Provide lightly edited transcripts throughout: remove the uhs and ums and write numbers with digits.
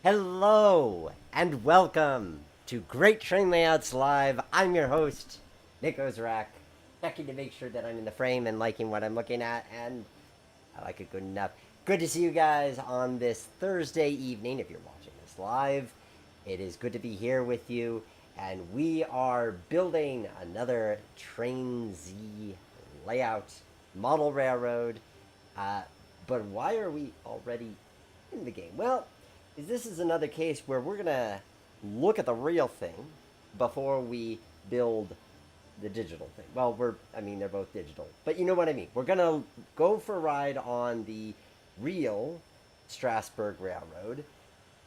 Hello and welcome to Great Train Layouts Live. I'm your host, Nick Ozrak, checking to make sure that I'm in the frame and liking what I'm looking at, and I like it good enough. Good to see you guys on this Thursday evening. If you're watching this live, it is good to be here with you, and we are building another Trainz layout model railroad. But why are we already in the game? Well, this is another case where we're gonna look at the real thing before we build the digital thing. Well, they're both digital, but you know what I mean. We're gonna go for a ride on the real Strasburg Railroad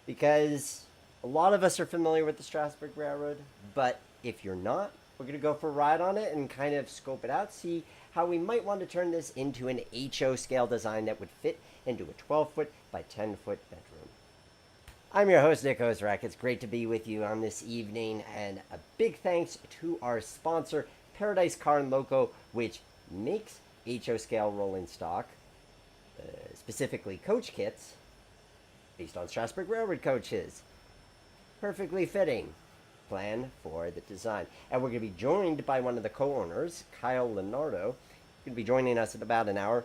because a lot of us are familiar with the Strasburg Railroad, but if you're not, we're gonna go for a ride on it and kind of scope it out, see how we might want to turn this into an HO scale design that would fit into a 12-foot by 10-foot bedroom. I'm your host, Nick Ozrak. It's great to be with you on this evening, and a big thanks to our sponsor, Paradise Car Loco, which makes HO scale rolling stock, specifically coach kits, based on Strasburg Railroad coaches. Perfectly fitting plan for the design. And we're going to be joined by one of the co-owners, Kyle Linardo. He's going to be joining us in about an hour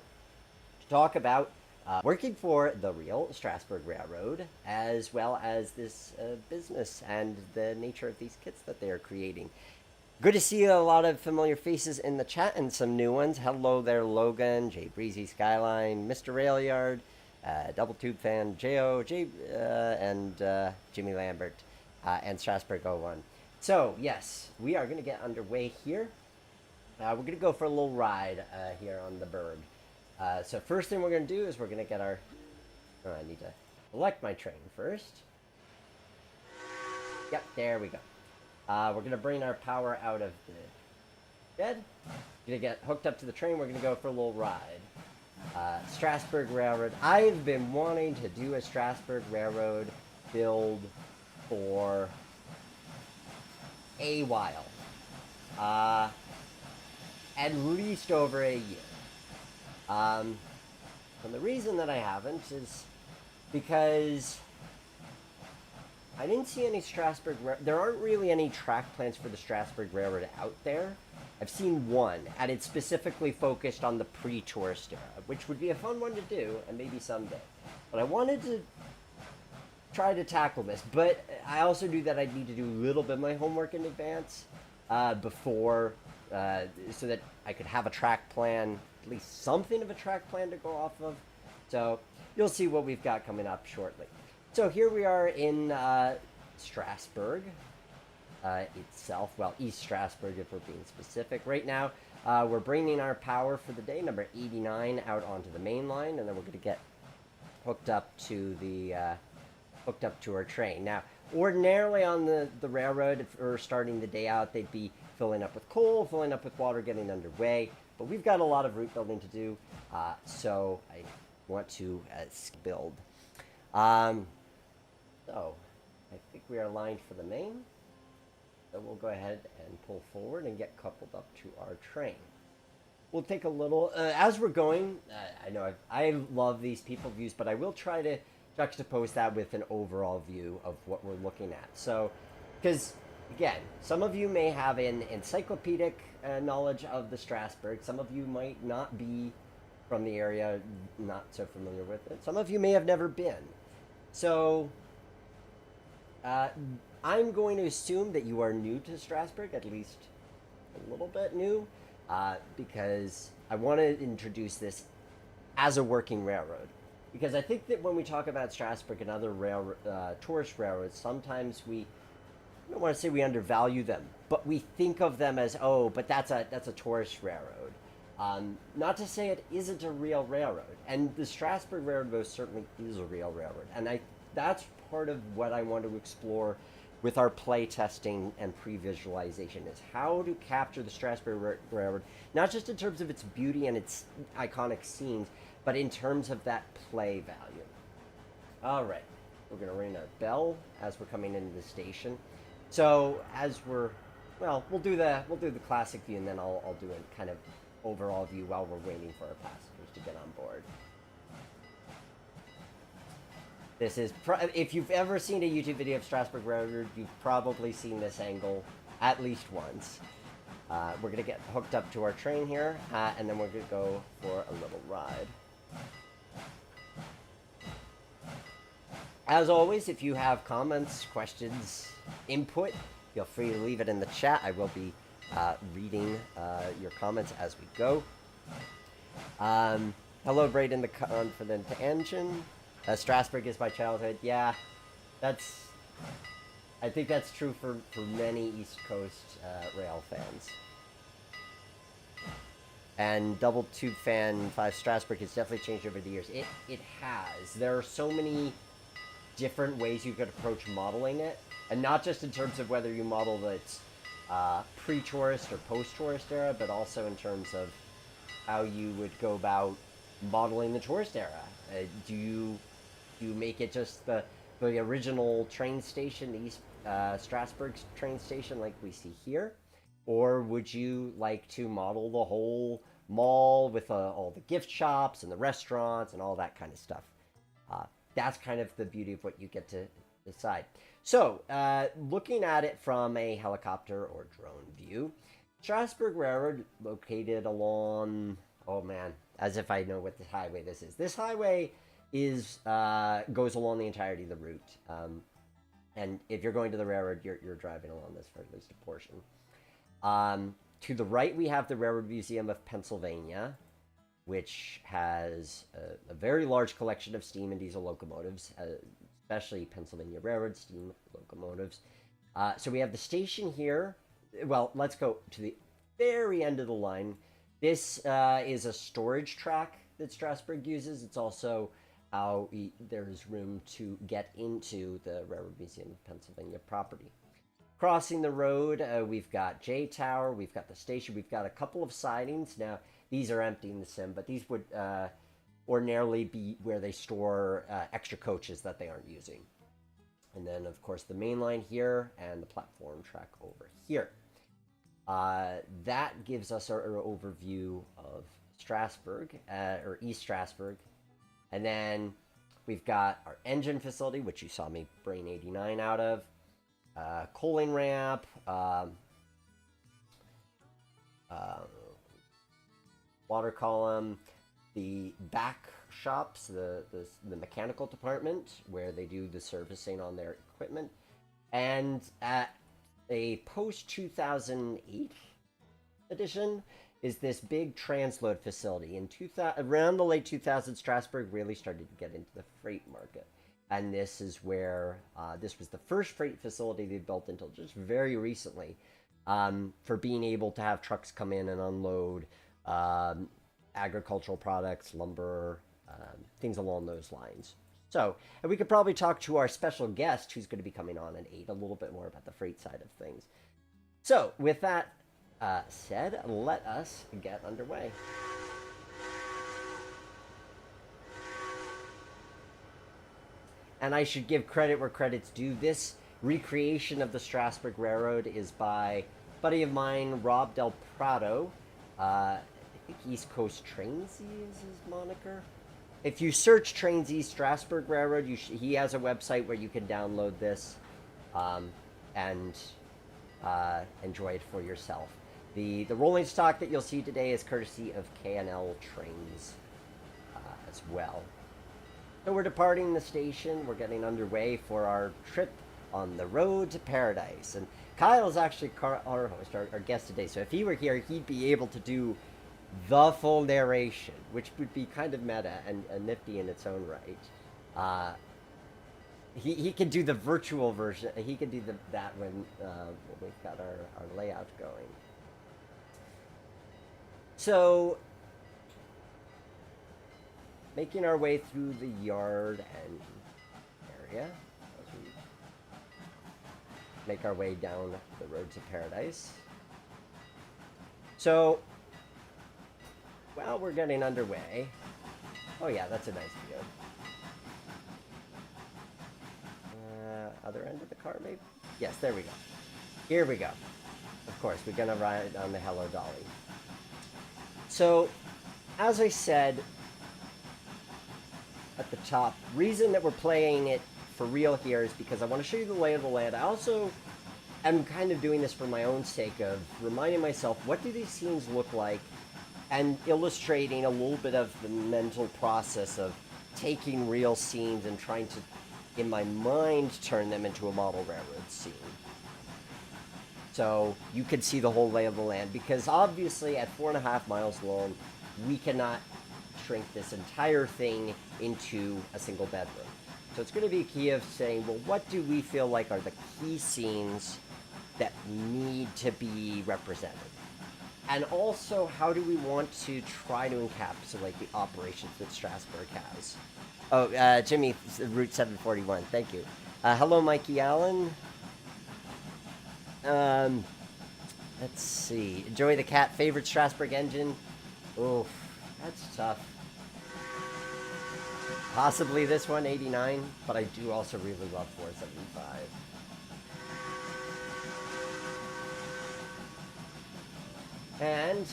to talk about working for the real Strasburg Railroad, as well as this business and the nature of these kits that they are creating. Good to see a lot of familiar faces in the chat and some new ones. Hello there, Logan, Jay Breezy Skyline, Mr. Railyard, Double Tube Fan, J.O., and Jimmy Lambert, and Strasburg 01. So, yes, we are going to get underway here. We're going to go for a little ride here on the Berg. So first thing we're going to do is we're going to get our... Oh, I need to select my train first. Yep, there we go. We're going to bring our power out of the shed. We're going to get hooked up to the train. We're going to go for a little ride. Strasburg Railroad. I've been wanting to do a Strasburg Railroad build for a while. At least over a year. And the reason that I haven't is because I didn't see any Strasburg... There aren't really any track plans for the Strasburg Railroad out there. I've seen one, and it's specifically focused on the pre-tourist era, which would be a fun one to do, and maybe someday. But I wanted to try to tackle this, but I also knew that I'd need to do a little bit of my homework in advance before... so that I could have a track plan, at least something of a track plan to go off of. So you'll see what we've got coming up shortly. So here we are in Strasburg itself. Well, East Strasburg if we're being specific. Right now we're bringing our power for the day, number 89, out onto the main line, and then we're going to get hooked up to the our train. Now, ordinarily on the railroad, if we're starting the day out, they'd be filling up with coal, filling up with water, getting underway. But we've got a lot of route building to do, so I want to build. So I think we are aligned for the main. So we'll go ahead and pull forward and get coupled up to our train. We'll take a little, as we're going, I know I love these people views, but I will try to juxtapose that with an overall view of what we're looking at. So, because again, some of you may have an encyclopedic knowledge of the Strasburg. Some of you might not be from the area, not so familiar with it. Some of you may have never been. So, I'm going to assume that you are new to Strasburg, at least a little bit new, because I want to introduce this as a working railroad. Because I think that when we talk about Strasburg and other tourist railroads, sometimes I don't want to say we undervalue them, but we think of them as, oh, but that's a tourist railroad. Not to say it isn't a real railroad, and the Strasburg Railroad most certainly is a real railroad, and that's part of what I want to explore with our play testing and pre-visualization, is how to capture the Strasburg Railroad, not just in terms of its beauty and its iconic scenes, but in terms of that play value. All right, we're going to ring our bell as we're coming into the station. So as we'll do the classic view, and then I'll do a kind of overall view while we're waiting for our passengers to get on board. This is, if you've ever seen a YouTube video of Strasburg Railroad, you've probably seen this angle at least once. We're going to get hooked up to our train here, and then we're going to go for a little ride. As always, if you have comments, questions, input, feel free to leave it in the chat. I will be reading your comments as we go. Hello, Braden, the confident engine. Strasburg is my childhood. Yeah, I think that's true for many East Coast rail fans. And Double Tube Fan 5 Strasburg has definitely changed over the years. It has. There are so many different ways you could approach modeling it. And not just in terms of whether you model its pre-tourist or post-tourist era, but also in terms of how you would go about modeling the tourist era. Do you make it just the original train station, the East Strasburg train station like we see here? Or would you like to model the whole mall with all the gift shops and the restaurants and all that kind of stuff? That's kind of the beauty of what you get to decide. So, looking at it from a helicopter or drone view, Strasburg Railroad, located along, oh man, as if I know what the highway this is. This highway goes along the entirety of the route. And if you're going to the railroad, you're driving along this for at least a portion. To the right, we have the Railroad Museum of Pennsylvania, which has a very large collection of steam and diesel locomotives, especially Pennsylvania Railroad steam locomotives. So we have the station here. Well, let's go to the very end of the line. This is a storage track that Strasburg uses. It's also how there's room to get into the Railroad Museum of Pennsylvania property. Crossing the road, we've got J Tower, we've got the station, we've got a couple of sidings. Now, these are empty in the sim, but these would ordinarily be where they store extra coaches that they aren't using. And then, of course, the main line here and the platform track over here. That gives us our overview of Strasburg, or East Strasburg. And then we've got our engine facility, which you saw me brain 89 out of. Coaling ramp. Water column. The back shops, the mechanical department, where they do the servicing on their equipment. And at a post-2008 edition is this big transload facility. In around the late 2000s, Strasburg really started to get into the freight market. And this is where, this was the first freight facility they built until just very recently, for being able to have trucks come in and unload agricultural products, lumber, things along those lines. So, and we could probably talk to our special guest who's going to be coming on at 8 a little bit more about the freight side of things. So, with that said, let us get underway. And I should give credit where credit's due. This recreation of the Strasburg Railroad is by a buddy of mine, Rob Del Prado. I think East Coast Trainz is his moniker. If you search Trainz Strasburg Railroad, he has a website where you can download this and enjoy it for yourself. The rolling stock that you'll see today is courtesy of K&L Trains as well. So we're departing the station. We're getting underway for our trip on the road to Paradise. And Kyle is actually our host, our guest today. So if he were here, he'd be able to do the full narration, which would be kind of meta and nifty in its own right. He can do the virtual version. He can do that when we've got our layout going. So, making our way through the yard and area as we make our way down the road to Paradise. So, while we're getting underway, oh yeah, that's a nice view. Other end of the car, maybe? Yes, there we go. Here we go. Of course, we're gonna ride on the Hello Dolly. So, as I said, at the top. Reason that we're playing it for real here is because I want to show you the lay of the land. I also am kind of doing this for my own sake of reminding myself, what do these scenes look like, and illustrating a little bit of the mental process of taking real scenes and trying to, in my mind, turn them into a model railroad scene. So you can see the whole lay of the land, because obviously at 4.5 miles long, we cannot shrink this entire thing into a single bedroom. So it's going to be a key of saying, well, what do we feel like are the key scenes that need to be represented? And also, how do we want to try to encapsulate the operations that Strasburg has? Oh, Jimmy, Route 741, thank you. Hello, Mikey Allen. Let's see. Enjoy the cat. Favorite Strasburg engine? Oof, that's tough. Possibly this one, 89, but I do also really love 475. And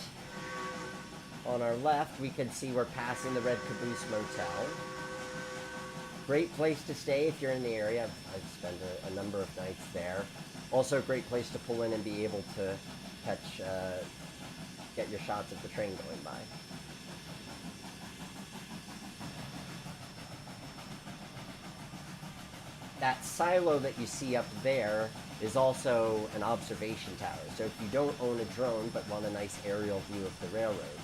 on our left, we can see we're passing the red Caboose Motel. Great place to stay if you're in the area. I've spent a number of nights there. Also a great place to pull in and be able to catch, get your shots of the train going by. That silo that you see up there is also an observation tower. So if you don't own a drone but want a nice aerial view of the railroad,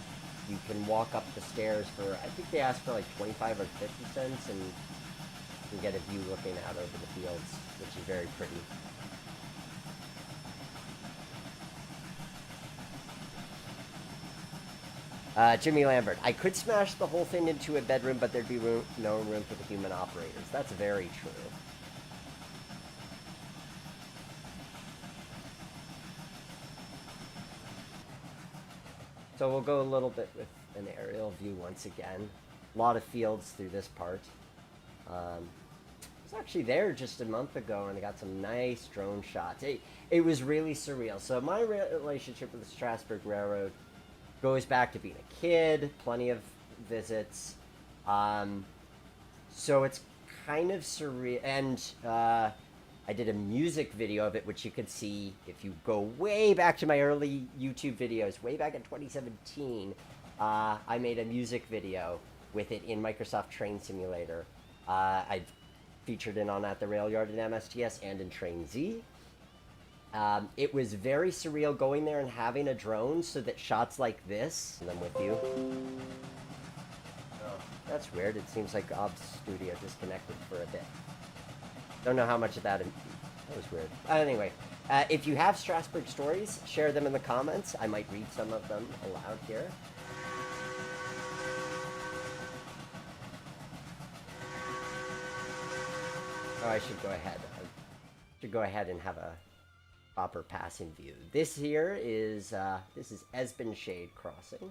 you can walk up the stairs for, I think they ask for like 25 or 50 cents, and you can get a view looking out over the fields, which is very pretty. Jimmy Lambert, I could smash the whole thing into a bedroom, but there'd be no room for the human operators. That's very true. So we'll go a little bit with an aerial view once again. A lot of fields through this part. I was actually there just a month ago, and I got some nice drone shots. It was really surreal. So my relationship with the Strasburg Railroad goes back to being a kid, plenty of visits. So it's kind of surreal. And I did a music video of it, which you could see if you go way back to my early YouTube videos, way back in 2017. I made a music video with it in Microsoft Train Simulator. I featured in on At the Rail Yard in MSTS and in Trainz. It was very surreal going there and having a drone so that shots like this, and I'm with you. Oh, that's weird. It seems like Ob's studio disconnected for a bit. Don't know how much of that was weird. Anyway, if you have Strasburg stories, share them in the comments. I might read some of them aloud here. Oh, I should go ahead. I should go ahead and have a proper passing view. This here is Esbenshade Crossing.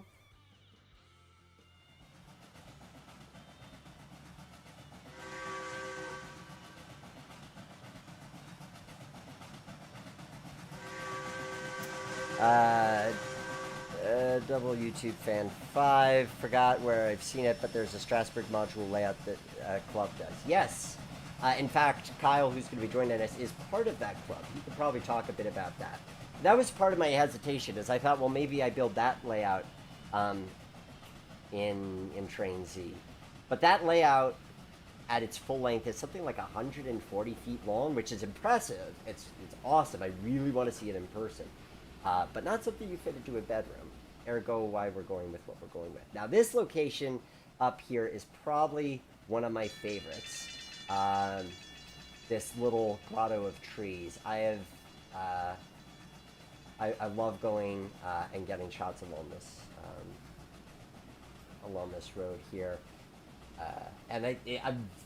Double YouTube fan 5. Forgot where I've seen it, but there's a Strasburg module layout that club does. Yes. In fact, Kyle, who's going to be joining us, is part of that club. He could probably talk a bit about that. That was part of my hesitation, is I thought, well, maybe I build that layout in Trainz. But that layout, at its full length, is something like 140 feet long, which is impressive. It's awesome. I really want to see it in person. But not something you fit into a bedroom. Ergo, why we're going with what we're going with. Now, this location up here is probably one of my favorites. This little grotto of trees. I love going and getting shots along this road here, and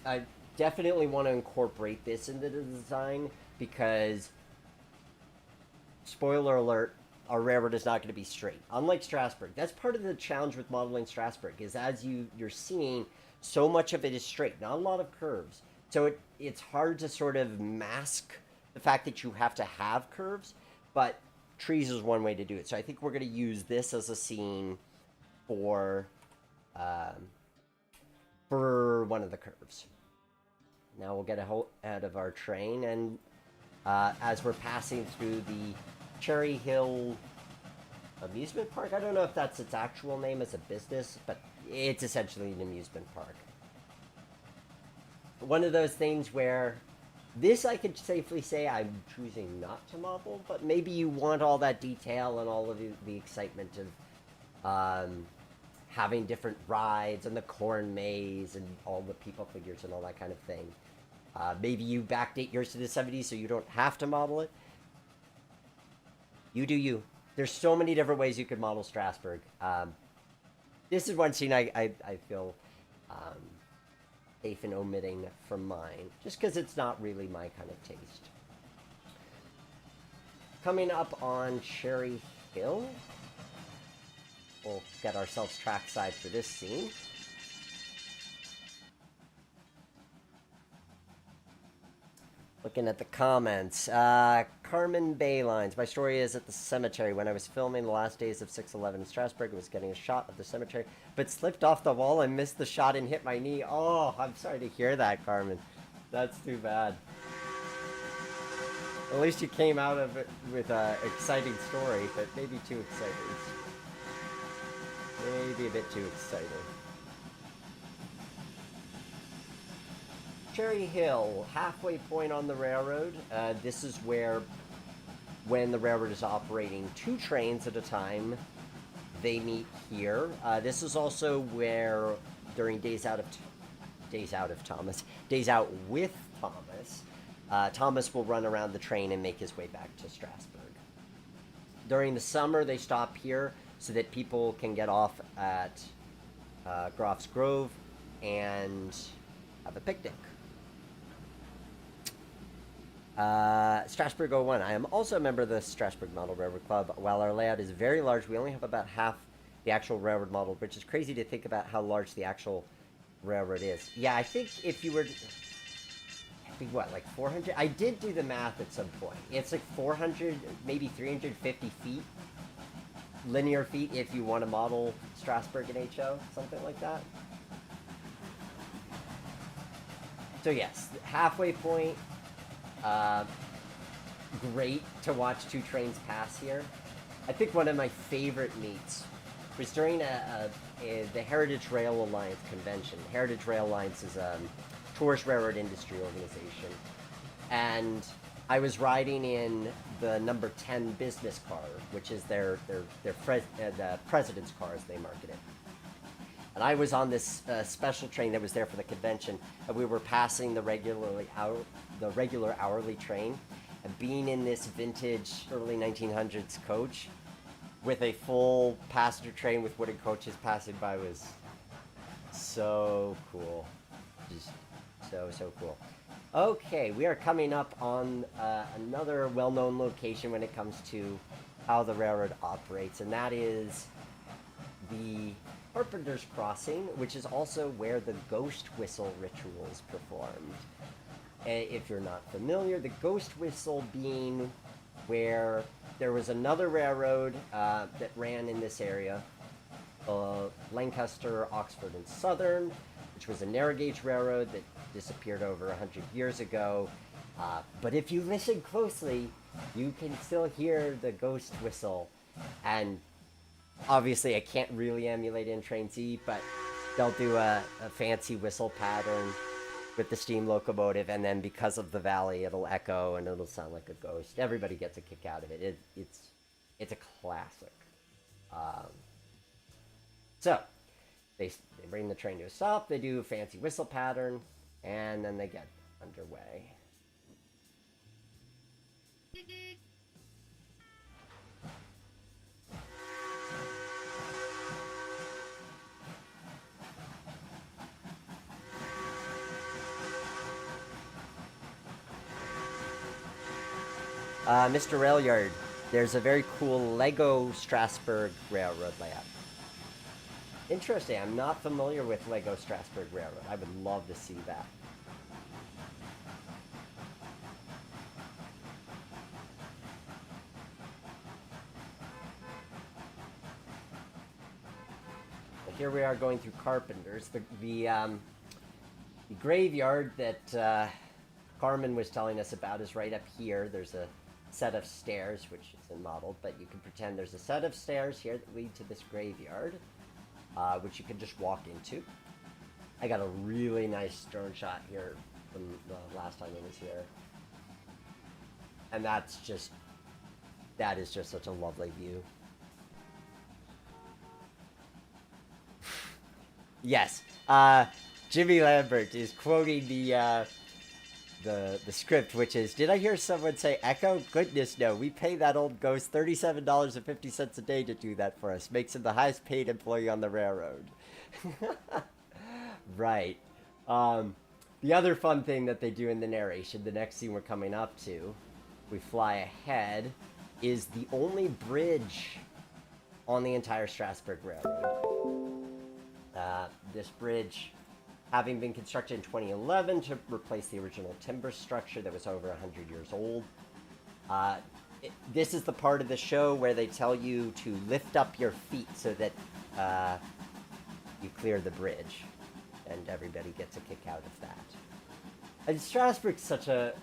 I definitely want to incorporate this into the design because, spoiler alert, our railroad is not going to be straight. Unlike Strasburg, that's part of the challenge with modeling Strasburg, is as you're seeing, so much of it is straight, not a lot of curves. So it's hard to sort of mask the fact that you have to have curves, but trees is one way to do it. So I think we're going to use this as a scene for for one of the curves. Now we'll get ahead of our train, and as we're passing through the Cherry Hill Amusement Park, I don't know if that's its actual name as a business, but it's essentially an amusement park. One of those things where this I could safely say I'm choosing not to model, but maybe you want all that detail and all of the excitement of having different rides and the corn maze and all the people figures and all that kind of thing. Maybe you backdate yours to the 70s so you don't have to model it. You do you. There's so many different ways you could model Strasburg. This is one scene I feel safe in omitting from mine, just because it's not really my kind of taste. Coming up on Cherry Hill, we'll get ourselves trackside for this scene. Looking at the comments, Carmen Bay Lines. My story is at the cemetery. When I was filming the last days of 6/11 in Strasburg, I was getting a shot of the cemetery, but slipped off the wall and missed the shot and hit my knee. Oh, I'm sorry to hear that, Carmen. That's too bad. At least you came out of it with an exciting story, but maybe too exciting. Maybe a bit too exciting. Cherry Hill, halfway point on the railroad. This is where, when the railroad is operating 2 trains at a time, they meet here. This is also where, during Days Out with Thomas, Thomas will run around the train and make his way back to Strasburg. During the summer, they stop here so that people can get off at Groff's Grove and have a picnic. Strasburg 01. I am also a member of the Strasburg Model Railroad Club. While our layout is very large, we only have about half the actual railroad model, which is crazy to think about how large the actual railroad is. Yeah, I think if you were... I think what, like 400? I did do the math at some point. It's like 400, maybe 350 feet, linear feet, if you want to model Strasburg and HO, something like that. So yes, halfway point. Great to watch 2 trains pass here. I think one of my favorite meets was during the Heritage Rail Alliance convention. Heritage Rail Alliance is a tourist railroad industry organization, and I was riding in the number 10 business car, which is the president's car, as they market it. And I was on this special train that was there for the convention, and we were passing the regular hourly train, and being in this vintage early 1900s coach with a full passenger train with wooden coaches passing by was so cool. Just so cool. Okay, we are coming up on another well-known location when it comes to how the railroad operates, and that is the Carpenters Crossing, which is also where the ghost whistle ritual is performed. If you're not familiar, the ghost whistle being where there was another railroad that ran in this area, Lancaster, Oxford, and Southern, which was a narrow gauge railroad that disappeared over 100 years ago. But if you listen closely, you can still hear the ghost whistle. And obviously, I can't really emulate in Trainz, but they'll do a fancy whistle pattern with the steam locomotive, and then because of the valley, it'll echo and it'll sound like a ghost. Everybody gets a kick out of it. It's a classic. So they bring the train to a stop. They do a fancy whistle pattern, and then they get underway. Mr. Railyard, there's a very cool Lego Strasburg Railroad layout. Interesting, I'm not familiar with Lego Strasburg Railroad. I would love to see that. Here we are going through Carpenters. The The graveyard that Carmen was telling us about is right up here. There's a set of stairs, which isn't modeled, but you can pretend there's a set of stairs here that lead to this graveyard, which you can just walk into. I got a really nice drone shot here from the last time I was here. And that is just such a lovely view. Yes, Jimmy Lambert is quoting the script, which is, did I hear someone say echo? Goodness, no. We pay that old ghost $37.50 a day to do that for us. Makes him the highest paid employee on the railroad. Right. The other fun thing that they do in the narration, the next scene we're coming up to, we fly ahead, is the only bridge on the entire Strasburg Railroad. This bridge having been constructed in 2011 to replace the original timber structure that was over 100 years old. This is the part of the show where they tell you to lift up your feet so that you clear the bridge, and everybody gets a kick out of that. And Strasburg's such a...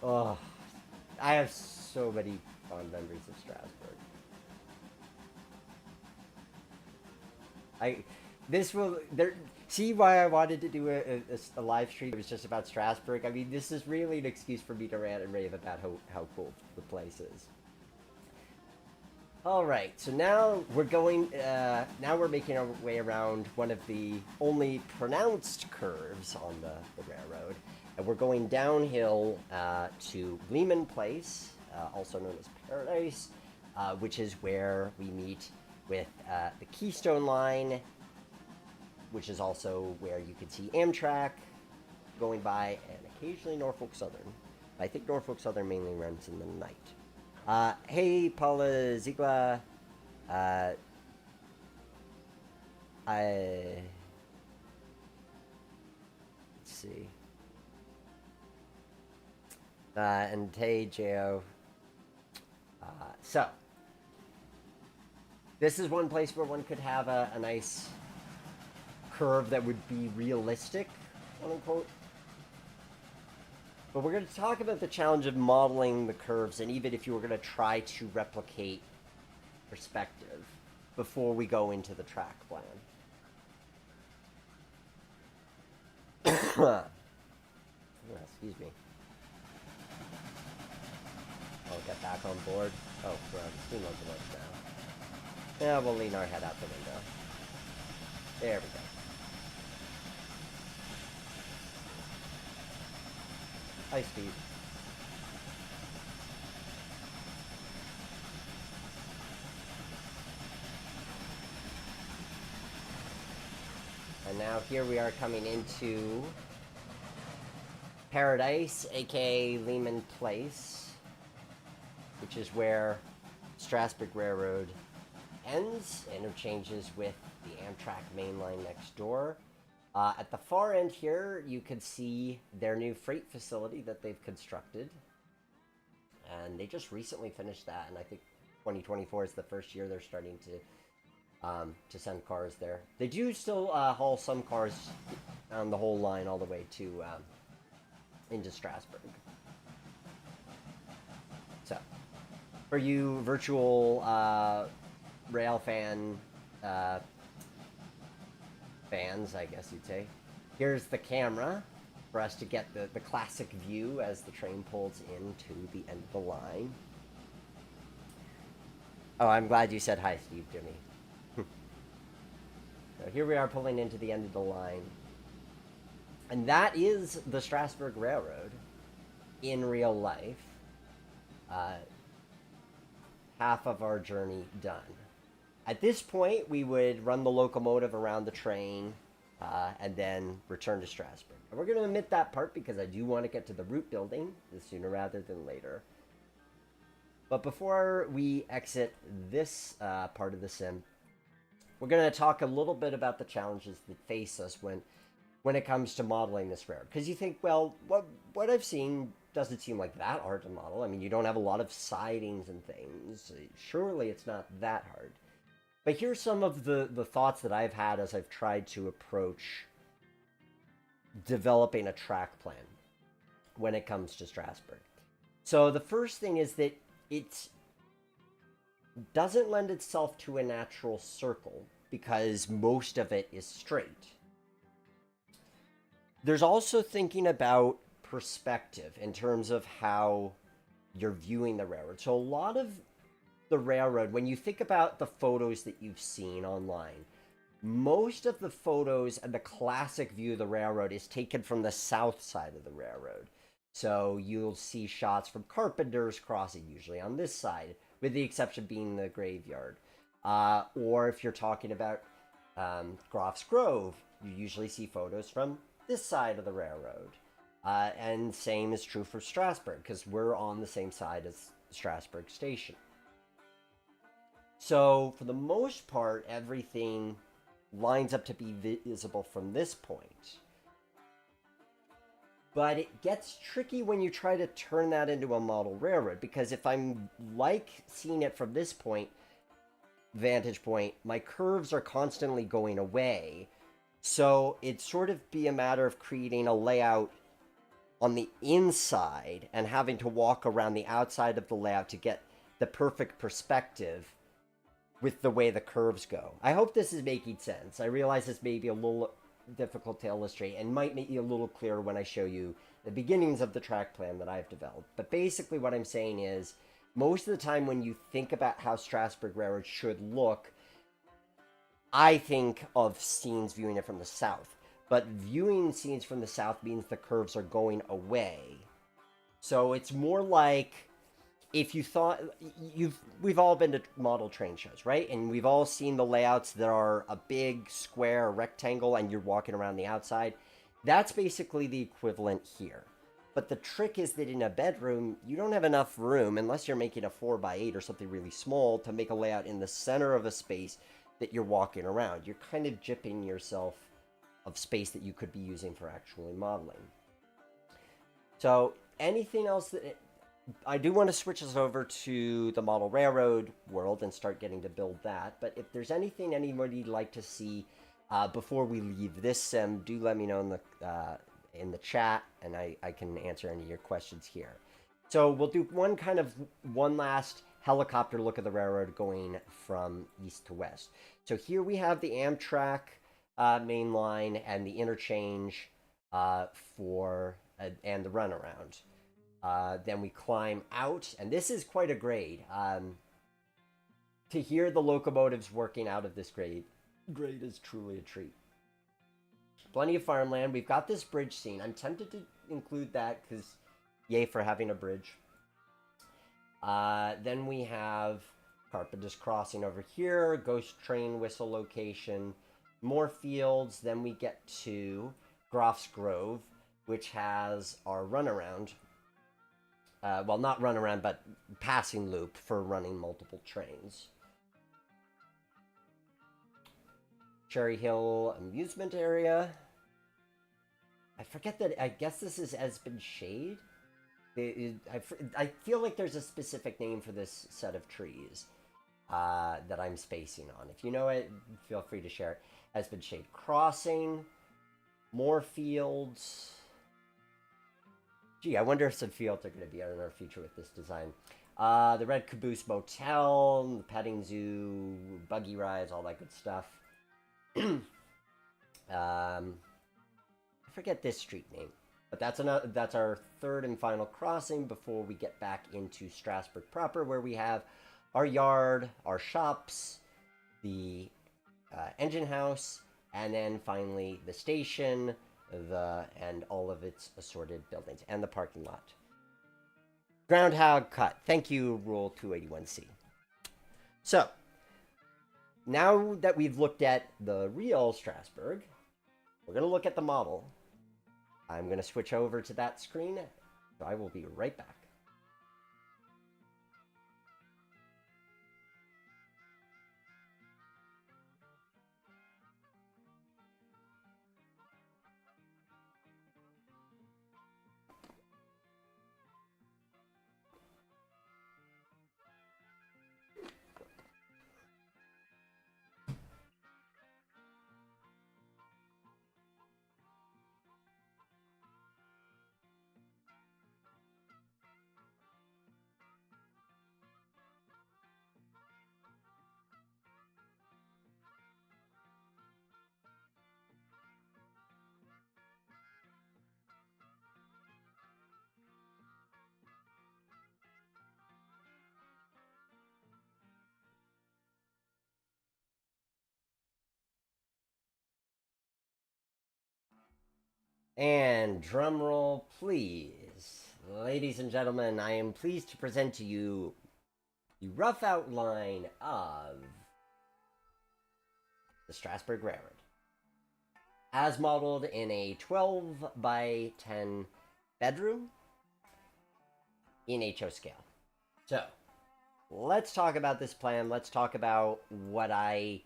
I have so many fond memories of Strasburg. See why I wanted to do a live stream that was just about Strasburg? I mean, this is really an excuse for me to rant and rave about how cool the place is. Alright, so now we're going, now we're making our way around one of the only pronounced curves on the railroad. And we're going downhill to Lehman Place, also known as Paradise, which is where we meet with the Keystone Line, which is also where you can see Amtrak going by, and occasionally Norfolk Southern. I think Norfolk Southern mainly runs in the night. Hey, Paula Ziegler. Let's see. And hey, Jo. So, this is one place where one could have a nice curve that would be realistic, quote unquote. But we're going to talk about the challenge of modeling the curves, and even if you were going to try to replicate perspective before we go into the track plan. Excuse me. I'll get back on board. Oh, we're on the steam locomotive now. Yeah, we'll lean our head out the window. There we go. Hi, Steve. And now here we are coming into Paradise, aka Lehman Place, which is where Strasburg Railroad ends, interchanges with the Amtrak main line next door. At the far end here, you can see their new freight facility that they've constructed. And they just recently finished that, and I think 2024 is the first year they're starting to send cars there. They do still haul some cars on the whole line all the way to into Strasburg. So, for you virtual rail fans, I guess you'd say. Here's the camera for us to get the classic view as the train pulls into the end of the line. Oh, I'm glad you said hi, Steve, Jimmy. So here we are pulling into the end of the line. And that is the Strasburg Railroad in real life. Half of our journey done. At this point, we would run the locomotive around the train and then return to Strasburg. And we're going to omit that part because I do want to get to the route building sooner rather than later. But before we exit this part of the sim, we're going to talk a little bit about the challenges that face us when it comes to modeling this railroad. Because you think, well, what I've seen doesn't seem like that hard to model. I mean, you don't have a lot of sidings and things. Surely it's not that hard. But here's some of the thoughts that I've had as I've tried to approach developing a track plan when it comes to Strasburg. So the first thing is that it doesn't lend itself to a natural circle because most of it is straight. There's also thinking about perspective in terms of how you're viewing the railroad. So a lot of the railroad, when you think about the photos that you've seen online, most of the photos and the classic view of the railroad is taken from the south side of the railroad. So you'll see shots from Carpenters Crossing, usually on this side, with the exception being the graveyard. Or if you're talking about Groff's Grove, you usually see photos from this side of the railroad. And same is true for Strasburg, because we're on the same side as Strasburg Station. So for the most part, everything lines up to be visible from this point. But it gets tricky when you try to turn that into a model railroad, because if I'm seeing it from this vantage point, my curves are constantly going away. So it'd sort of be a matter of creating a layout on the inside and having to walk around the outside of the layout to get the perfect perspective with the way the curves go. I hope this is making sense. I realize this may be a little difficult to illustrate and might make you a little clearer when I show you the beginnings of the track plan that I've developed. But basically what I'm saying is, most of the time when you think about how Strasburg Railroad should look, I think of scenes viewing it from the south. But viewing scenes from the south means the curves are going away. So it's more like, if you thought, we've all been to model train shows, right? And we've all seen the layouts that are a big square, a rectangle, and you're walking around the outside. That's basically the equivalent here. But the trick is that in a bedroom, you don't have enough room, unless you're making a 4x8 or something really small, to make a layout in the center of a space that you're walking around. You're kind of gypping yourself of space that you could be using for actually modeling. So anything else that... I do want to switch us over to the model railroad world and start getting to build that. But if there's anything anybody'd like to see before we leave this sim, do let me know in the chat, and I can answer any of your questions here. So we'll do one last helicopter look at the railroad going from east to west. So here we have the Amtrak main line and the interchange and the runaround. Then we climb out, and this is quite a grade. To hear the locomotives working out of this grade is truly a treat. Plenty of farmland. We've got this bridge scene. I'm tempted to include that because yay for having a bridge. Then we have Carpenters Crossing over here, ghost train whistle location, more fields. Then we get to Groff's Grove, which has our runaround. Well, not run around, but passing loop for running multiple trains. Cherry Hill Amusement area. I forget that, I guess this is Esben Shade. I feel like there's a specific name for this set of trees that I'm spacing on. If you know it, feel free to share it. Esben Shade Crossing. More fields. Gee, I wonder if some fields are going to be in our future with this design. The Red Caboose Motel, the petting zoo, buggy rides, all that good stuff. I forget this street name, but that's our third and final crossing before we get back into Strasburg proper, where we have our yard, our shops, the engine house, and then finally the station, and all of its assorted buildings, and the parking lot. Groundhog cut. Thank you, Rule 281C. So, now that we've looked at the real Strasburg, we're going to look at the model. I'm going to switch over to that screen, so I will be right back. And drum roll, please. Ladies and gentlemen, I am pleased to present to you the rough outline of the Strasburg Railroad, as modeled in a 12 by 10 bedroom in HO scale. So, let's talk about this plan. Let's talk about what I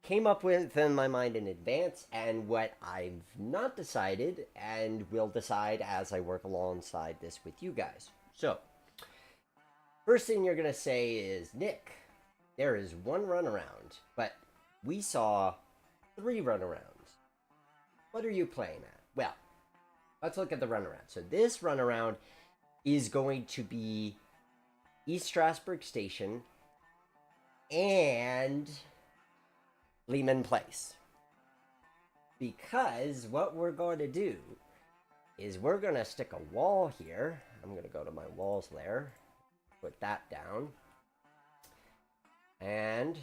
came up with in my mind in advance and what I've not decided and will decide as I work alongside this with you guys. So, first thing you're going to say is, Nick, there is one runaround, but we saw 3 runarounds. What are you playing at? Well, let's look at the runaround. So this runaround is going to be East Strasburg Station and Lehman Place. Because what we're going to do is we're going to stick a wall here. I'm going to go to my walls layer, put that down. And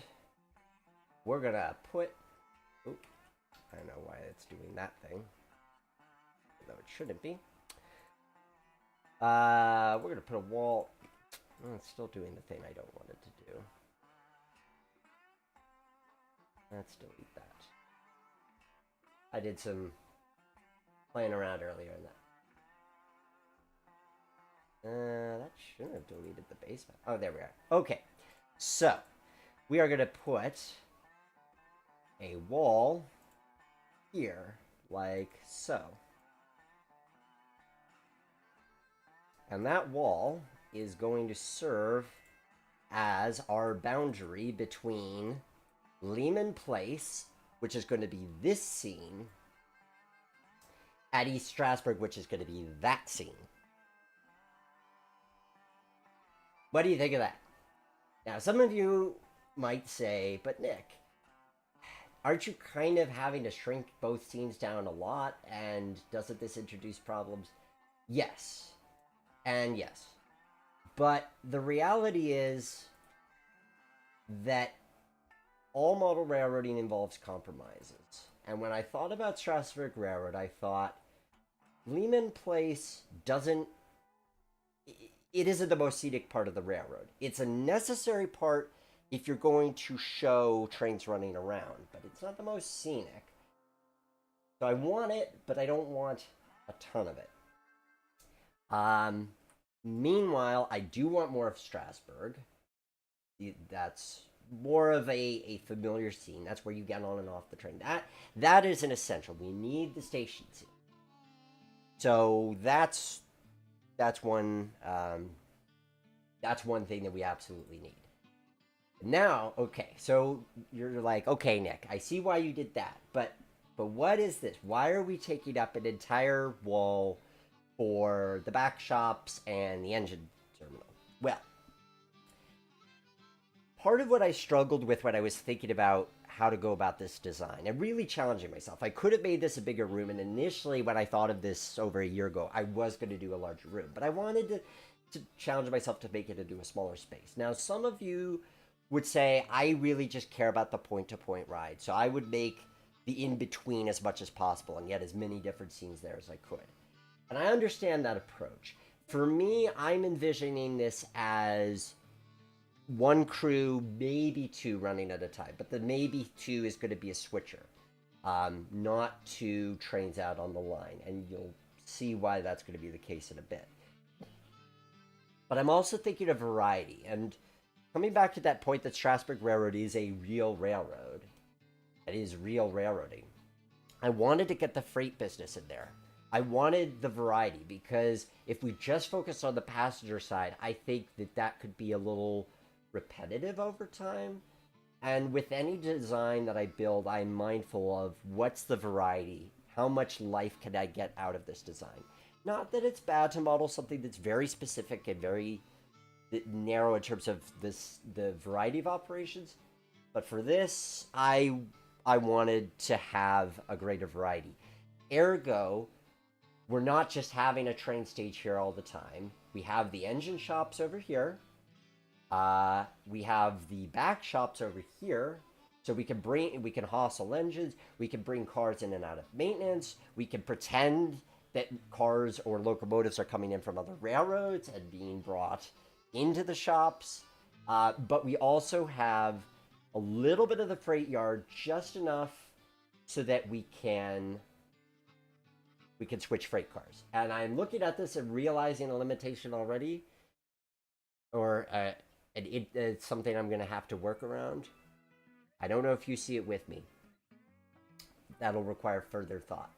we're going to put... Oop, I don't know why it's doing that thing. Though it shouldn't be. We're going to put a wall... Oh, it's still doing the thing I don't want it to do. Let's delete that. I did some playing around earlier in that. That shouldn't have deleted the basement. Oh, there we are. Okay, so we are going to put a wall here, like so. And that wall is going to serve as our boundary between Lehman Place, which is going to be this scene, at East Strasburg, which is going to be that scene. What do you think of that? Now, some of you might say, but Nick, aren't you kind of having to shrink both scenes down a lot, and doesn't this introduce problems? Yes. And yes. But the reality is that all model railroading involves compromises. And when I thought about Strasburg Railroad, I thought Lehman Place doesn't... It isn't the most scenic part of the railroad. It's a necessary part if you're going to show trains running around, but it's not the most scenic. So I want it, but I don't want a ton of it. Meanwhile, I do want more of Strasburg. That's more of a familiar scene. That's where you get on and off the train. That is an essential. We need the station scene. So that's one thing that we absolutely need. Now, okay, so you're like, okay, Nick, I see why you did that, but what is this? Why are we taking up an entire wall for the back shops and the engine terminal? Well, part of what I struggled with when I was thinking about how to go about this design and really challenging myself, I could have made this a bigger room, and initially when I thought of this over a year ago, I was going to do a larger room, but I wanted to challenge myself to make it into a smaller space. Now, some of you would say, I really just care about the point-to-point ride, so I would make the in-between as much as possible and get as many different scenes there as I could. And I understand that approach. For me, I'm envisioning this as one crew, maybe 2 running at a time. But the maybe 2 is going to be a switcher, not 2 trains out on the line. And you'll see why that's going to be the case in a bit. But I'm also thinking of variety. And coming back to that point that Strasburg Railroad is a real railroad, it is real railroading, I wanted to get the freight business in there. I wanted the variety, because if we just focus on the passenger side, I think that could be a little repetitive over time. And with any design that I build, I'm mindful of what's the variety, how much life can I get out of this design. Not that it's bad to model something that's very specific and very narrow in terms of the variety of operations, but for this, I wanted to have a greater variety. Ergo, we're not just having a train stage here all the time. We have the engine shops over here. We have the back shops over here. So we can hustle engines, we can bring cars in and out of maintenance, we can pretend that cars or locomotives are coming in from other railroads and being brought into the shops. But we also have a little bit of the freight yard, just enough so that we can switch freight cars. And I'm looking at this and realizing a limitation already, or it's something I'm going to have to work around. I don't know if you see it with me. That'll require further thought.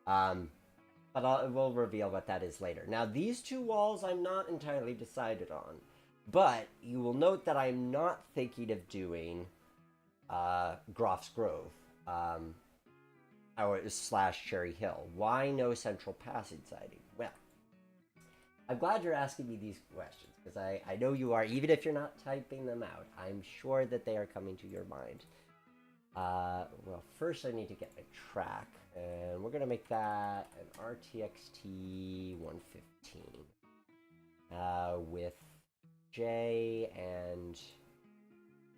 But we'll reveal what that is later. Now, these two walls I'm not entirely decided on. But you will note that I'm not thinking of doing Groff's Grove or / Cherry Hill. Why no central passage siding? Well, I'm glad you're asking me these questions, because I know you are. Even if you're not typing them out, I'm sure that they are coming to your mind. Well, first I need to get my track, and we're going to make that an RTXT 115 with J and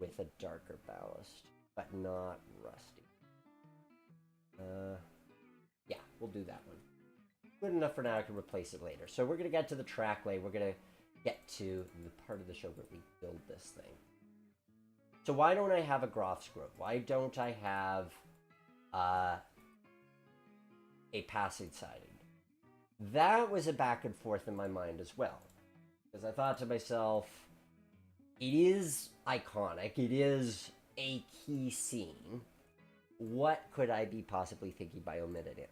with a darker ballast, but not rusty. Yeah, we'll do that one. Good enough for now. I can replace it later. So we're going to get to the track lay. We're going to get to the part of the show where we build this thing. So why don't I have a Groff's Grove? Why don't I have a passage siding? That was a back and forth in my mind as well. Because I thought to myself, it is iconic. It is a key scene. What could I be possibly thinking by omitting it?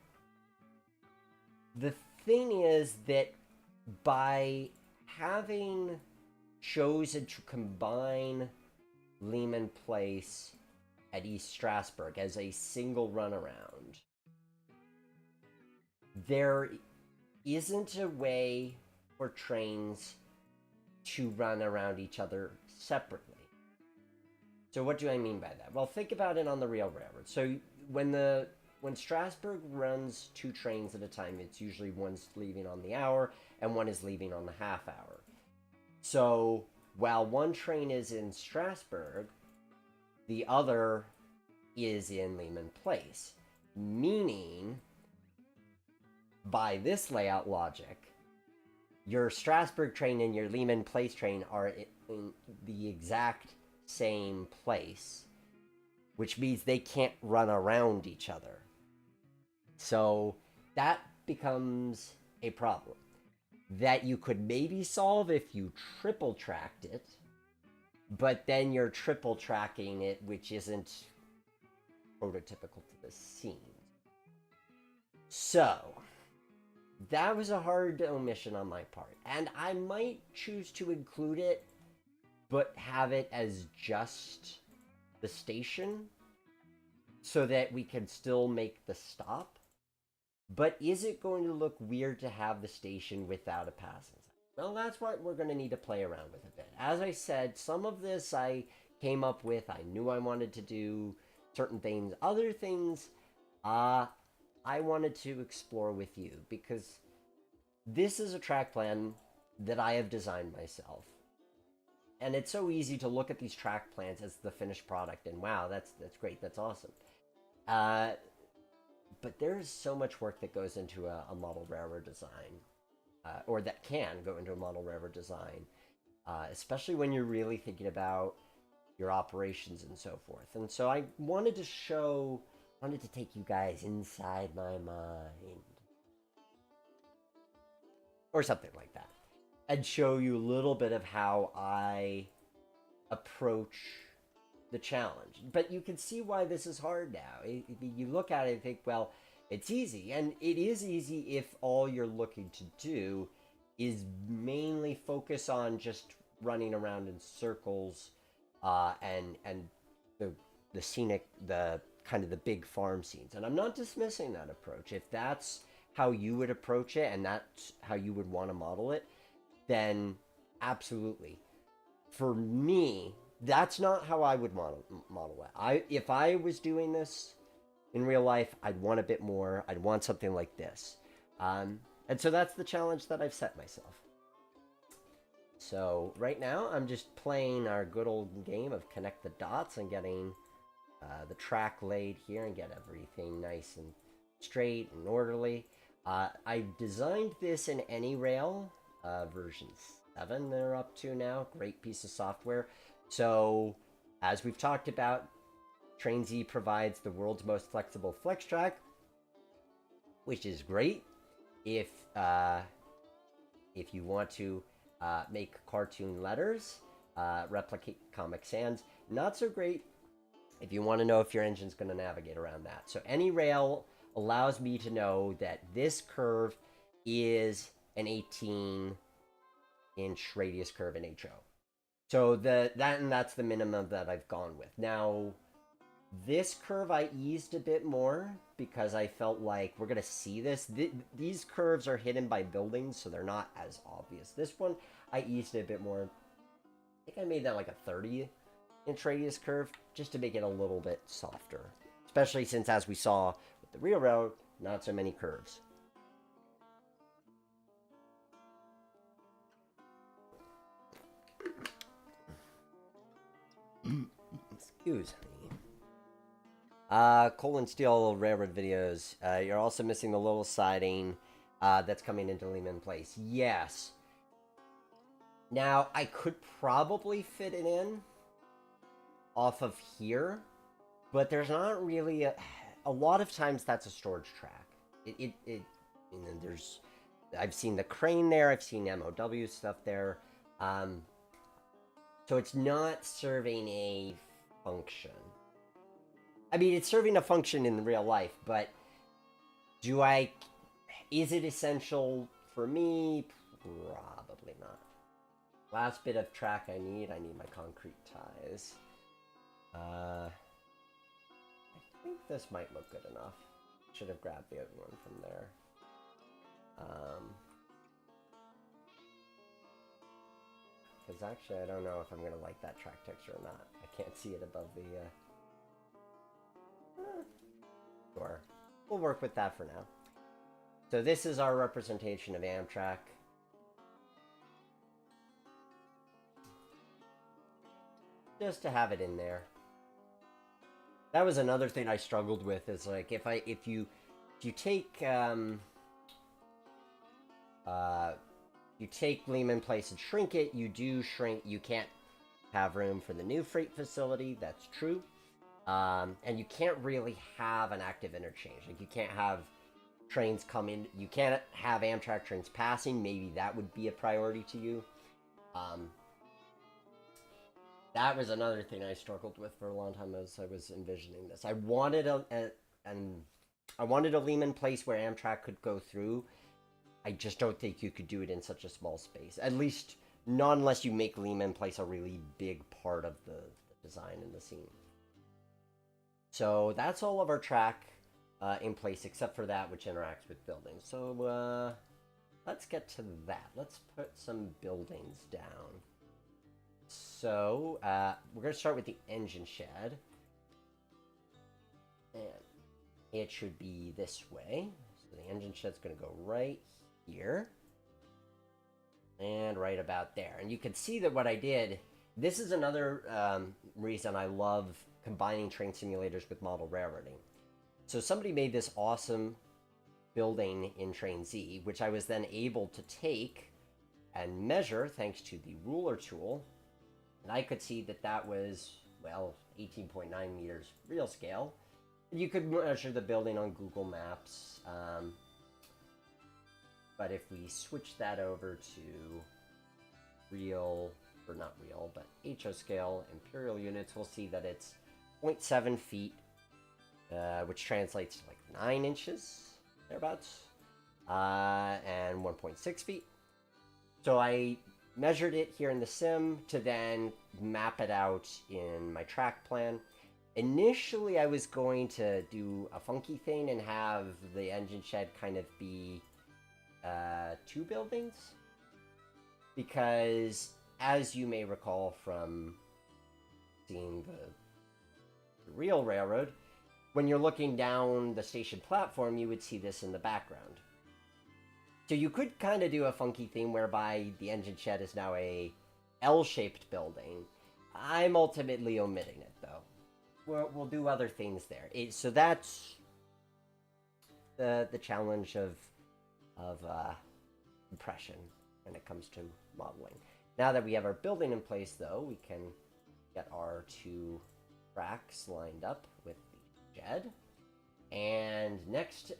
The thing is that by having chosen to combine Lehman Place at East Strasburg as a single runaround, there isn't a way for trains to run around each other separately. So what do I mean by that? Well, think about it on the rail railroad. So when Strasburg runs two trains at a time, it's usually one's leaving on the hour and one is leaving on the half hour. So while one train is in Strasburg, the other is in Lehman Place. Meaning, by this layout logic, your Strasburg train and your Lehman Place train are in the exact same place, which means they can't run around each other. So that becomes a problem that you could maybe solve if you triple tracked it, but then you're triple tracking it, which isn't prototypical to the scene. So that was a hard omission on my part, and I might choose to include it, but have it as just the station so that we can still make the stop. But is it going to look weird to have the station without a passing sign? Well, that's what we're going to need to play around with a bit. As I said, some of this I came up with. I knew I wanted to do certain things. Other things, I wanted to explore with you, because this is a track plan that I have designed myself. And it's so easy to look at these track plans as the finished product and wow, that's great, that's awesome. But there's so much work that goes into a model railroad design, or that can go into a model railroad design, especially when you're really thinking about your operations and so forth. And so I wanted to take you guys inside my mind, or something like that, and show you a little bit of how I approach the challenge. But you can see why this is hard now. You look at it and think, well, it's easy. And it is easy if all you're looking to do is mainly focus on just running around in circles, and the scenic, the kind of the big farm scenes. And I'm not dismissing that approach. If that's how you would approach it and that's how you would want to model it, then absolutely. For me, that's not how I would model it. If I was doing this in real life, I'd want a bit more. I'd want something like this. And so that's the challenge that I've set myself. So right now, I'm just playing our good old game of connect the dots and getting the track laid here and get everything nice and straight and orderly. I designed this in AnyRail version 7 they're up to now. Great piece of software. So, as we've talked about, Trainz provides the world's most flexible flex track, which is great if you want to make cartoon letters, replicate Comic Sans. Not so great if you want to know if your engine's going to navigate around that. So AnyRail allows me to know that this curve is an 18-inch radius curve in HO. So that's the minimum that I've gone with. Now, this curve I eased a bit more because I felt like we're going to see this. These curves are hidden by buildings, so they're not as obvious. This one, I eased it a bit more. I think I made that like a 30-inch radius curve just to make it a little bit softer. Especially since, as we saw with the railroad, not so many curves. Excuse me. Coal and Steel Railroad videos. You're also missing the little siding that's coming into Lehman Place. Yes. Now, I could probably fit it in off of here, but there's not really a lot of times that's a storage track. I've seen the crane there. I've seen MOW stuff there. So it's not serving a function. I mean, it's serving a function in real life, but is it essential for me? Probably not. Last bit of track I need my concrete ties. I think this might look good enough. Should have grabbed the other one from there. Because actually, I don't know if I'm going to like that track texture or not. I can't see it above the... Sure. We'll work with that for now. So this is our representation of Amtrak. Just to have it in there. That was another thing I struggled with, is like if you take Lehman Place and shrink it, you can't have room for the new freight facility. That's true. And you can't really have an active interchange. Like, you can't have trains come in. You can't have Amtrak trains passing. Maybe that would be a priority to you. That was another thing I struggled with for a long time as I was envisioning this. I wanted a Lehman Place where Amtrak could go through. I just don't think you could do it in such a small space. At least not unless you make Lehman Place a really big part of the design and the scene. So that's all of our track in place, except for that which interacts with buildings. So let's get to that. Let's put some buildings down. So we're going to start with the engine shed. And it should be this way. So the engine shed's going to go right here. And right about there. And you can see that what I did, this is another reason I love combining train simulators with model railroading. So somebody made this awesome building in Trainz, which I was then able to take and measure thanks to the ruler tool. And I could see that that was, well, 18.9 meters real scale. You could measure the building on Google Maps. But if we switch that over to real, or not real, but HO scale, imperial units, we'll see that it's 0.7 feet, which translates to like 9 inches, thereabouts, and 1.6 feet. So I measured it here in the sim to then map it out in my track plan. Initially, I was going to do a funky thing and have the engine shed kind of be 2 buildings, because as you may recall from seeing the real railroad, when you're looking down the station platform, you would see this in the background. So you could kind of do a funky thing whereby the engine shed is now a L-shaped building. I'm ultimately omitting it, though. we'll do other things there. So that's the challenge of compression when it comes to modeling. Now that we have our building in place, though, we can get our two tracks lined up with the shed. And next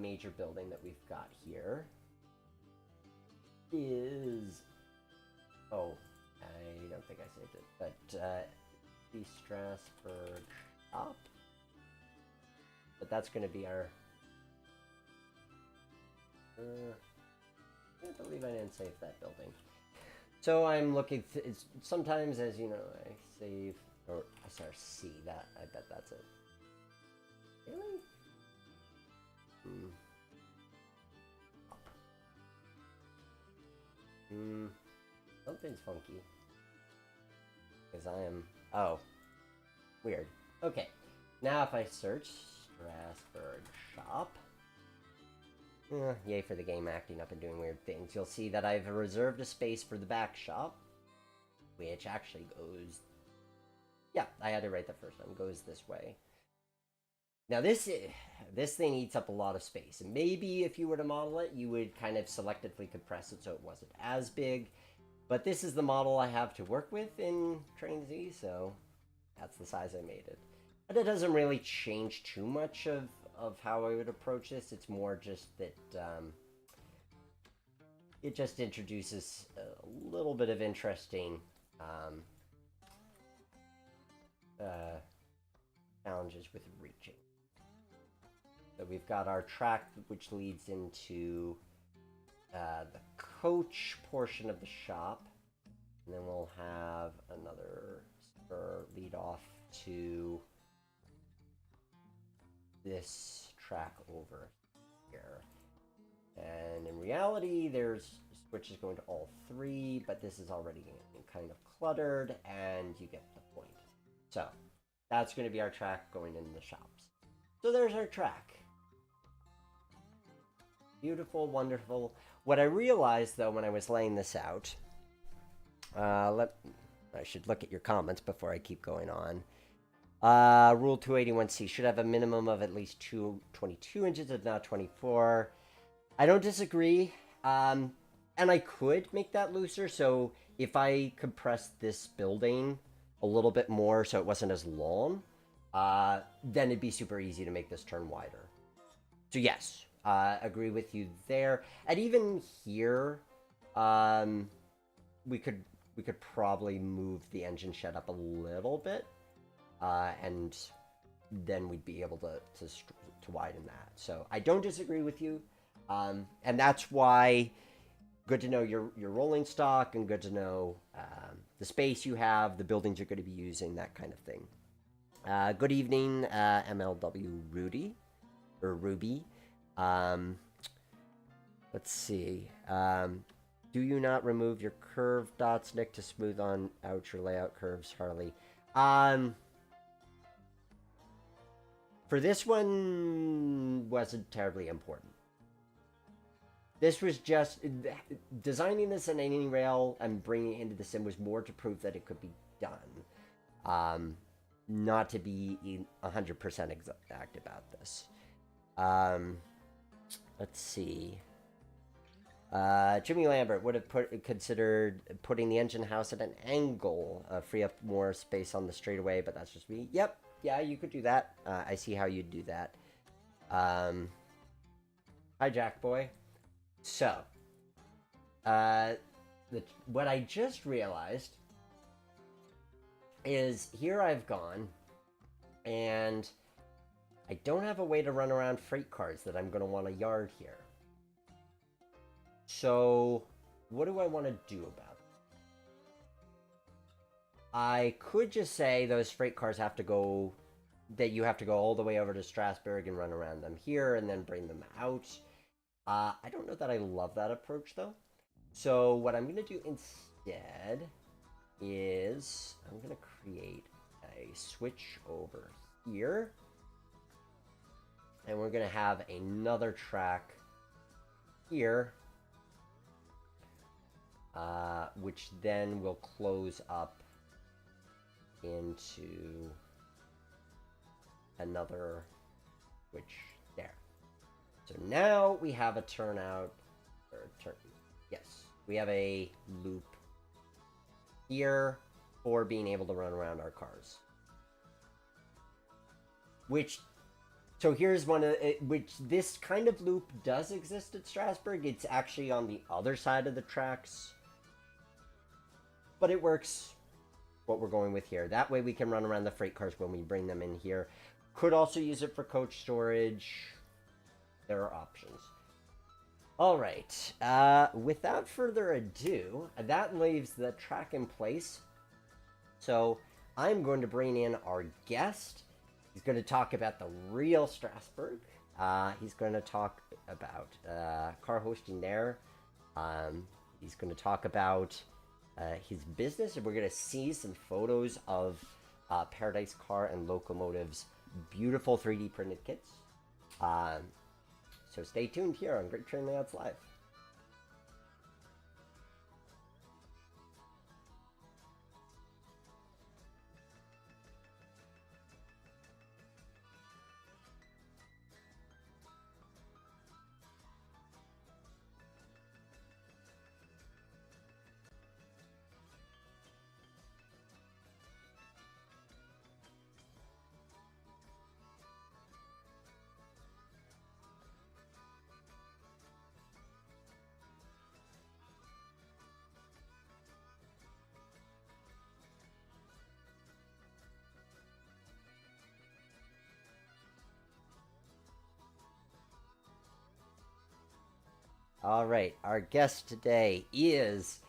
major building that we've got here is... Oh, I don't think I saved it, but the Strasburg Shop. But that's going to be our... I can't believe I didn't save that building. So I'm looking... sometimes, as you know, I save... Or I start C. That, I bet that's it. Really? Something's funky. Because I am... Oh. Weird. Okay. Now if I search Strasburg Shop... yay for the game acting up and doing weird things. You'll see that I've reserved a space for the back shop. Which actually goes... Yeah, I had it right the first time. Goes this way. Now this thing eats up a lot of space, and maybe if you were to model it, you would kind of selectively compress it so it wasn't as big. But this is the model I have to work with in Trainz, so that's the size I made it. But it doesn't really change too much of how I would approach this. It's more just that it just introduces a little bit of interesting challenges with reaching. So we've got our track, which leads into the coach portion of the shop. And then we'll have another spur lead off to this track over here. And in reality, there's switches going to all three, but this is already kind of cluttered, and you get the point. So that's going to be our track going into the shops. So there's our track. Beautiful, wonderful. What I realized, though, when I was laying this out, I should look at your comments before I keep going on. Rule 281C should have a minimum of at least 22 inches, if not 24. I don't disagree. And I could make that looser, so if I compress this building a little bit more so it wasn't as long, then it'd be super easy to make this turn wider. So yes, agree with you there. And even here, we could probably move the engine shed up a little bit, and then we'd be able to widen that. So I don't disagree with you, and that's why good to know your rolling stock, and good to know the space you have, the buildings you're going to be using, that kind of thing. Good evening, MLW Rudy or Ruby. Let's see. Do you not remove your curve dots, Nick, to smooth out your layout curves, Harley? For this one, wasn't terribly important. This was just... Designing this in any rail and bringing it into the sim was more to prove that it could be done. Not to be 100% exact about this. Let's see. Jimmy Lambert would have considered putting the engine house at an angle, free up more space on the straightaway, but that's just me. Yep, yeah, you could do that. I see how you'd do that. Hi, Jack Boy. So, what I just realized is here I've gone, and I don't have a way to run around freight cars that I'm going to want a yard here. So, what do I want to do about it? I could just say those freight cars have to go, that you have to go all the way over to Strasburg and run around them here and then bring them out. I don't know that I love that approach, though. So what I'm going to do instead is I'm going to create a switch over here. And we're going to have another track here, which then will close up into another switch there. So now we have a turnout, yes, we have a loop here for being able to run around our cars. So here's one of which this kind of loop does exist at Strasburg. It's actually on the other side of the tracks, but it works. What we're going with here. That way we can run around the freight cars when we bring them in here. Could also use it for coach storage. There are options. All right. Without further ado, that leaves the track in place. So I'm going to bring in our guest. He's going to talk about the real Strasburg. He's going to talk about car hosting there. He's going to talk about his business, and we're going to see some photos of Paradise Car and Locomotive's beautiful 3D printed kits. So stay tuned here on Great Train Layouts Live. All right, our guest today is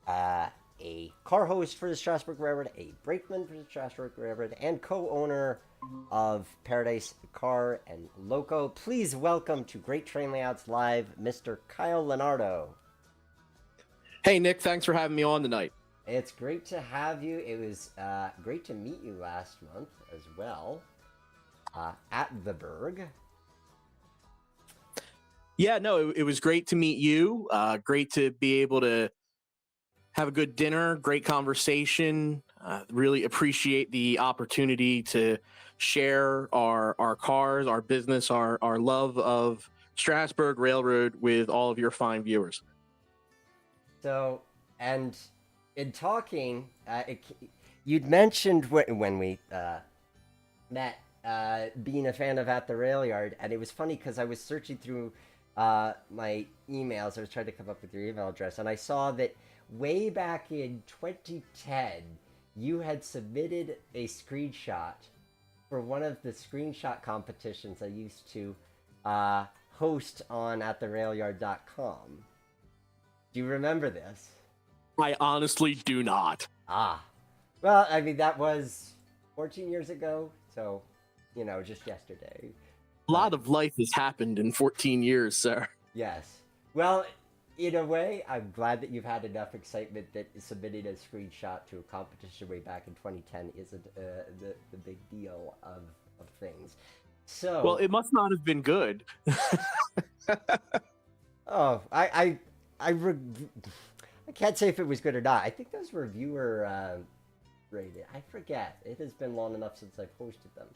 a car host for the Strasburg Railroad, a brakeman for the Strasburg Railroad, and co-owner of Paradise Car and Loco. Please welcome to Great Train Layouts Live, Mr. Kyle Linardo. Hey, Nick, thanks for having me on tonight. It's great to have you. It was great to meet you last month as well at the Berg. Yeah, no, it was great to meet you. Great to be able to have a good dinner, great conversation. Really appreciate the opportunity to share our cars, our business, our love of Strasburg Railroad with all of your fine viewers. So, and in talking, you'd mentioned when we met being a fan of At the Rail Yard, and it was funny because I was searching through my emails. I was trying to come up with your email address, and I saw that way back in 2010, you had submitted a screenshot for one of the screenshot competitions I used to host on atherailyard.com. Do you remember this? I honestly do not. Well, I mean, that was 14 years ago, so, you know, just yesterday. A lot of life has happened in 14 years, sir. Yes. Well, in a way, I'm glad that you've had enough excitement that submitting a screenshot to a competition way back in 2010 isn't the big deal of things. So, well, it must not have been good. Oh, I can't say if it was good or not. I think those were viewer rated. I forget. It has been long enough since I posted them.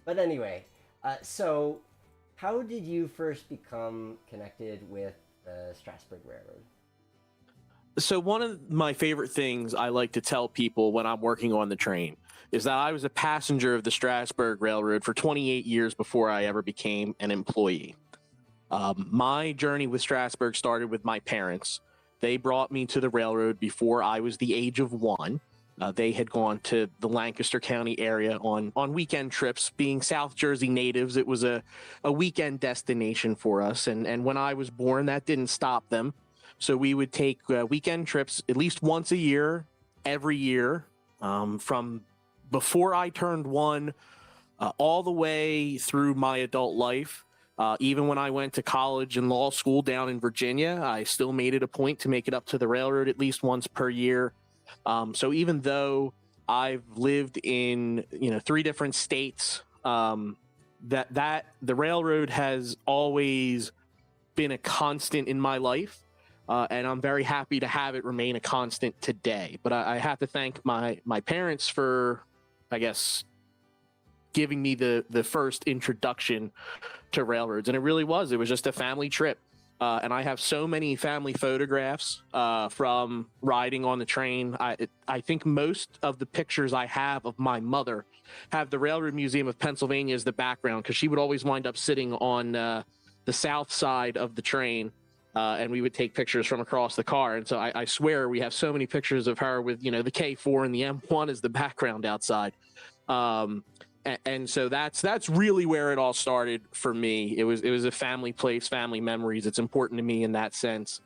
But anyway, so how did you first become connected with the Strasburg Railroad? So one of my favorite things I like to tell people when I'm working on the train is that I was a passenger of the Strasburg Railroad for 28 years before I ever became an employee. My journey with Strasburg started with my parents. They brought me to the railroad before I was the age of 1. They had gone to the Lancaster County area on weekend trips. Being South Jersey natives, it was a weekend destination for us. And when I was born, that didn't stop them. So we would take weekend trips at least once a year, every year, from before I turned 1 all the way through my adult life. Even when I went to college and law school down in Virginia, I still made it a point to make it up to the railroad at least once per year. So even though I've lived in 3 different states, that the railroad has always been a constant in my life, and I'm very happy to have it remain a constant today. But I have to thank my parents for, I guess, giving me the first introduction to railroads. And it really was. It was just a family trip. And I have so many family photographs from riding on the train. I think most of the pictures I have of my mother have the Railroad Museum of Pennsylvania as the background, because she would always wind up sitting on the south side of the train, and we would take pictures from across the car. And so I swear we have so many pictures of her with, the K4 and the M1 as the background outside. And so that's really where it all started for me. It was a family place, family memories. It's important to me in that sense.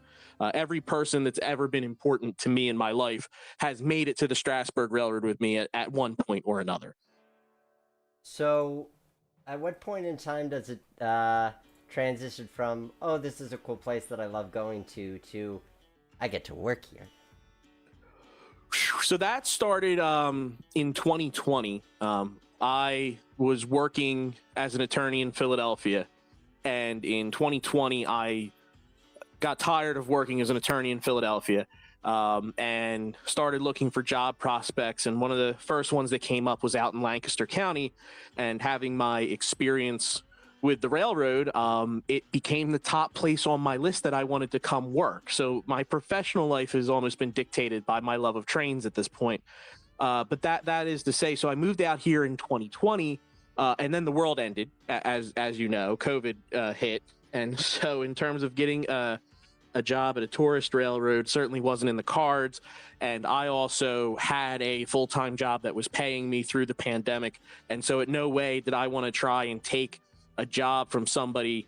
Every person that's ever been important to me in my life has made it to the Strasburg Railroad with me at one point or another. So, at what point in time does it transition from, oh, this is a cool place that I love going to I get to work here? So that started in 2020. I was working as an attorney in Philadelphia, and in 2020, I got tired of working as an attorney in Philadelphia, and started looking for job prospects. And one of the first ones that came up was out in Lancaster County, and having my experience with the railroad, it became the top place on my list that I wanted to come work. So my professional life has almost been dictated by my love of trains at this point. But that is to say, so I moved out here in 2020, and then the world ended, as you know, COVID hit. And so in terms of getting a job at a tourist railroad certainly wasn't in the cards. And I also had a full-time job that was paying me through the pandemic. And so in no way did I want to try and take a job from somebody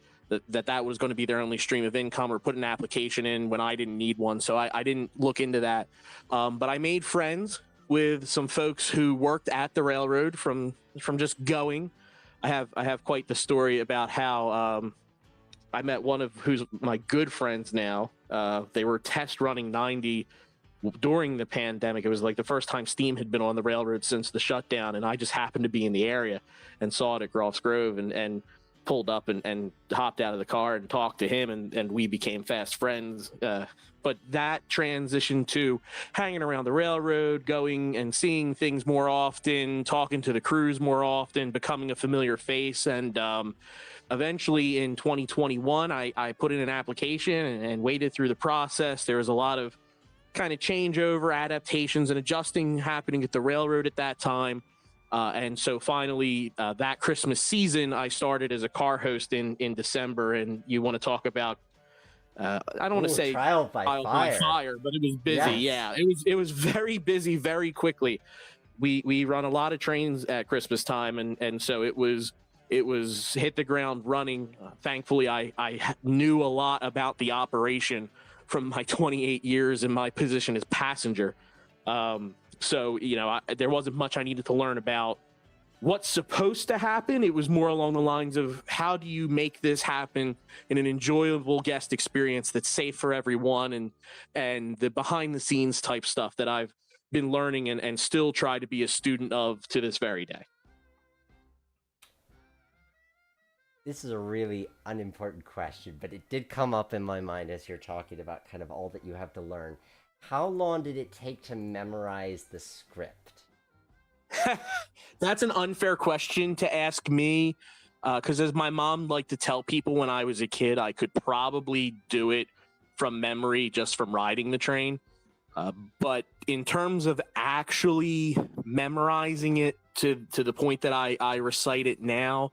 that was going to be their only stream of income, or put an application in when I didn't need one. So I didn't look into that. But I made friends with some folks who worked at the railroad from just going. I have quite the story about how I met one of who's my good friends now. They were test running 90 during the pandemic. It was like the first time steam had been on the railroad since the shutdown, and I just happened to be in the area and saw it at Groff's Grove, and pulled up and hopped out of the car and talked to him, and we became fast friends. But that transition to hanging around the railroad, going and seeing things more often, talking to the crews more often, becoming a familiar face. And eventually in 2021, I put in an application and waited through the process. There was a lot of kind of changeover, adaptations, and adjusting happening at the railroad at that time. And so finally, that Christmas season, I started as a car host in December. And you want to talk about, I don't want to say trial by fire, but it was busy. Yes. Yeah, it was very busy very quickly. We run a lot of trains at Christmas time, and so it was hit the ground running. Thankfully, I knew a lot about the operation from my 28 years in my position as passenger. So, there wasn't much I needed to learn about what's supposed to happen. It was more along the lines of, how do you make this happen in an enjoyable guest experience that's safe for everyone, and the behind the scenes type stuff that I've been learning and still try to be a student of to this very day. This is a really unimportant question, but it did come up in my mind as you're talking about kind of all that you have to learn. How long did it take to memorize the script? That's an unfair question to ask me, because as my mom liked to tell people when I was a kid, I could probably do it from memory just from riding the train. But in terms of actually memorizing it to the point that I recite it now,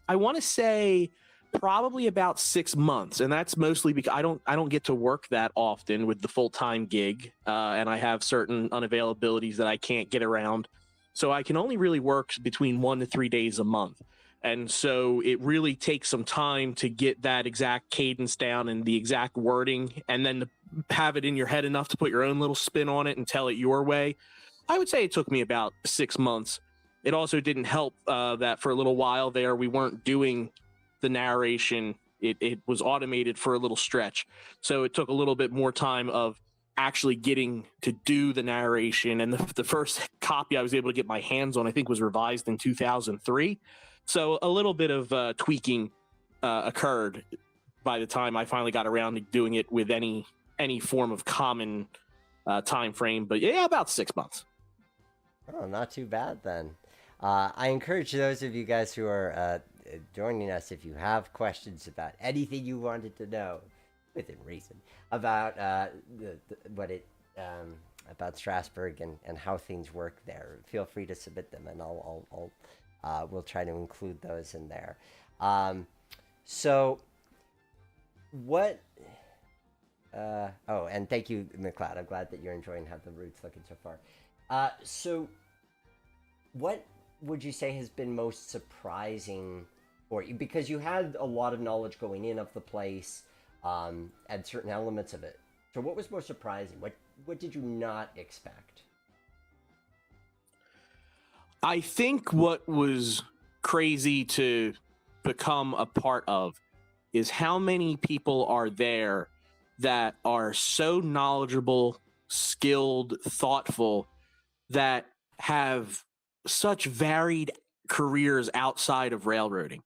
I want to say probably about 6 months, and that's mostly because I don't get to work that often with the full-time gig, and I have certain unavailabilities that I can't get around, so I can only really work between 1 to 3 days a month. And so it really takes some time to get that exact cadence down and the exact wording, and then to have it in your head enough to put your own little spin on it and tell it your way. I would say it took me about 6 months. It also didn't help that for a little while there, we weren't doing the narration. It was automated for a little stretch. So it took a little bit more time of actually getting to do the narration. And the first copy I was able to get my hands on, I think, was revised in 2003. So a little bit of tweaking occurred by the time I finally got around to doing it with any form of common time frame. But yeah, about 6 months. Oh, not too bad then. I encourage those of you guys who are joining us, if you have questions about anything you wanted to know, within reason, about about Strasburg and how things work there, feel free to submit them, and we'll try to include those in there. So, what? Oh, and thank you, McLeod. I'm glad that you're enjoying how the route's looking so far. So, what would you say has been most surprising for you? Because you had a lot of knowledge going in of the place, and certain elements of it. So, what was most surprising? What did you not expect? I think what was crazy to become a part of is how many people are there that are so knowledgeable, skilled, thoughtful, that have such varied careers outside of railroading.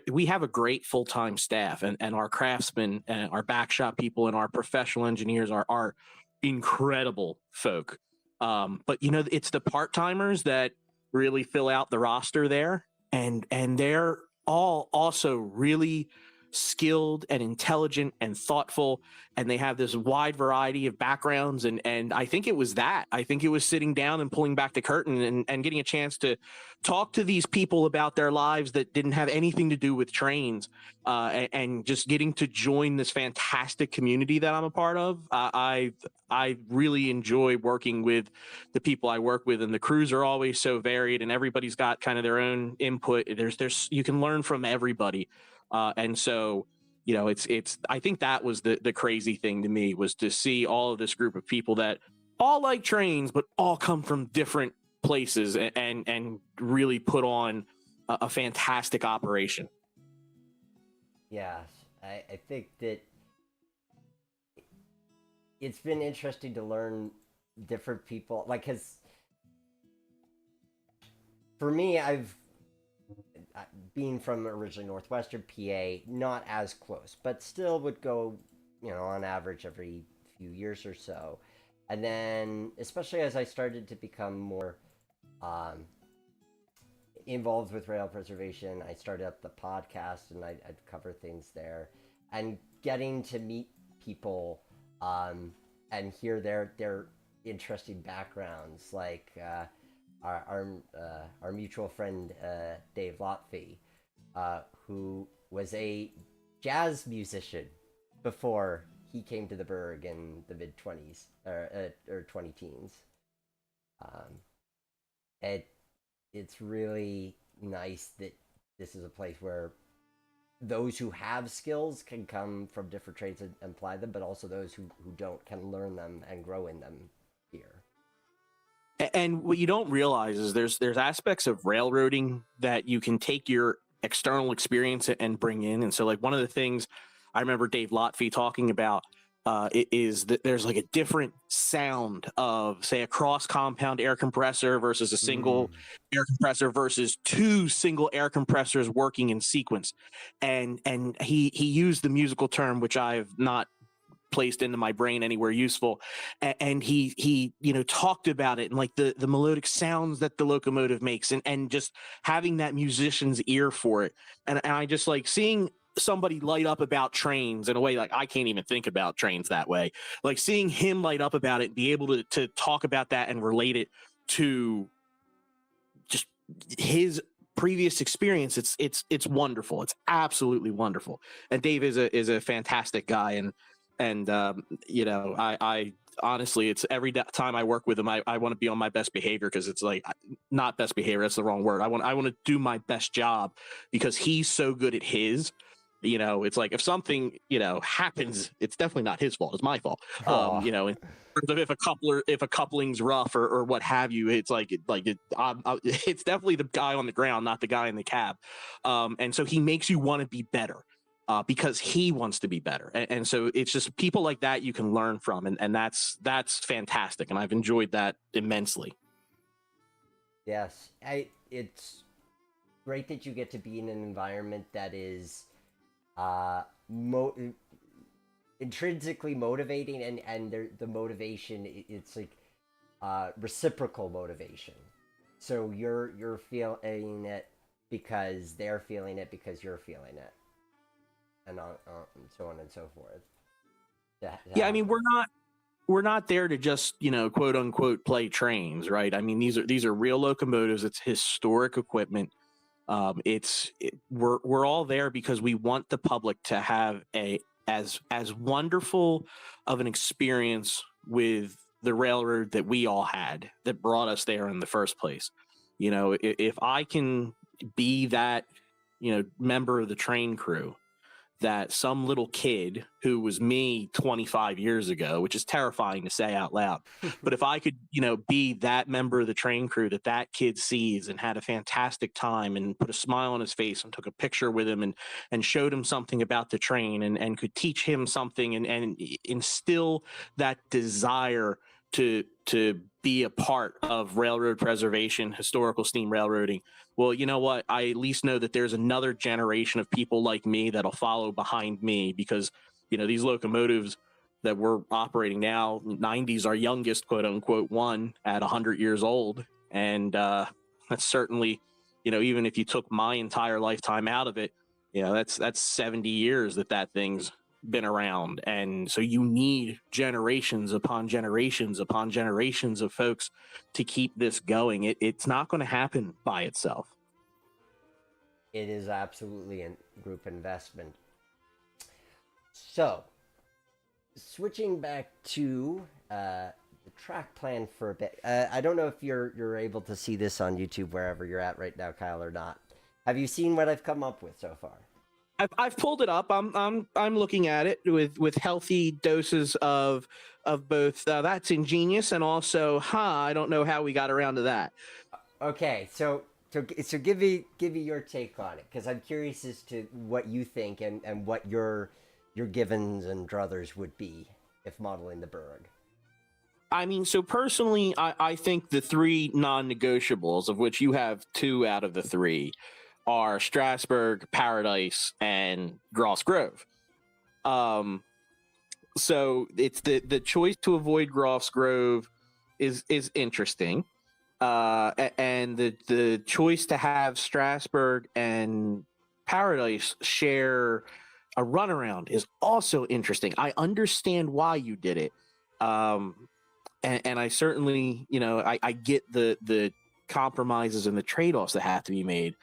We have a great full-time staff, and our craftsmen and our back shop people and our professional engineers are incredible folk. But it's the part-timers that really fill out the roster there, and they're all also really skilled and intelligent and thoughtful, and they have this wide variety of backgrounds, and I think it was sitting down and pulling back the curtain and getting a chance to talk to these people about their lives that didn't have anything to do with trains, and just getting to join this fantastic community that I'm a part of. I really enjoy working with the people I work with, and the crews are always so varied, and everybody's got kind of their own input. There's you can learn from everybody. And so, it's I think that was the crazy thing to me, was to see all of this group of people that all like trains, but all come from different places and really put on a fantastic operation. Yeah, I think that it's been interesting to learn different people. Like, because for me, being from originally Northwestern PA, not as close, but still would go, on average every few years or so. And then, especially as I started to become more involved with rail preservation, I started up the podcast, and I'd cover things there. And getting to meet people and hear their interesting backgrounds, like our mutual friend Dave Lotfi, who was a jazz musician before he came to the Berg in the mid 20s or 20 teens. It's really nice that this is a place where those who have skills can come from different trades and apply them, but also those who don't can learn them and grow in them here. And what you don't realize is there's aspects of railroading that you can take your external experience and bring in. And so, like, one of the things I remember Dave Lotfi talking about is that there's like a different sound of, say, a cross compound air compressor versus a single air compressor versus two single air compressors working in sequence. And he used the musical term, which I've not placed into my brain anywhere useful, and he talked about it, and like the melodic sounds that the locomotive makes, and just having that musician's ear for it. And I just like seeing somebody light up about trains in a way like I can't even think about trains that way. Like seeing him light up about it, be able to talk about that and relate it to just his previous experience. It's wonderful. It's absolutely wonderful. And Dave is a fantastic guy, and I honestly, it's every time I work with him, I want to be on my best behavior, because it's like, not best behavior, that's the wrong word. I want to do my best job, because he's so good at his. It's like, if something happens, it's definitely not his fault, it's my fault. If a coupling's rough or what have you, it's like it's definitely the guy on the ground, not the guy in the cab. And so he makes you want to be better. Because he wants to be better. And so it's just people like that you can learn from. And that's fantastic. And I've enjoyed that immensely. Yes. It's great that you get to be in an environment that is intrinsically motivating, and the motivation, it's like reciprocal motivation. So you're feeling it because they're feeling it because you're feeling it, and so on and so forth. Yeah, I mean, we're not there to just, quote unquote play trains, right? I mean, these are real locomotives. It's historic equipment. We're all there because we want the public to have as wonderful of an experience with the railroad that we all had that brought us there in the first place. If I can be that, member of the train crew that some little kid who was me 25 years ago, which is terrifying to say out loud, but if I could, be that member of the train crew that kid sees and had a fantastic time and put a smile on his face and took a picture with him and showed him something about the train and could teach him something and instill that desire to be a part of railroad preservation, historical steam railroading. Well, you know what? I at least know that there's another generation of people like me that'll follow behind me because, these locomotives that we're operating now, 90's our youngest, quote unquote, one at 100 years old. And that's certainly, even if you took my entire lifetime out of it, that's 70 years that thing's been around. And so you need generations upon generations upon generations of folks to keep this going. It's not going to happen by itself. It is absolutely a group investment. So, switching back to the track plan for a bit. I don't know if you're able to see this on YouTube wherever you're at right now, Kyle, or not. Have you seen what I've come up with so far? I've pulled it up. I'm looking at it with healthy doses of both. That's ingenious and also, I don't know how we got around to that. Okay, so give me your take on it, because I'm curious as to what you think and what your givens and druthers would be if modeling the Berg. I mean, so personally, I think the three non-negotiables, of which you have two out of the three, are Strasburg, Paradise, and Gross Grove. So it's the choice to avoid Gross Grove is interesting. And the choice to have Strasburg and Paradise share a runaround is also interesting. I understand why you did it. And I certainly, I get the compromises and the trade-offs that have to be made.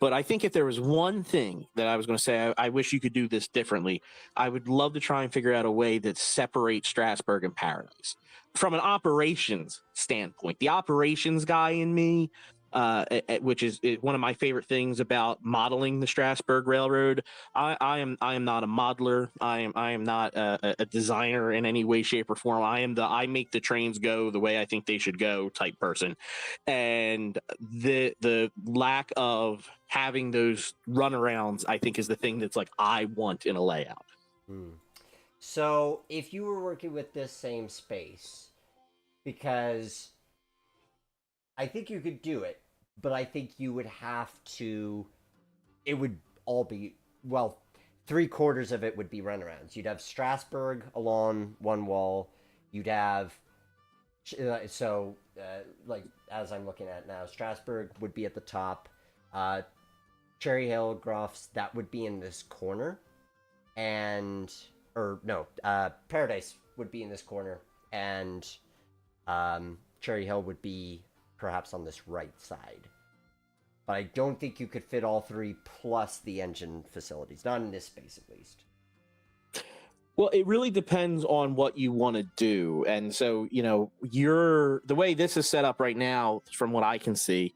But I think if there was one thing that I was going to say, I wish you could do this differently. I would love to try and figure out a way that separates Strasburg and Paradise from an operations standpoint. The operations guy in me, which is one of my favorite things about modeling the Strasburg Railroad. I am not a modeler. I am not a designer in any way, shape, or form. I make the trains go the way I think they should go type person. And the lack of having those runarounds, I think, is the thing that's like I want in a layout. So if you were working with this same space, because I think you could do it, but I think you would have to, it would all be, well, 3/4 of it would be runarounds. You'd have Strasburg along one wall. You'd have, like, as I'm looking at now, Strasburg would be at the top. Cherry Hill, Groff's, that would be in this corner. Paradise would be in this corner. And Cherry Hill would be perhaps on this right side. But I don't think you could fit all three plus the engine facilities. Not in this space, at least. Well, it really depends on what you want to do. And so, the way this is set up right now, from what I can see,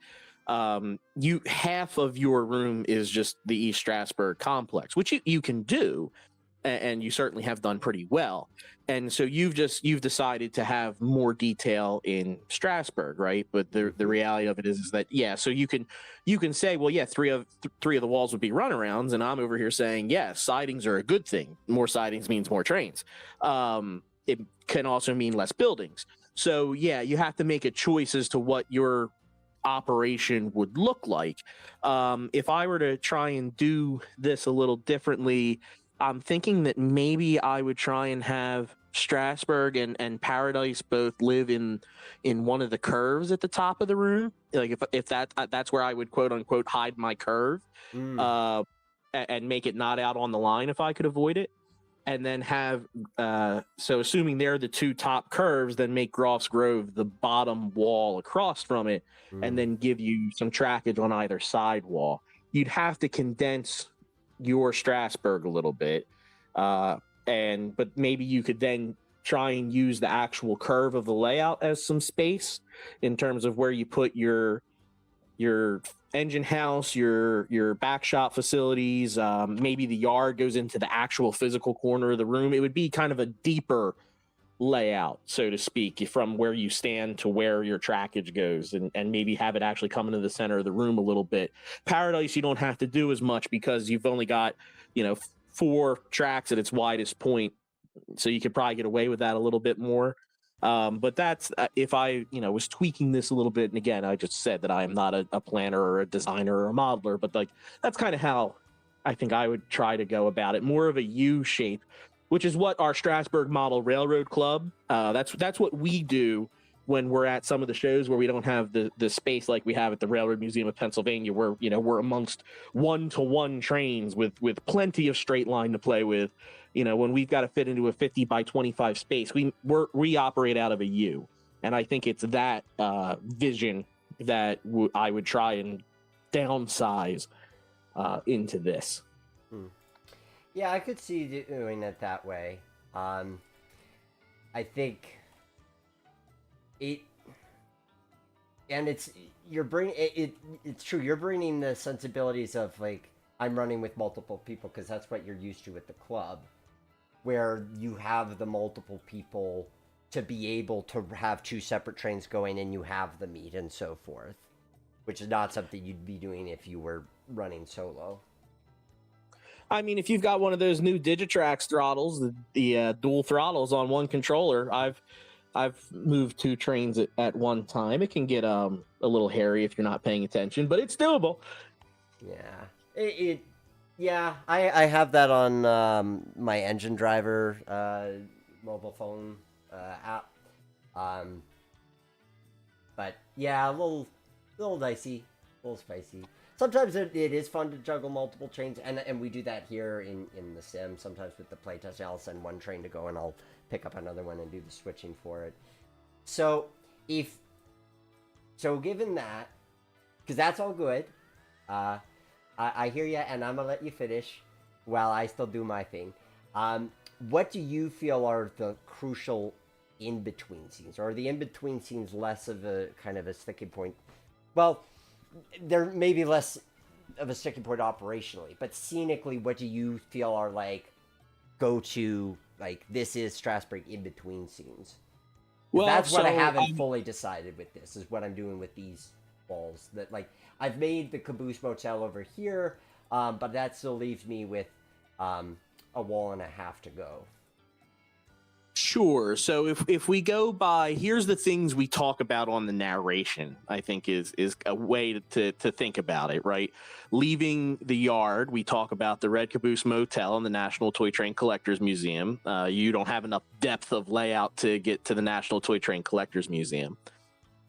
half of your room is just the East Strasburg complex, which you can do, and you certainly have done pretty well. And so you've decided to have more detail in Strasburg, right? But the reality of it is that, so you can say, well, three of the walls would be runarounds, and I'm over here saying, sidings are a good thing. More sidings means more trains. It can also mean less buildings. So you have to make a choice as to what your operation would look like. If I were to try and do this a little differently, I'm thinking that maybe I would try and have Strasburg and Paradise both live in one of the curves at the top of the room. Like if that's where I would quote unquote hide my curve, Mm. uh, and make it not out on the line if I could avoid it. And then have so assuming they're the two top curves, then make Groff's Grove the bottom wall across from it, and then give you some trackage on either side wall. You'd have to condense your Strasburg a little bit, but maybe you could then try and use the actual curve of the layout as some space in terms of where you put your engine house, your back shop facilities, maybe the yard goes into the actual physical corner of the room. It would be kind of a deeper layout, so to speak, from where you stand to where your trackage goes, and maybe have it actually come into the center of the room a little bit. Paradise, you don't have to do as much because you've only got, 4 tracks at its widest point, so you could probably get away with that a little bit more. But that's if I, was tweaking this a little bit. And again, I just said that I am not a planner or a designer or a modeler, but like that's kind of how I think I would try to go about it. More of a U shape, which is what our Strasburg Model Railroad Club. That's what we do when we're at some of the shows where we don't have the space like we have at the Railroad Museum of Pennsylvania, where we're amongst 1-to-1 trains with plenty of straight line to play with. When we've got to fit into a 50 by 25 space, we operate out of a U. And I think it's that vision that I would try and downsize into this. Yeah, I could see you doing it that way. I think it's true. You're bringing the sensibilities of like I'm running with multiple people because that's what you're used to at the club, where you have the multiple people to be able to have 2 separate trains going and you have the meet and so forth, which is not something you'd be doing if you were running solo. I mean, if you've got one of those new Digitrax throttles, the dual throttles on one controller, I've moved 2 trains at one time. It can get a little hairy if you're not paying attention, but it's doable. Yeah, yeah, I have that on my engine driver mobile phone app. But yeah, a little dicey, a little spicy. Sometimes it is fun to juggle multiple trains, and we do that here in the sim. Sometimes with the playtest, I'll send one train to go, and I'll pick up another one and do the switching for it. So given that, because that's all good, I hear you, and I'm gonna let you finish while I still do my thing. What do you feel are the crucial in-between scenes, or are the in-between scenes less of a kind of a sticking point? Well, there may be less of a sticking point operationally, but scenically, what do you feel are like go-to, like this is Strasburg in-between scenes? Well, that's what I haven't fully decided with this, is what I'm doing with these walls. That like I've made the Caboose Motel over here, but that still leaves me with a wall and a half to go. Sure. So if we go by, here's the things we talk about on the narration, I think is a way to think about it, right? Leaving the yard, we talk about the Red Caboose Motel and the National Toy Train Collectors Museum. You don't have enough depth of layout to get to the National Toy Train Collectors Museum.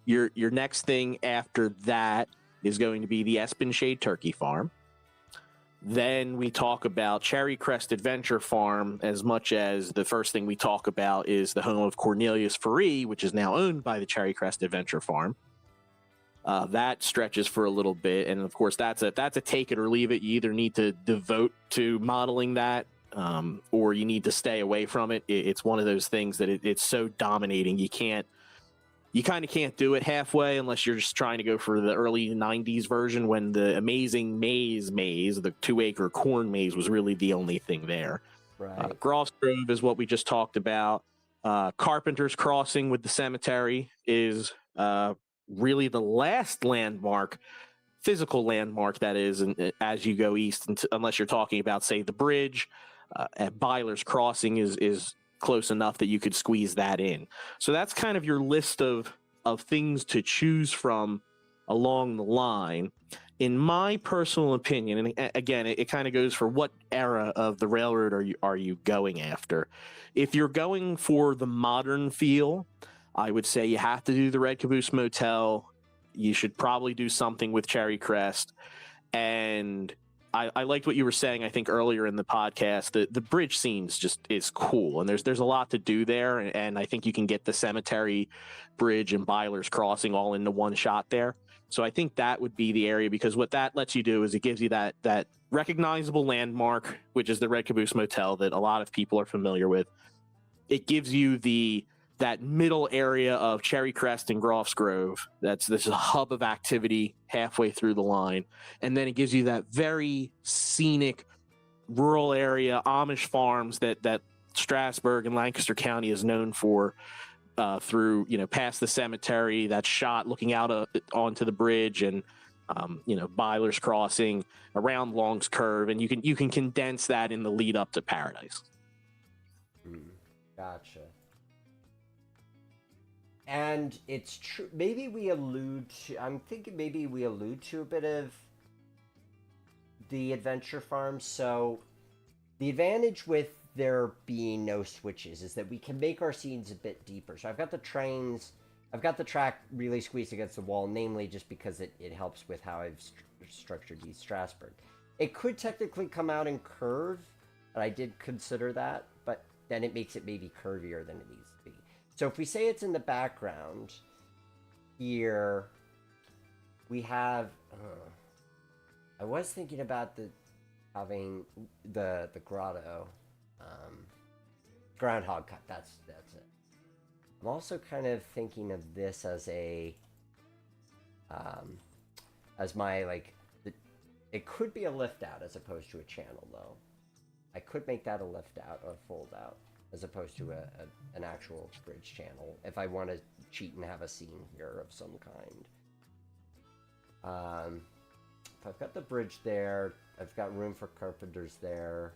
Your next thing after that is going to be the Espenshade Turkey Farm. Then we talk about Cherry Crest Adventure Farm, as much as the first thing we talk about is the home of Cornelius Ferree, which is now owned by the Cherry Crest Adventure Farm. That stretches for a little bit, and of course that's a take it or leave it. You either need to devote to modeling that, or you need to stay away from it. It's one of those things that it's so dominating you kind of can't do it halfway unless you're just trying to go for the early 90s version when the amazing maze, the 2-acre corn maze, was really the only thing there. Right. Groff's Grove is what we just talked about. Carpenters Crossing with the cemetery is really the last physical landmark that is as you go east, unless you're talking about, say, the bridge. At Byler's Crossing is close enough that you could squeeze that in. So that's kind of your list of things to choose from along the line. In my personal opinion, and again, it kind of goes for what era of the railroad are you going after. If you're going for the modern feel, I would say you have to do the Red Caboose Motel. You should probably do something with Cherry Crest. And I liked what you were saying, I think, earlier in the podcast. The bridge scenes just is cool. And there's a lot to do there. And I think you can get the Cemetery Bridge and Byler's Crossing all into one shot there. So I think that would be the area, because what that lets you do is it gives you that recognizable landmark, which is the Red Caboose Motel that a lot of people are familiar with. It gives you that middle area of Cherry Crest and Groff's Grove. This is a hub of activity halfway through the line. And then it gives you that very scenic rural area, Amish farms that Strasburg and Lancaster County is known for, through, past the cemetery, that shot looking out onto the bridge, and, Byler's Crossing, around Long's Curve. And you can condense that in the lead up to Paradise. Gotcha. And it's true. Maybe we allude to. I'm thinking maybe we allude to a bit of the Adventure Farm. So the advantage with there being no switches is that we can make our scenes a bit deeper. So I've got the track really squeezed against the wall, namely just because it helps with how I've structured East Strasburg. It could technically come out and curve, and I did consider that, but then it makes it maybe curvier than it needs to be. So if we say it's in the background, here we have, I was thinking about having the grotto, groundhog cut, that's it. I'm also kind of thinking of this as as my, it could be a lift out as opposed to a channel though. I could make that a lift out or fold out, as opposed to an actual bridge channel, if I want to cheat and have a scene here of some kind. If I've got the bridge there, I've got room for carpenters there.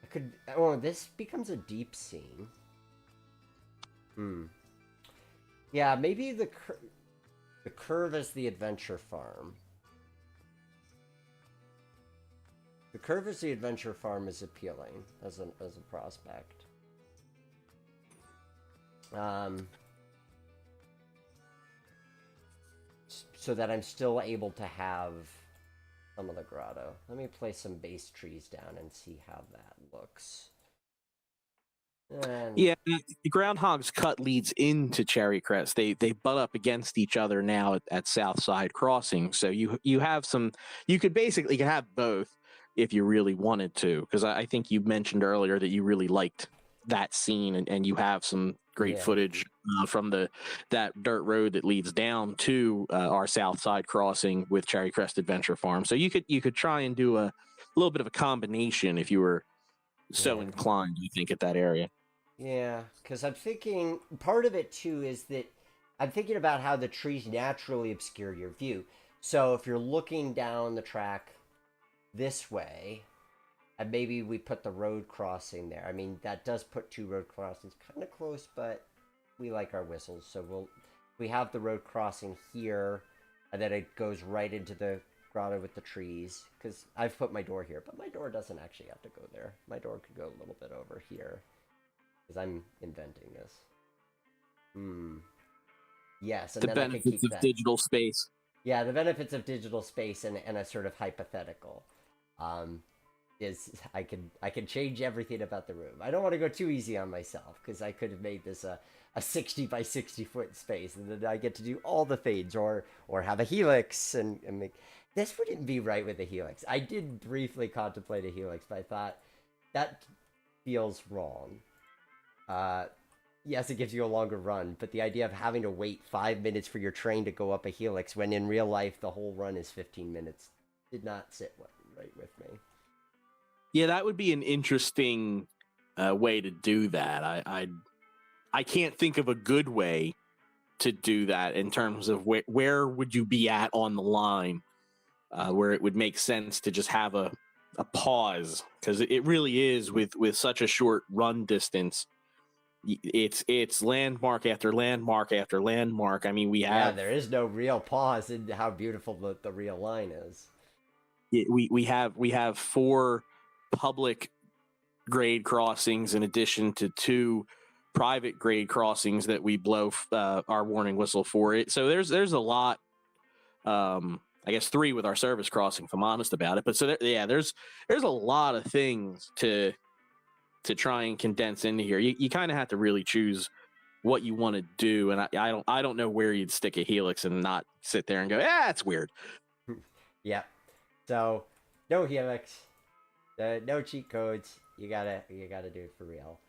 I could... Oh, this becomes a deep scene. Yeah, maybe the curve is the Adventure Farm. The curve as the Adventure Farm is appealing as a prospect. So that I'm still able to have some of the grotto. Let me place some base trees down and see how that looks. And... Yeah, the Groundhog's Cut leads into Cherry Crest. They butt up against each other now at Southside Crossing. So you have some... You could basically have both if you really wanted to, because I think you mentioned earlier that you really liked that scene, and you have some great footage from that dirt road that leads down to our Southside Crossing with Cherry Crest Adventure Farm. So you could try and do a little bit of a combination if you were so inclined, I think, at that area. Yeah, because I'm thinking part of it too is that I'm thinking about how the trees naturally obscure your view. So if you're looking down the track this way, and maybe we put the road crossing there. I mean, that does put two road crossings kind of close, but we like our whistles, so we have the road crossing here, and then it goes right into the grotto with the trees, because I've put my door here, but my door doesn't actually have to go there. My door could go a little bit over here, because I'm inventing this. Yes, and the then benefits I can keep of digital space. Yeah, the benefits of digital space and a sort of hypothetical is I can change everything about the room. I don't want to go too easy on myself, because I could have made this a 60 by 60 foot space, and then I get to do all the fades or have a helix and make... This wouldn't be right with a helix. I did briefly contemplate a helix, but I thought that feels wrong. Yes, it gives you a longer run, but the idea of having to wait 5 minutes for your train to go up a helix when in real life the whole run is 15 minutes did not sit right with me. Yeah, that would be an interesting way to do that. I can't think of a good way to do that in terms of where would you be at on the line where it would make sense to just have a pause, because it really is with such a short run distance. it's landmark after landmark after landmark. I mean, there is no real pause in how beautiful the real line is. We have 4 public grade crossings in addition to 2 private grade crossings that we blow our warning whistle for it. So there's a lot. I guess 3 with our service crossing, if I'm honest about it. But so there's a lot of things to try and condense into here. You kind of have to really choose what you want to do, and I don't know where you'd stick a helix and not sit there and go, it's weird. Yeah. So no helix, no cheat codes. You gotta do it for real.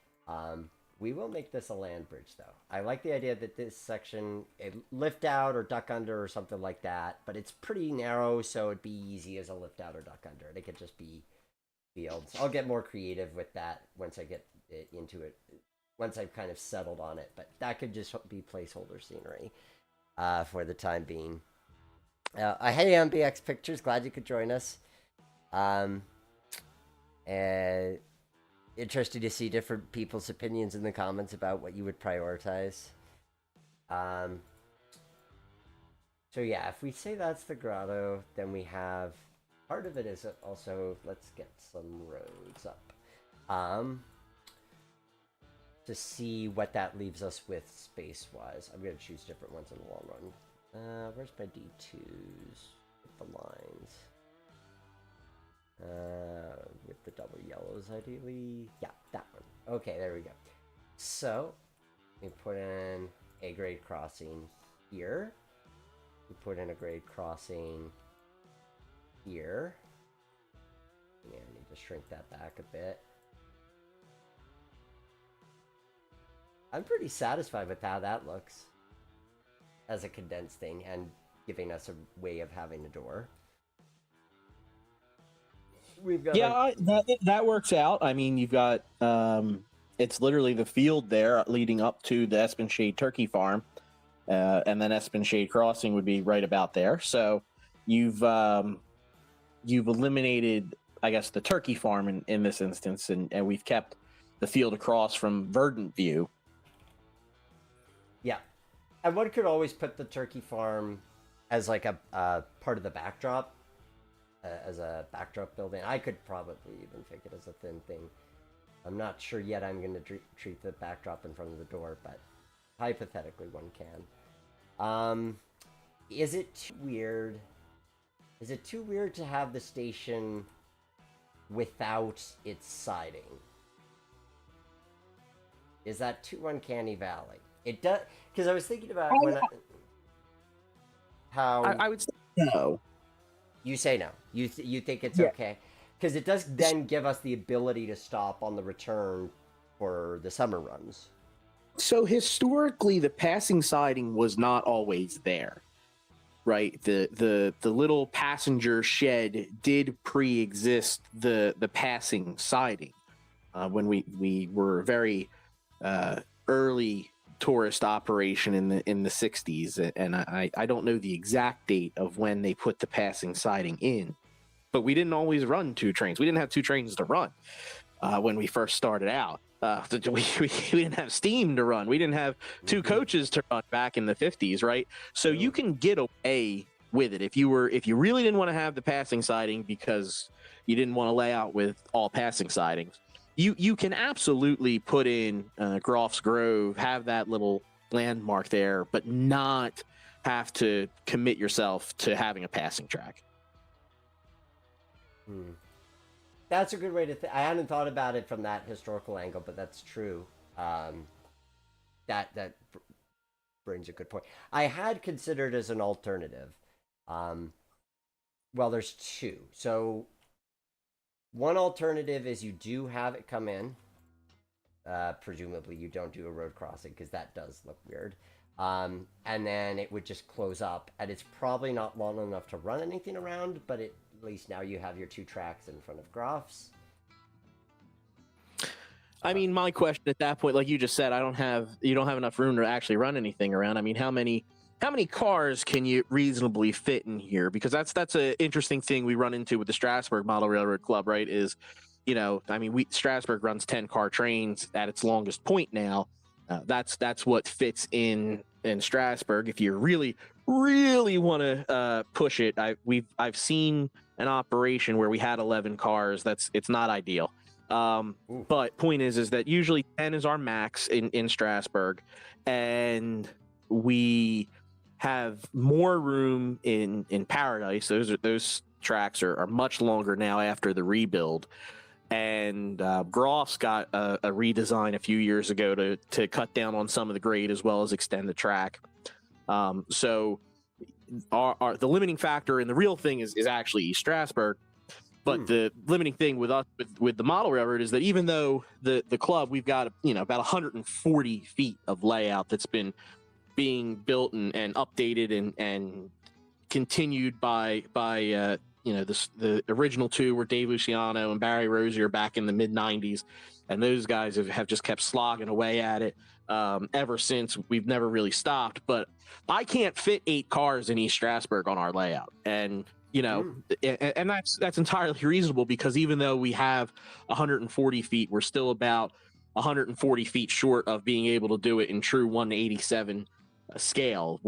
We will make this a land bridge, though. I like the idea that this section, lift out or duck under or something like that, but it's pretty narrow, so it'd be easy as a lift out or duck under. It could just be fields. I'll get more creative with that once I get into it, once I've kind of settled on it, but that could just be placeholder scenery for the time being. Hey, MBX Pictures, glad you could join us. And interested to see different people's opinions in the comments about what you would prioritize. So yeah, if we say that's the grotto, then we have part of it is also, let's get some roads up to see what that leaves us with space wise. I'm going to choose different ones in the long run. Where's my D2s with the lines? With the double yellows, ideally. Yeah, that one. Okay, there we go. So, we put in a grade crossing here. We put in a grade crossing here. Yeah, I need to shrink that back a bit. I'm pretty satisfied with how that looks as a condensed thing and giving us a way of having a door. We've got that works out. I mean, you've got it's literally the field there leading up to the Espenshade Turkey Farm, and then Espenshade Crossing would be right about there. So you've eliminated, I guess, the turkey farm in this instance, and we've kept the field across from Verdant View. Yeah, and one could always put the turkey farm as like a part of the backdrop. As a backdrop building. I could probably even take it as a thin thing. I'm not sure yet I'm going to treat the backdrop in front of the door, but hypothetically one can. Is it too weird? Is it too weird to have the station without its siding? Is that too uncanny valley? It does, because I was thinking about how I would say no. You say no. You think it's okay, because it does then give us the ability to stop on the return for the summer runs. So historically, the passing siding was not always there, right? The little passenger shed did pre-exist the passing siding when we were very early tourist operation in the 60s, and I don't know the exact date of when they put the passing siding in, but we didn't always run 2 trains. We didn't have 2 trains to run when we first started out. We didn't have steam to run. We didn't have 2 coaches to run back in the 50s, right? So you can get away with it if you really didn't want to have the passing siding because you didn't want to lay out with all passing sidings. You can absolutely put in Groff's Grove, have that little landmark there, but not have to commit yourself to having a passing track. That's a good way to think. I hadn't thought about it from that historical angle, but that's true. That brings a good point. I had considered as an alternative. Well, there's 2. So one alternative is you do have it come in. Presumably you don't do a road crossing because that does look weird. And then it would just close up, and it's probably not long enough to run anything around, but at least now you have your 2 tracks in front of Groff's. I mean, my question at that point, like you just said, you don't have enough room to actually run anything around. I mean, how many cars can you reasonably fit in here? Because that's an interesting thing we run into with the Strasburg Model Railroad Club, right? Is, Strasburg runs 10-car trains at its longest point now. That's what fits in Strasburg. If you really want to push it, I've seen an operation where we had 11 cars. It's not ideal. But point is that usually 10 is our max in Strasburg, and we have more room in Paradise. Those tracks are much longer now after the rebuild. And Groff's got a redesign a few years ago to cut down on some of the grade as well as extend the track. So the limiting factor and the real thing is actually East Strasburg. But the limiting thing with us with the model railroad is that even though the club, we've got about 140 feet of layout that's been being built and updated and continued by the original two were Dave Luciano and Barry Rosier back in the mid 90s, and those guys have just kept slogging away at it ever since. We've never really stopped. But I can't fit 8 cars in East Strasburg on our layout, and and that's entirely reasonable, because even though we have 140 feet, we're still about 140 feet short of being able to do it in true 187 scale.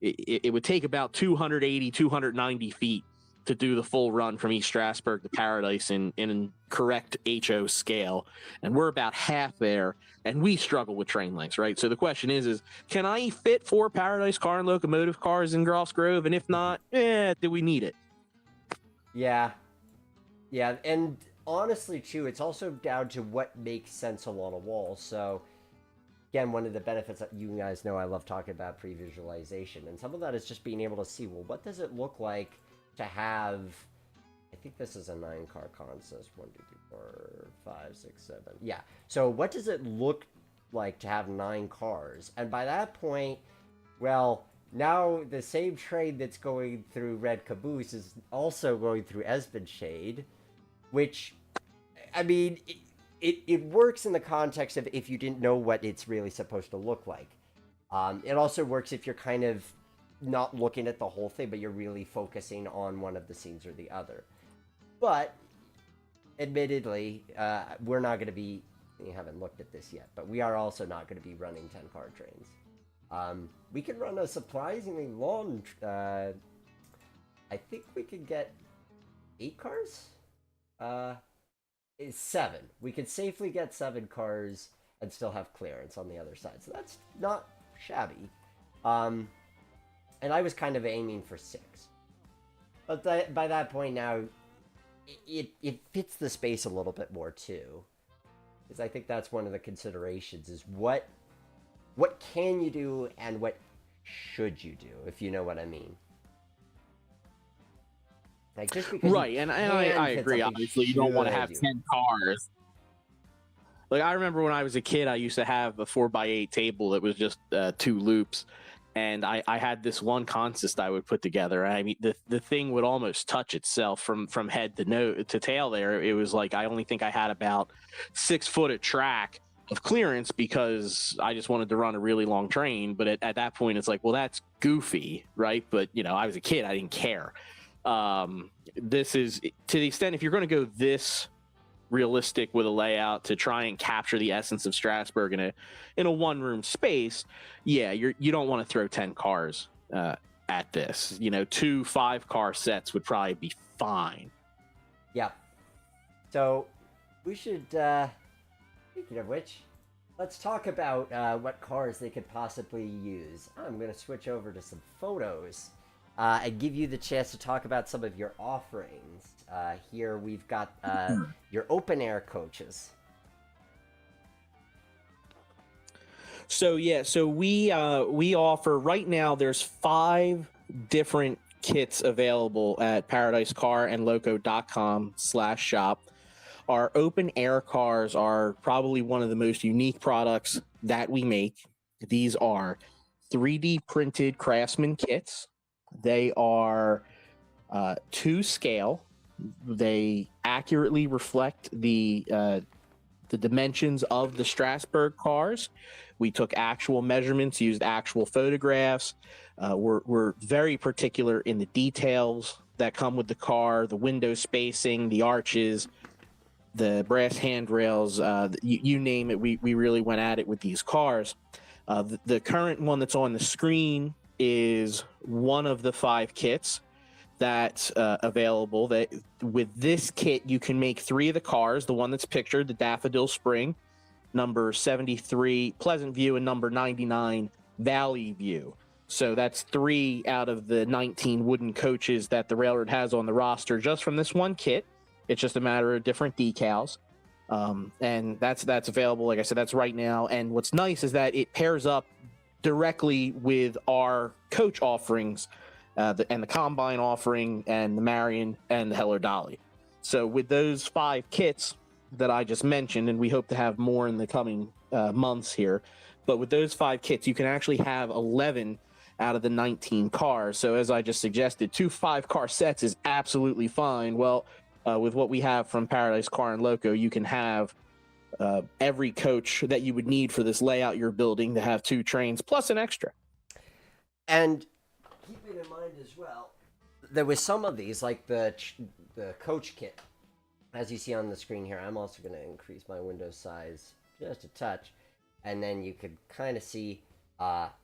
It would take about 290 feet to do the full run from East Strasburg to Paradise in correct HO scale, and we're about half there, and we struggle with train lengths, right? So the question is can I fit 4 Paradise Car and Locomotive cars in Groff's Grove? And if not, do we need it? Yeah, and honestly, too, it's also down to what makes sense along a wall. So, again, one of the benefits that you guys know I love talking about pre-visualization, and some of that is just being able to see, well, what does it look like to have, I think this is a 9-car consist, 1, 2, 3, 4, 5, 6, 7. Yeah. So what does it look like to have 9 cars? And by that point, well, now the same train that's going through Red Caboose is also going through Espenshade, which, I mean, it works in the context of if you didn't know what it's really supposed to look like. It also works if you're kind of not looking at the whole thing, but you're really focusing on one of the scenes or the other. But admittedly, we're not going to be, we haven't looked at this yet, but we are also not going to be running 10-car trains. We could run a surprisingly long, I think we could get 8 cars? 7. We could safely get 7 cars and still have clearance on the other side. So that's not shabby. And I was kind of aiming for 6. But by that point now, it fits the space a little bit more too. Because I think that's one of the considerations is what can you do and what should you do, if you know what I mean. Like, just because right, and I agree. Obviously, you don't want to have 10 cars. Like, I remember when I was a kid, I used to have a 4x8 table that was just 2 loops. And I had this one consist I would put together. I mean, the thing would almost touch itself from head to tail there. It was like, I only think I had about 6 foot of track of clearance because I just wanted to run a really long train. But at that point, it's like, well, that's goofy, right? But, I was a kid. I didn't care. This is, to the extent, if you're going to go this realistic with a layout to try and capture the essence of Strasburg in a one-room space, you don't want to throw 10 cars at this. 2 5-car sets would probably be fine. Yeah. So we should, speaking of which, let's talk about what cars they could possibly use. I'm going to switch over to some photos and give you the chance to talk about some of your offerings. Here we've got your open air coaches. So we offer right now. There's 5 different kits available at paradisecarandloco.com/shop. Our open air cars are probably one of the most unique products that we make. These are 3D printed Craftsman kits. They are to scale. They accurately reflect the dimensions of the Strasburg cars. We took actual measurements, used actual photographs. We're very particular in the details that come with the car, the window spacing, the arches. the brass handrails, you name it. We really went at it with these cars. The current one that's on the screen is one of the 5 kits that's available. That with this kit, you can make 3 of the cars. The one that's pictured, the Daffodil Spring, number 73 Pleasant View, and number 99 Valley View. So that's 3 out of the 19 wooden coaches that the railroad has on the roster just from this one kit. It's just a matter of different decals. And that's available. Like I said, that's right now. And what's nice is that it pairs up directly with our coach offerings, and the Combine offering, and the Marion, and the Heller Dolly. So with those 5 kits that I just mentioned, and we hope to have more in the coming months here, but with those 5 kits, you can actually have 11 out of the 19 cars. So as I just suggested, 2 5-car sets is absolutely fine. Well, with what we have from Paradise Car and Loco, you can have every coach that you would need for this layout you're building to have 2 trains plus an extra. And keeping in mind as well, there was some of these, like the coach kit, as you see on the screen here. I'm also going to increase my window size just a touch, and then you could kind of see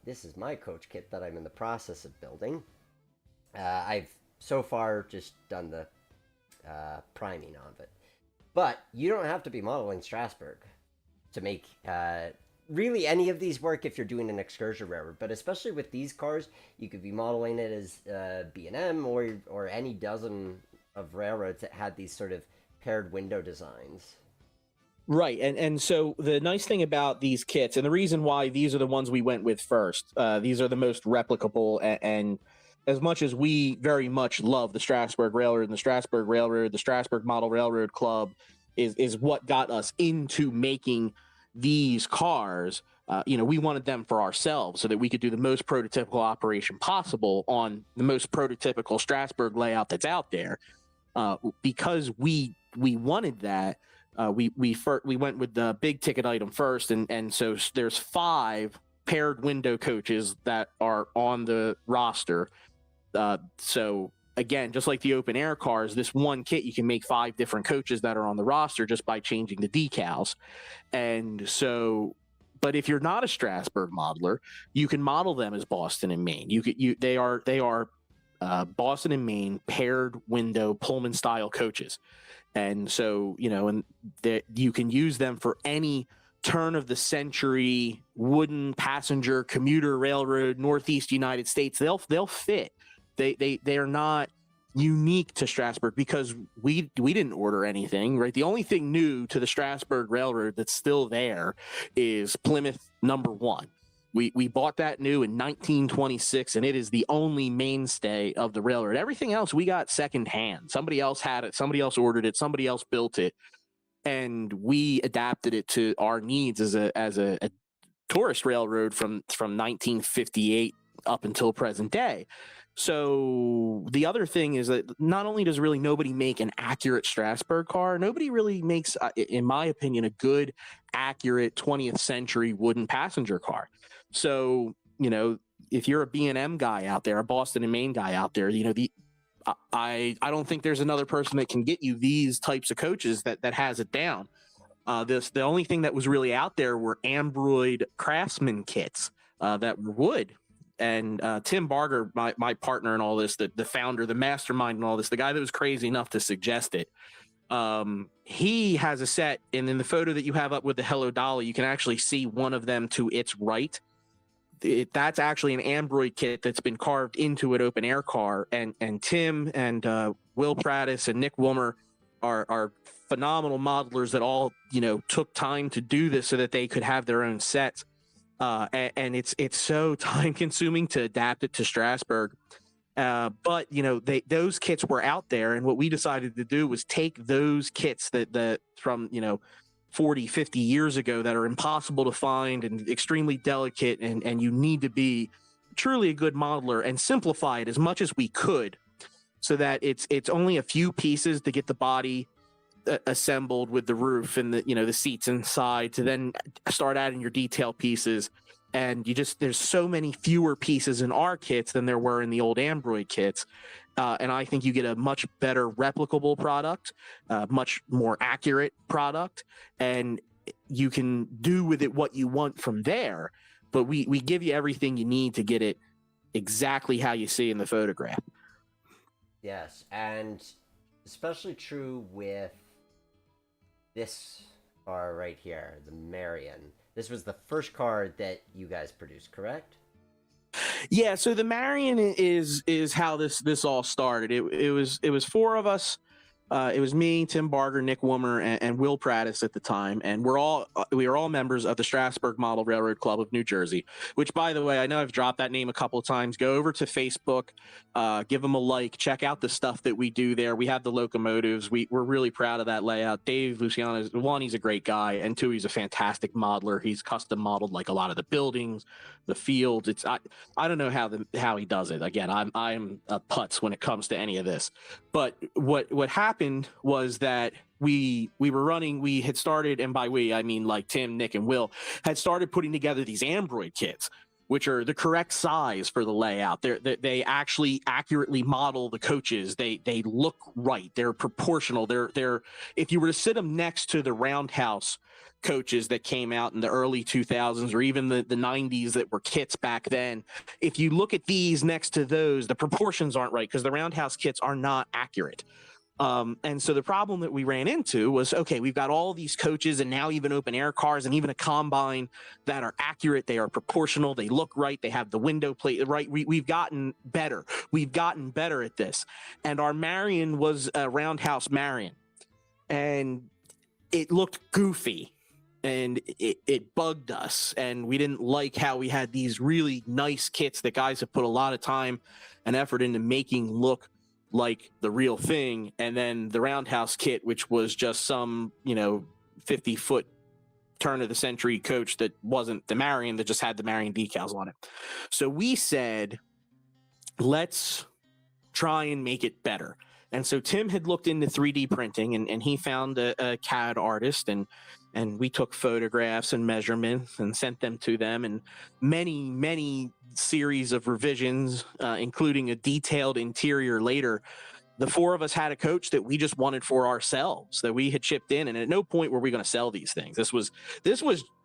this is my coach kit that I'm in the process of building. I've so far just done the priming of it, but you don't have to be modeling Strasburg to make really any of these work if you're doing an excursion railroad. But especially with these cars, you could be modeling it as B&M or any dozen of railroads that had these sort of paired window designs. Right, and so the nice thing about these kits, and the reason why these are the ones we went with first, these are the most replicable, and as much as we very much love the Strasburg Railroad and the Strasburg Railroad, the Strasburg Model Railroad Club is what got us into making these cars. We wanted them for ourselves so that we could do the most prototypical operation possible on the most prototypical Strasburg layout that's out there. Because we wanted that, we went with the big ticket item first, and so there's 5 paired window coaches that are on the roster. So again, just like the open air cars, this one kit, you can make 5 different coaches that are on the roster just by changing the decals. And so, but if you're not a Strasburg modeler, you can model them as Boston and Maine. They are Boston and Maine paired window Pullman style coaches. And so, you can use them for any turn of the century wooden passenger commuter railroad, Northeast United States. They'll fit. They are not unique to Strasburg because we didn't order anything, right? The only thing new to the Strasburg Railroad that's still there is Plymouth number 1. We bought that new in 1926, and it is the only mainstay of the railroad. Everything else we got secondhand. Somebody else had it. Somebody else ordered it. Somebody else built it, and we adapted it to our needs as a tourist railroad from 1958 up until present day. So the other thing is that not only does really nobody make an accurate Strasburg car, nobody really makes, in my opinion, a good, accurate 20th century wooden passenger car. So, if you're a B&M guy out there, a Boston and Maine guy out there, I don't think there's another person that can get you these types of coaches that has it down. The only thing that was really out there were Ambroid Craftsman kits that were wood. And Tim Barger, my partner in all this, the founder, the mastermind in all this, the guy that was crazy enough to suggest it, he has a set, and in the photo that you have up with the Hello Dolly, you can actually see one of them to its right. That's actually an Ambroid kit that's been carved into an open air car, and Tim and Will Prattis and Nick Wilmer are phenomenal modelers that all took time to do this so that they could have their own sets. And it's so time consuming to adapt it to Strasburg. But those kits were out there, and what we decided to do was take those kits that from 40, 50 years ago that are impossible to find and extremely delicate, and you need to be truly a good modeler, and simplify it as much as we could so that it's only a few pieces to get the body assembled with the roof and the seats inside, to then start adding your detail pieces and there's so many fewer pieces in our kits than there were in the old Ambroid kits. And I think you get a much better replicable product, much more accurate product, and you can do with it what you want from there. But we give you everything you need to get it exactly how you see in the photograph. Yes, and especially true with this car right here, the Marion. This was the first car that you guys produced, correct? Yeah, so the Marion is how this all started. It was four of us. It was me, Tim Barger, Nick Woomer, and Will Prattis at the time, and we are all members of the Strasburg Model Railroad Club of New Jersey. Which, by the way, I know I've dropped that name a couple of times. Go over to Facebook, give them a like, check out the stuff that we do there. We have the locomotives. We're really proud of that layout. Dave Luciano, one, he's a great guy, and two, he's a fantastic modeler. He's custom modeled like a lot of the buildings, the fields. I don't know how he does it. Again, I'm a putz when it comes to any of this. But what happened was that we had started, and by we I mean like Tim, Nick, and Will had started putting together these Ambroid kits, which are the correct size for the layout. They actually accurately model the coaches. They look right. They're proportional. They're if you were to sit them next to the roundhouse coaches that came out in the early 2000s or even the 90s that were kits back then, if you look at these next to those, the proportions aren't right because the roundhouse kits are not accurate. And so the problem that we ran into was, okay, we've got all these coaches and now even open air cars and even a combine that are accurate. They are proportional. They look right. They have the window plate right. We've gotten better. We've gotten better at this. And our Marion was a roundhouse Marion, and it looked goofy. And it bugged us, and we didn't like how we had these really nice kits that guys have put a lot of time and effort into making look like the real thing, and then the roundhouse kit, which was just some 50-foot turn of the century coach that wasn't the Marion, that just had the Marion decals on it. So we said, let's try and make it better. And so Tim had looked into 3D printing, and he found a CAD artist, and we took photographs and measurements and sent them to them, and many series of revisions, including a detailed interior later. The four of us had a coach that we just wanted for ourselves, that we had shipped in, and at no point were we going to sell these things. This was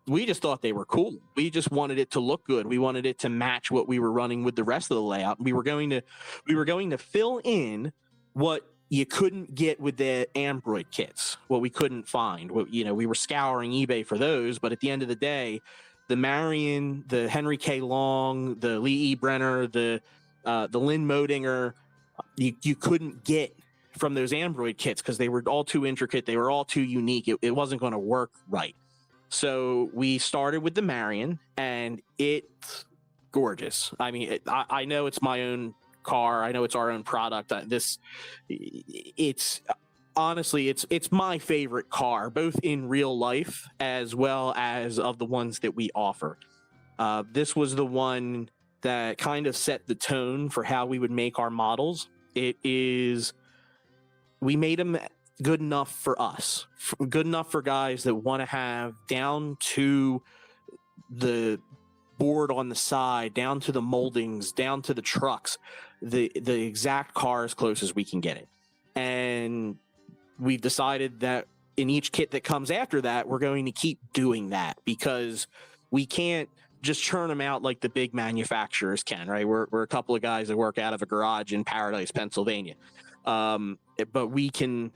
we just thought they were cool. We just wanted it to look good. We wanted it to match what we were running with the rest of the layout. We were going to fill in what you couldn't get with the Ambroid kits, what we couldn't find. We were scouring eBay for those, but at the end of the day, the Marion, the Henry K. Long, the Lee E. Brenner, the Lynn Modinger, you couldn't get from those Ambroid kits because they were all too intricate. They were all too unique. It wasn't going to work right. So we started with the Marion, and it's gorgeous. I mean, I know it's my own car. I know it's our own product. It's honestly, it's my favorite car, both in real life as well as of the ones that we offer. This was the one that kind of set the tone for how we would make our models. We made them good enough for us, good enough for guys that want to have down to the board on the side, down to the moldings, down to the trucks, the exact car as close as we can get it. And we've decided that in each kit that comes after that, we're going to keep doing that because we can't just churn them out like the big manufacturers can, right? We're a couple of guys that work out of a garage in Paradise, Pennsylvania. But we can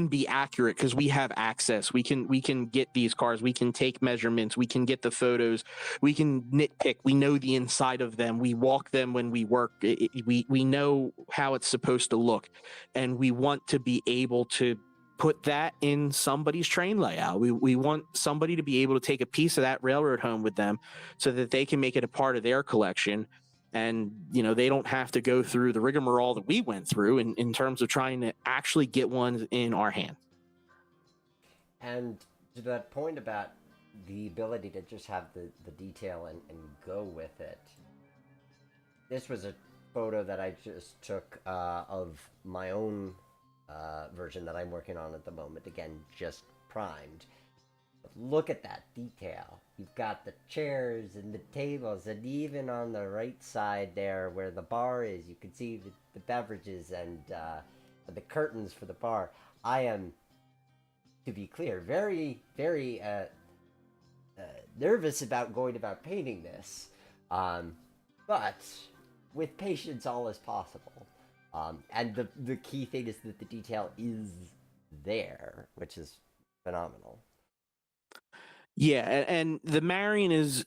be accurate because we have access. We can get these cars. We can take measurements. We can get the photos. We can nitpick. We know the inside of them. We walk them when we work. We know how it's supposed to look, and we want to be able to put that in somebody's train layout. We want somebody to be able to take a piece of that railroad home with them so that they can make it a part of their collection. And, they don't have to go through the rigmarole that we went through in terms of trying to actually get one in our hand. And to that point about the ability to just have the detail and go with it, this was a photo that I just took of my own version that I'm working on at the moment. Again, just primed. Look at that detail. You've got the chairs and the tables, and even on the right side there where the bar is, you can see the beverages and the curtains for the bar. I am, to be clear, very, very nervous about going about painting this. But with patience, all is possible. And the key thing is that the detail is there, which is phenomenal. Yeah, and the Marion is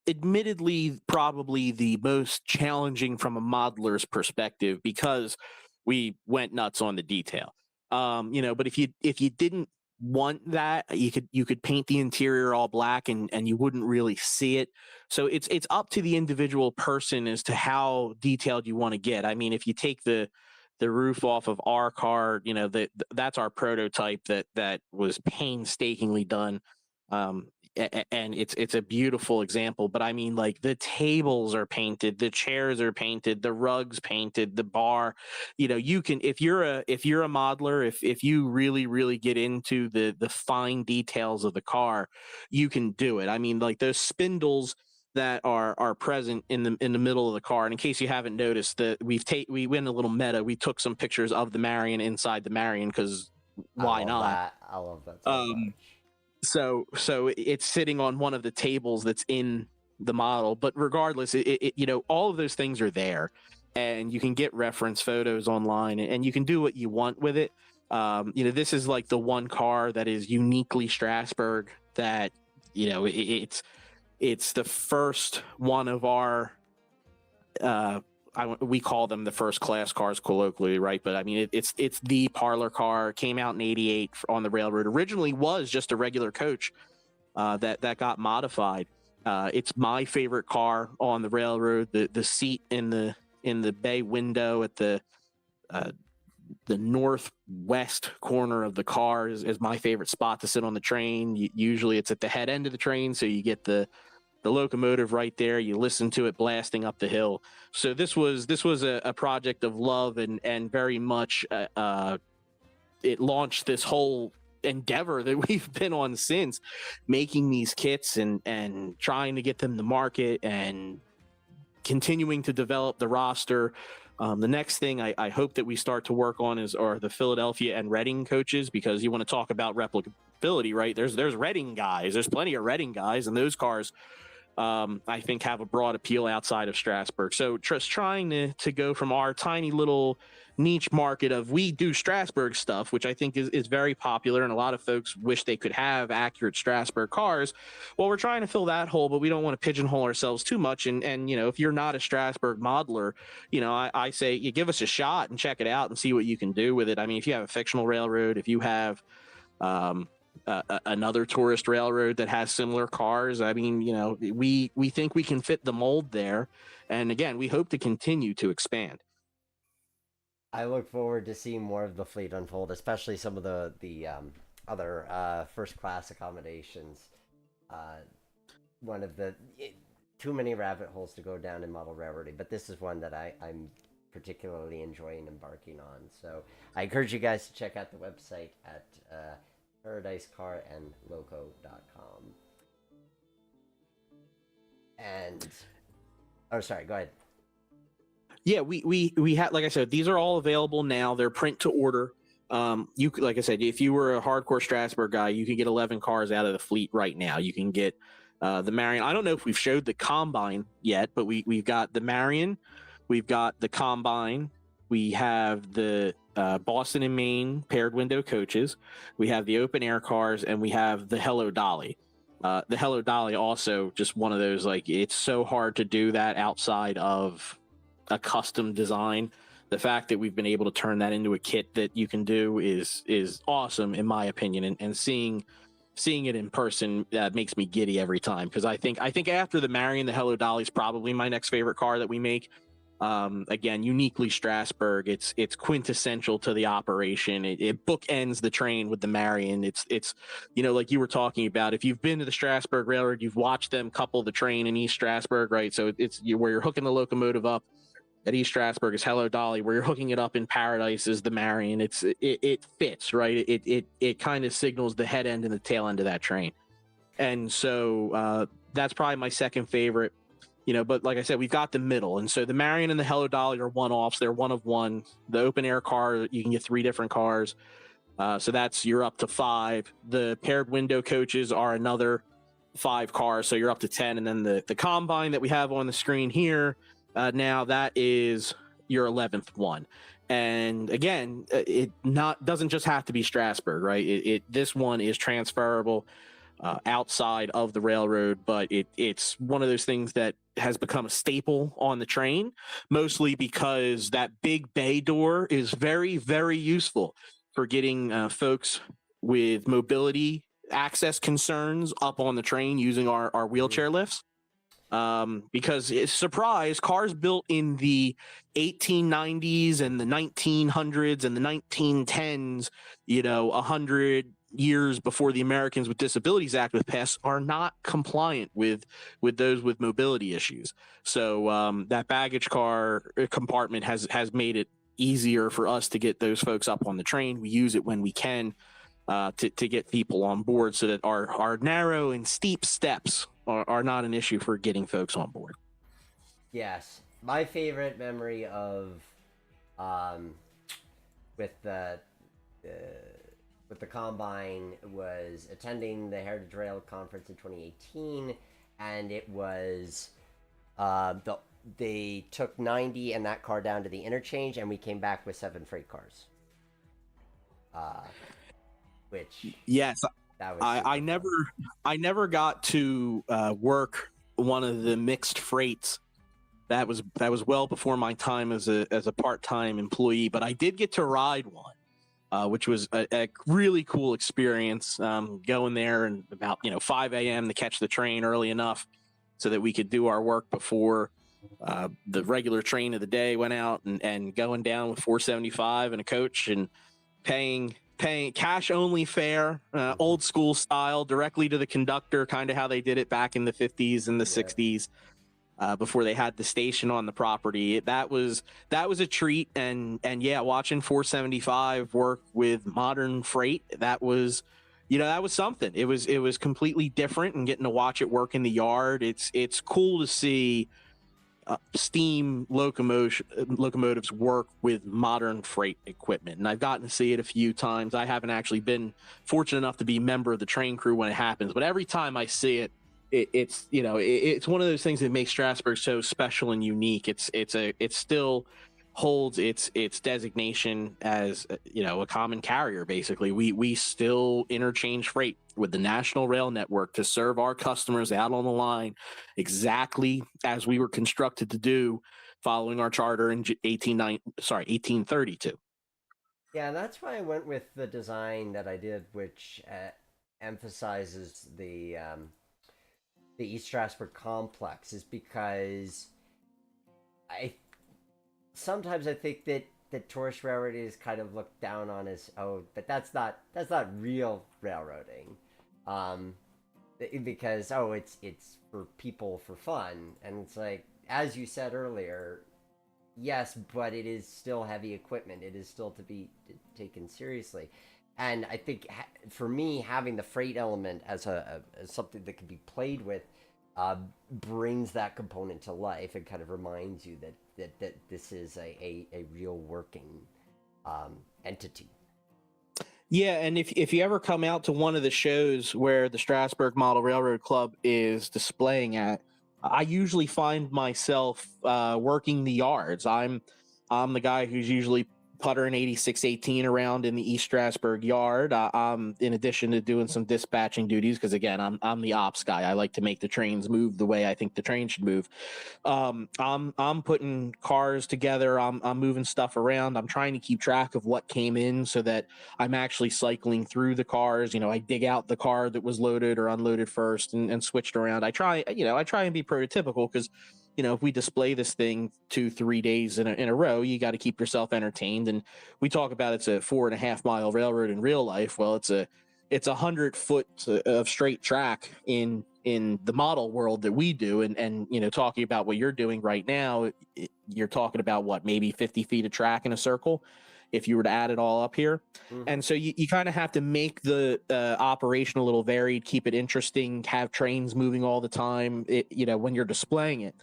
admittedly probably the most challenging from a modeler's perspective because we went nuts on the detail. But if you didn't want that, you could paint the interior all black and you wouldn't really see it. So it's up to the individual person as to how detailed you want to get. I mean, if you take the roof off of our car, that's our prototype that was painstakingly done. And it's a beautiful example, but I mean, like, the tables are painted, the chairs are painted, the rugs painted, the bar, you can, if you're a modeler, if you really get into the fine details of the car, you can do it. I mean, like, those spindles that are present in the middle of the car. And in case you haven't noticed, that we went a little meta. We took some pictures of the Marion inside the Marion because why not? I love that so much. So it's sitting on one of the tables that's in the model, but regardless, all of those things are there, and you can get reference photos online, and you can do what you want with it. This is like the one car that is uniquely Strasburg. That it's the first one of our. We call them the first class cars colloquially, right? But I mean, it's the parlor car. Came out in '88 on the railroad. Originally was just a regular coach that got modified. It's my favorite car on the railroad. The seat in the bay window at the northwest corner of the car is my favorite spot to sit on the train. Usually it's at the head end of the train, so you get the locomotive right there. You listen to it blasting up the hill. So this was a project of love and very much it launched this whole endeavor that we've been on since, making these kits and trying to get them to market and continuing to develop the roster. The next thing I hope that we start to work on are the Philadelphia and Reading coaches, because you want to talk about replicability, right? There's Reading guys. There's plenty of Reading guys, and those cars I think have a broad appeal outside of Strasburg. So just trying to go from our tiny little niche market of we do Strasburg stuff, which I think is very popular, and a lot of folks wish they could have accurate Strasburg cars. Well, we're trying to fill that hole, but we don't want to pigeonhole ourselves too much. And if you're not a Strasburg modeler, I say you give us a shot and check it out and see what you can do with it. I mean, if you have a fictional railroad, if you have another tourist railroad that has similar cars, I mean, we think we can fit the mold there, and again, we hope to continue to expand. I look forward to seeing more of the fleet unfold, especially some of the other first class accommodations. One of the too many rabbit holes to go down in model railroading, but this is one that I'm particularly enjoying embarking on. So I encourage you guys to check out the website at paradisecarandloco.com. And sorry, go ahead. Yeah, we had, like I said, these are all available now. They're print to order. Like I said, if you were a hardcore Strasburg guy, you can get 11 cars out of the fleet right now. You can get the Marion. I don't know if we've showed the Combine yet, but we've got the Marion, we've got the Combine, we have the Boston and Maine paired window coaches, we have the open air cars, and we have the Hello Dolly. The Hello Dolly also just one of those, like, it's so hard to do that outside of a custom design. The fact that we've been able to turn that into a kit that you can do is awesome in my opinion, and seeing it in person makes me giddy every time, because I think after the Marion, the Hello Dolly is probably my next favorite car that we make. Again, uniquely Strasburg. It's quintessential to the operation. It bookends the train with the Marion. It's like you were talking about, if you've been to the Strasburg Railroad, you've watched them couple the train in East Strasburg, right? So where you're hooking the locomotive up at East Strasburg is Hello Dolly, where you're hooking it up in Paradise is the Marion. It fits, right? It kind of signals the head end and the tail end of that train. And so that's probably my second favorite. But like I said, we've got the middle. And so the Marion and the Hello Dolly are one-offs. They're one of one. The open air car, you can get 3 different cars. So you're up to 5. The paired window coaches are another 5 cars. So you're up to 10. And then the combine that we have on the screen here, now that is your 11th one. And again, it doesn't just have to be Strasburg, right? This one is transferable outside of the railroad, but it's one of those things that has become a staple on the train, mostly because that big bay door is very, very useful for getting folks with mobility access concerns up on the train using our wheelchair lifts. Because surprise, cars built in the 1890s and the 1900s and the 1910s, 100 years before the Americans with Disabilities Act was passed, are not compliant with those with mobility issues. So that baggage car compartment has made it easier for us to get those folks up on the train. We use it when we can to get people on board, so that our narrow and steep steps are not an issue for getting folks on board. Yes, my favorite memory of with the combine was attending the Heritage Rail Conference in 2018, and it was they took 90 and that car down to the interchange, and we came back with 7 freight cars. Which yes, that was I never got to work one of the mixed freights. That was well before my time as a part-time employee, but I did get to ride one, which was a really cool experience. Going there and about 5 a.m. to catch the train early enough so that we could do our work before the regular train of the day went out, and going down with 475 and a coach, and paying cash only fare, old school style, directly to the conductor, kind of how they did it back in the 50s and the 60s, before they had the station on the property. That was a treat. And yeah, watching 475 work with modern freight, that was something. It was completely different, and getting to watch it work in the yard. It's cool to see steam locomotives work with modern freight equipment, and I've gotten to see it a few times. I haven't actually been fortunate enough to be a member of the train crew when it happens, but every time I see it, it's one of those things that makes Strasburg so special and unique. It still holds its designation as a common carrier. Basically, we still interchange freight with the National Rail Network to serve our customers out on the line, exactly as we were constructed to do, following our charter in 1832. Yeah, and that's why I went with the design that I did, which emphasizes the East Strasburg complex, is because sometimes I think that tourist railroading is kind of looked down on as, but that's not real railroading, because it's for people for fun, and it's like, as you said earlier, yes, but it is still heavy equipment. It is still to be taken seriously, and I think for me, having the freight element as something that can be played with brings that component to life, and kind of reminds you that this is a real working entity. Yeah, and if you ever come out to one of the shows where the Strasburg Model Railroad Club is displaying at, I usually find myself working the yards. I'm the guy who's usually puttering 8618 around in the East Strasburg yard. I'm, in addition to doing some dispatching duties, because again, I'm the ops guy. I like to make the trains move the way I think the train should move. I'm putting cars together. I'm moving stuff around. I'm trying to keep track of what came in, so that I'm actually cycling through the cars. I dig out the car that was loaded or unloaded first, and switched around. I try and be prototypical, because if we display this thing 2-3 days in a row, you got to keep yourself entertained. And we talk about it's a 4.5 mile railroad in real life. Well, it's a it's 100 foot of straight track in the model world that we do, and talking about what you're doing right now, you're talking about what, maybe 50 feet of track in a circle if you were to add it all up here. Mhm. And so you kind of have to make the operation a little varied, keep it interesting, have trains moving all the time, when you're displaying it.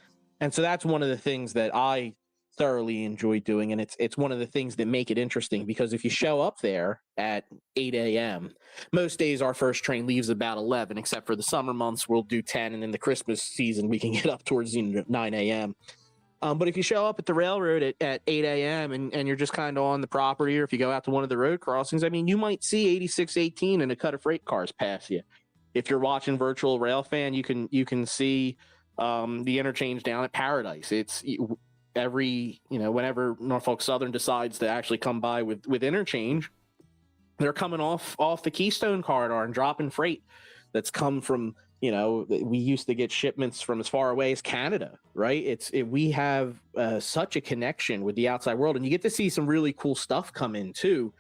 And so that's one of the things that I thoroughly enjoy doing, and it's one of the things that make it interesting, because if you show up there at 8 a.m., most days our first train leaves about 11, except for the summer months we'll do 10, and in the Christmas season we can get up towards 9 a.m. But if you show up at the railroad at 8 a.m. and you're just kind of on the property, or if you go out to one of the road crossings, I mean, you might see 8618 and a cut of freight cars pass you. If you're watching Virtual Rail Fan, you can see the interchange down at Paradise. It's whenever Norfolk Southern decides to actually come by with interchange, they're coming off the Keystone corridor and dropping freight that's come from, we used to get shipments from as far away as Canada, right? We have such a connection with the outside world, and you get to see some really cool stuff come in too.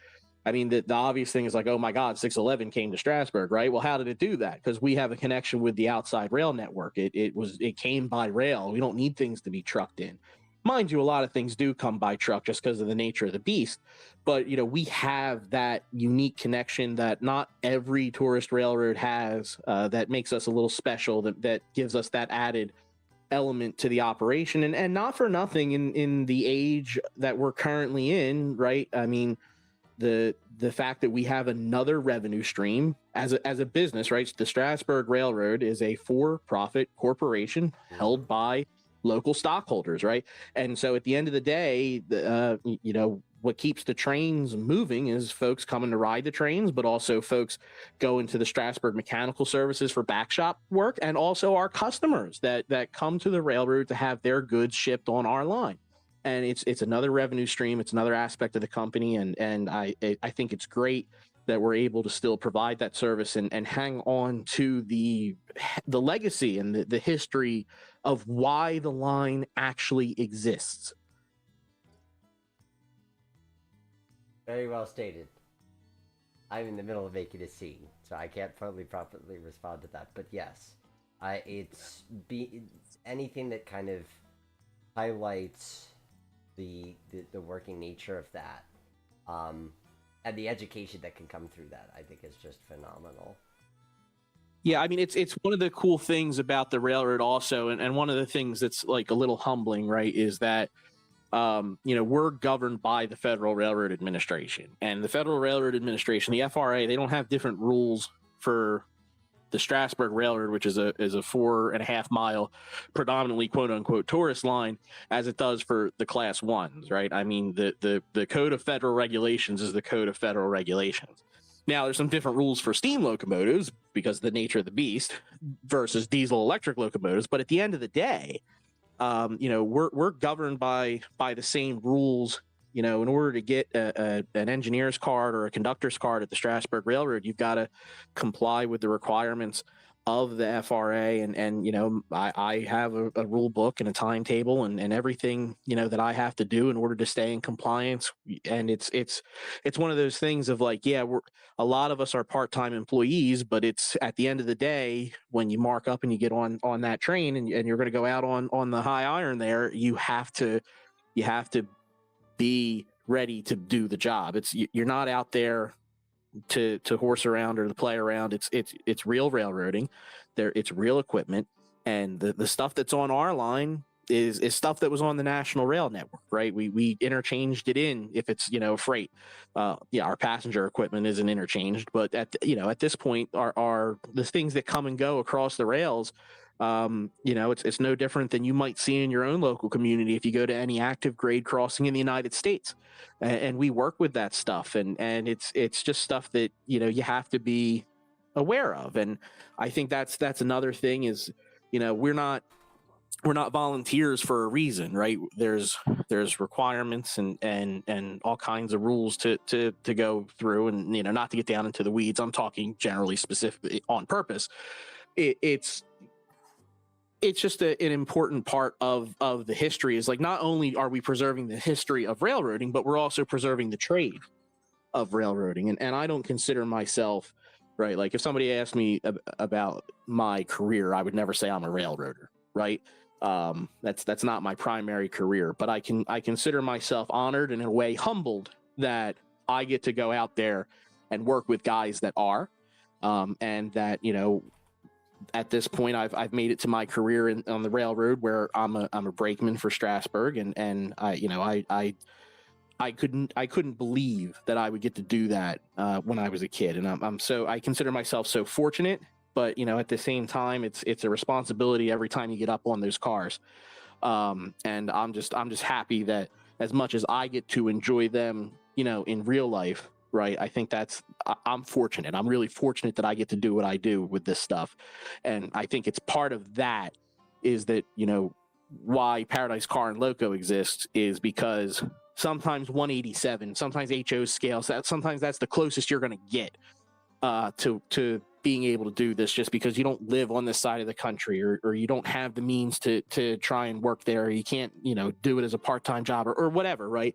I mean, the obvious thing is like, oh my God, 611 came to Strasburg, right? Well, how did it do that? Because we have a connection with the outside rail network. It came by rail. We don't need things to be trucked in. Mind you, a lot of things do come by truck just because of the nature of the beast. But, we have that unique connection that not every tourist railroad has, that makes us a little special, that gives us that added element to the operation. And not for nothing in the age that we're currently in, right? I mean, the fact that we have another revenue stream as a business, right? The Strasburg Railroad is a for-profit corporation held by local stockholders, right? And so at the end of the day, what keeps the trains moving is folks coming to ride the trains, but also folks going to the Strasburg Mechanical Services for back shop work, and also our customers that come to the railroad to have their goods shipped on our line. And it's another revenue stream. It's another aspect of the company, and I think it's great that we're able to still provide that service and hang on to the legacy and the history of why the line actually exists. Very well stated. I'm in the middle of making a scene, so I can't properly respond to that. But yes, anything that kind of highlights the working nature of that, and the education that can come through that, I think is just phenomenal. Yeah, I mean, it's one of the cool things about the railroad also, and one of the things that's like a little humbling, right, is that we're governed by the Federal Railroad Administration, and the Federal Railroad Administration, the FRA, they don't have different rules for the Strasburg Railroad, which is a 4.5 mile predominantly quote unquote tourist line, as it does for the class ones, right? I mean, the Code of Federal Regulations is the Code of Federal Regulations. Now, there's some different rules for steam locomotives because of the nature of the beast versus diesel electric locomotives. But at the end of the day, we're governed by the same rules. In order to get an engineer's card or a conductor's card at the Strasburg Railroad, you've got to comply with the requirements of the FRA, and I have a rule book and a timetable and everything that I have to do in order to stay in compliance. And it's one of those things of like, yeah, a lot of us are part-time employees, but it's at the end of the day, when you mark up and you get on that train and you're going to go out on the high iron there, you have to be ready to do the job. You're not out there to horse around or to play around. It's real railroading. It's real equipment, and the stuff that's on our line is stuff that was on the National Rail Network, right? We interchanged it in if it's freight. Our passenger equipment isn't interchanged, but at this point, are the things that come and go across the rails. It's no different than you might see in your own local community if you go to any active grade crossing in the United States, and we work with that stuff, and it's just stuff that you have to be aware of. And I think that's another thing is we're not volunteers for a reason, right? There's requirements and all kinds of rules to go through, and not to get down into the weeds, I'm talking generally specifically on purpose. It's just an important part of the history is like, not only are we preserving the history of railroading, but we're also preserving the trade of railroading. And I don't consider myself right? Like if somebody asked me about my career, I would never say I'm a railroader, right? That's not my primary career, but I consider myself honored and in a way humbled that I get to go out there and work with guys that are, and that, you know, at this point I've made it to my career on the railroad where I'm a brakeman for Strasburg, and I couldn't believe that I would get to do that when I was a kid, and I consider myself so fortunate. But, you know, at the same time, it's a responsibility every time you get up on those cars. And I'm just happy that as much as I get to enjoy them, you know, in real life, right? I think I'm fortunate. I'm really fortunate that I get to do what I do with this stuff. And I think it's part of that is that, you know, why Paradise Car and Loco exists is because sometimes 187, sometimes HO scales, sometimes that's the closest you're going to get to being able to do this, just because you don't live on this side of the country, or you don't have the means to try and work there, or you can't, you know, do it as a part-time job or whatever, right?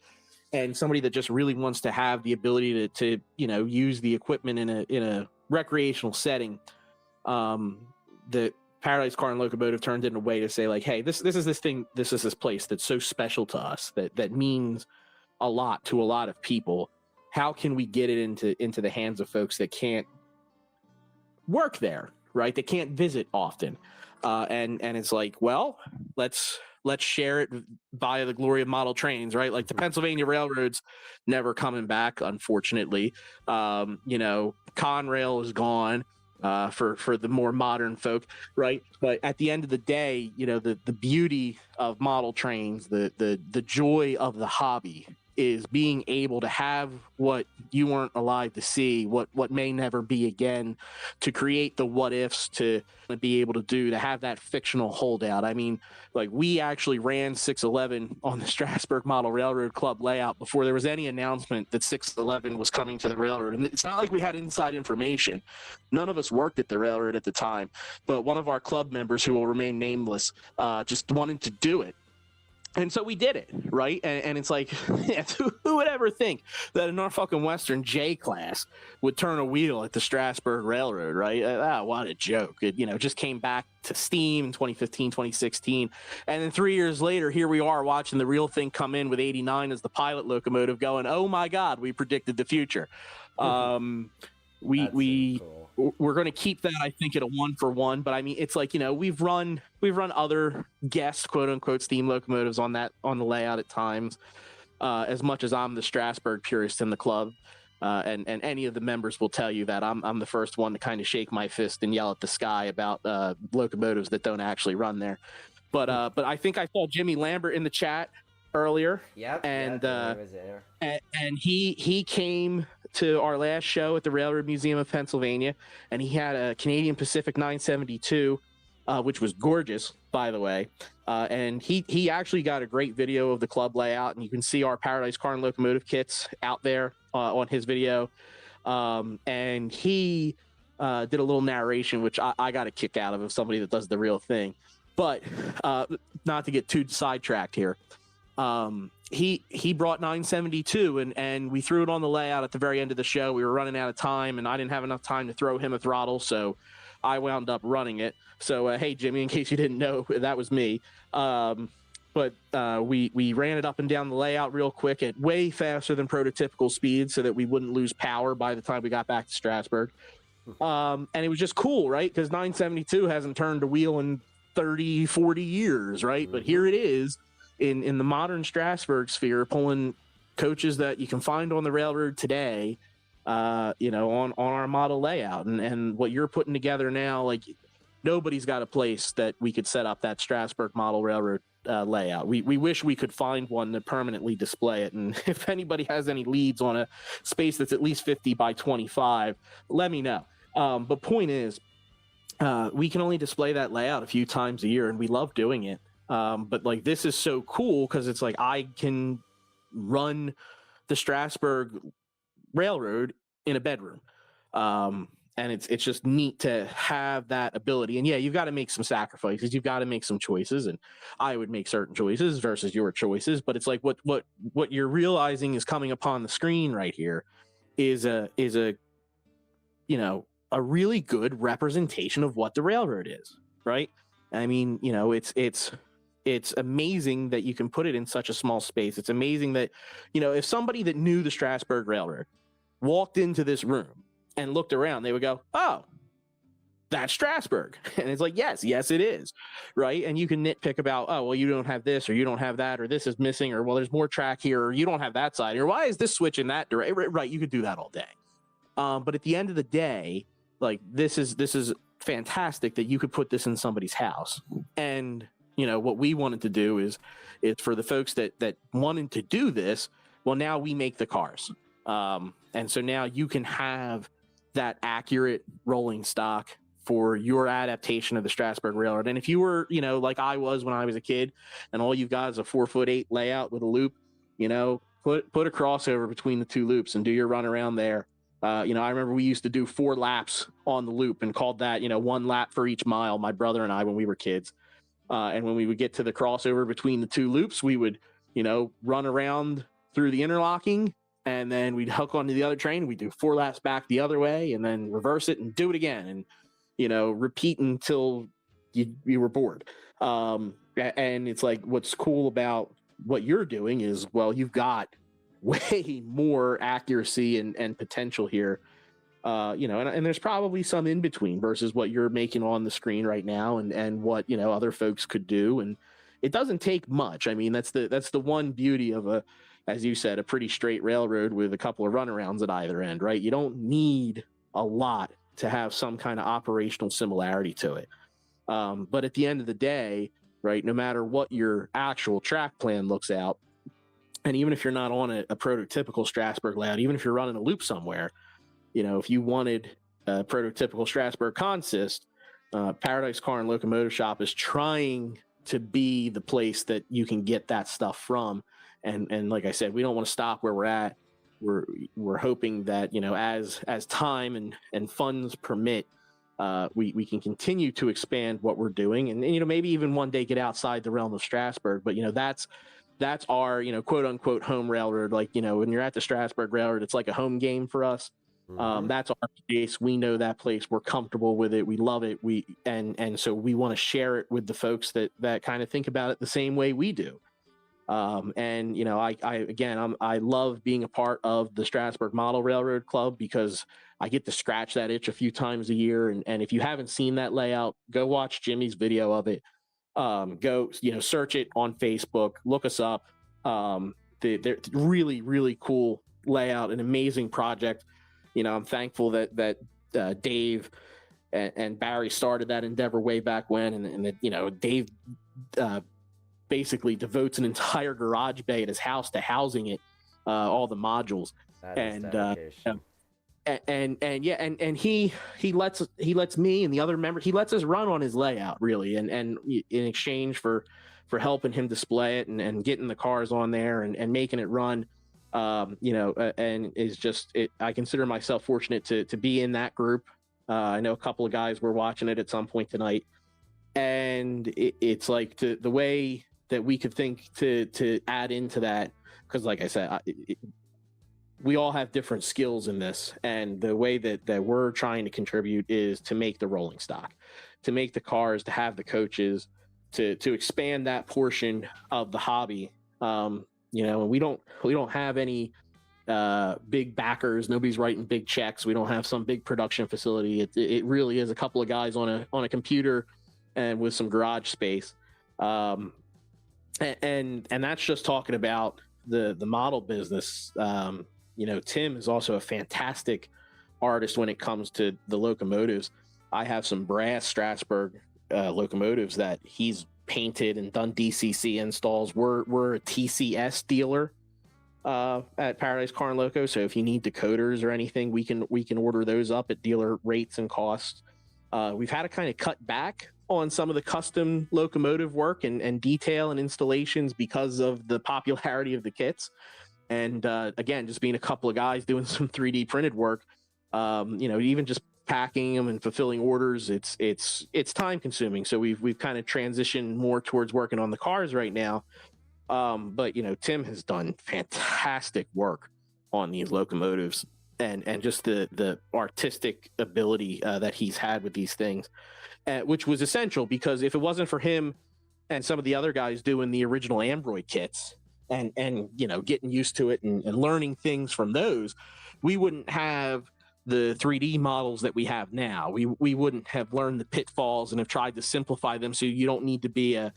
And somebody that just really wants to have the ability to you know, use the equipment in a recreational setting, the Paradise Car and Locomotive turned in a way to say, like, hey, this is this place that's so special to us, that means a lot to a lot of people. How can we get it into the hands of folks that can't work there, right? They can't visit often, and it's like, well, let's share it via the glory of model trains, right? Like the Pennsylvania railroads never coming back, unfortunately. You know, Conrail is gone for the more modern folk, right? But at the end of the day, you know, the beauty of model trains, the joy of the hobby is being able to have what you weren't alive to see, what may never be again, to create the what ifs, to be able to have that fictional holdout. I mean, like, we actually ran 611 on the Strasburg Model Railroad Club layout before there was any announcement that 611 was coming to the railroad. And it's not like we had inside information. None of us worked at the railroad at the time, but one of our club members, who will remain nameless, just wanted to do it. And so we did it, right? And it's like, who would ever think that a Norfolk and Western J class would turn a wheel at the Strasburg Railroad, right? What a joke. It, you know, just came back to steam in 2015, 2016. And then 3 years later, here we are watching the real thing come in with 89 as the pilot locomotive, going, oh my God, we predicted the future. We're going to keep that, I think, at a 1-for-1. But I mean, it's like, you know, we've run other guest quote unquote steam locomotives on the layout at times. As much as I'm the Strasburg purist in the club, and any of the members will tell you that I'm the first one to kind of shake my fist and yell at the sky about locomotives that don't actually run there. But I think I saw Jimmy Lambert in the chat earlier. Yep. And he was there. and he came to our last show at the Railroad Museum of Pennsylvania, and he had a Canadian Pacific 972, which was gorgeous, by the way. And he actually got a great video of the club layout, and you can see our Paradise Car and Locomotive kits out there on his video. And he did a little narration, which I got a kick out of somebody that does the real thing. But not to get too sidetracked here. He brought 972 and we threw it on the layout at the very end of the show. We were running out of time, and I didn't have enough time to throw him a throttle, so I wound up running it. So hey, Jimmy, in case you didn't know, that was me. But we ran it up and down the layout real quick at way faster than prototypical speed, so that we wouldn't lose power by the time we got back to Strasburg. And it was just cool, right? Because 972 hasn't turned a wheel in 30, 40 years, right? But here it is in the modern Strasburg sphere, pulling coaches that you can find on the railroad today, you know, on our model layout. And what you're putting together now, like, nobody's got a place that we could set up that Strasburg model railroad layout. We wish we could find one to permanently display it. And if anybody has any leads on a space that's at least 50 by 25, let me know. But point is, we can only display that layout a few times a year, and we love doing it. But like, this is so cool because it's like I can run the Strasburg Railroad in a bedroom. And it's just neat to have that ability. And yeah, you've got to make some sacrifices. You've got to make some choices. And I would make certain choices versus your choices. But it's like what you're realizing is coming upon the screen right here is a a really good representation of what the railroad is, right? I mean, it's amazing that you can put it in such a small space. It's amazing that, if somebody that knew the Strasburg Railroad walked into this room and looked around, they would go, oh, that's Strasburg. And it's like, yes, it is. Right. And you can nitpick about, oh, well, you don't have this, or you don't have that, or this is missing, or well, there's more track here, or you don't have that side, or why is this switch in that direction? Right. You could do that all day. But at the end of the day, like, this is fantastic that you could put this in somebody's house. And, what we wanted to do is for the folks that wanted to do this, well, now we make the cars. And so now you can have that accurate rolling stock for your adaptation of the Strasburg Railroad. And if you were, like I was when I was a kid, and all you've got is a 4'8" layout with a loop, put a crossover between the two loops and do your run around there. I remember we used to do 4 laps on the loop and called that, 1 lap for each mile, my brother and I, when we were kids. And when we would get to the crossover between the two loops, we would, run around through the interlocking, and then we'd hook onto the other train. We'd do 4 laps back the other way, and then reverse it and do it again. And, repeat until you were bored. And it's like, what's cool about what you're doing is, well, you've got way more accuracy and potential here. And there's probably some in between versus what you're making on the screen right now and what, other folks could do. And it doesn't take much. I mean, that's the one beauty of as you said, a pretty straight railroad with a couple of runarounds at either end, right? You don't need a lot to have some kind of operational similarity to it. But at the end of the day, right, no matter what your actual track plan looks out, and even if you're not on a prototypical Strasburg layout, even if you're running a loop somewhere, if you wanted a prototypical Strasburg consist, Paradise Car and Locomotive Shop is trying to be the place that you can get that stuff from. And like I said, we don't want to stop where we're at. We're hoping that, as time and funds permit, we can continue to expand what we're doing and maybe even one day get outside the realm of Strasburg. But, that's our, quote unquote home railroad. Like, when you're at the Strasburg Railroad, it's like a home game for us. Mm-hmm. That's our place. We know that place. We're comfortable with it. We love it. And so we want to share it with the folks that kind of think about it the same way we do. I love being a part of the Strasburg Model Railroad Club because I get to scratch that itch a few times a year. And if you haven't seen that layout, go watch Jimmy's video of it. Go, search it on Facebook, look us up. They're really, really cool layout, an amazing project. I'm thankful that Dave and Barry started that endeavor way back when, and that, Dave, basically devotes an entire garage bay at his house to housing it, all the modules. And he lets me and the other members, he lets us run on his layout really. And in exchange for helping him display it and getting the cars on there and making it run, and is just, I consider myself fortunate to be in that group. I know a couple of guys were watching it at some point tonight, and it's like the way that we could think to add into that, because like I said, we all have different skills in this, and the way that we're trying to contribute is to make the rolling stock, to make the cars, to have the coaches, to expand that portion of the hobby. And we don't have any big backers. Nobody's writing big checks. We don't have some big production facility. It really is a couple of guys on a computer and with some garage space. And that's just talking about the model business. Tim is also a fantastic artist when it comes to the locomotives. I have some brass Strasburg locomotives that he's painted and done DCC installs. We're a TCS dealer at Paradise Car Loco, so if you need decoders or anything, we can order those up at dealer rates and costs. We've had to kind of cut back on some of the custom locomotive work and detail and installations because of the popularity of the kits. And again, just being a couple of guys doing some 3D printed work, even just packing them and fulfilling orders, it's time consuming. So we've kind of transitioned more towards working on the cars right now. But Tim has done fantastic work on these locomotives. and just the artistic ability that he's had with these things, which was essential, because if it wasn't for him and some of the other guys doing the original Ambroid kits and getting used to it and learning things from those, we wouldn't have the 3D models that we have now. We wouldn't have learned the pitfalls and have tried to simplify them so you don't need to be an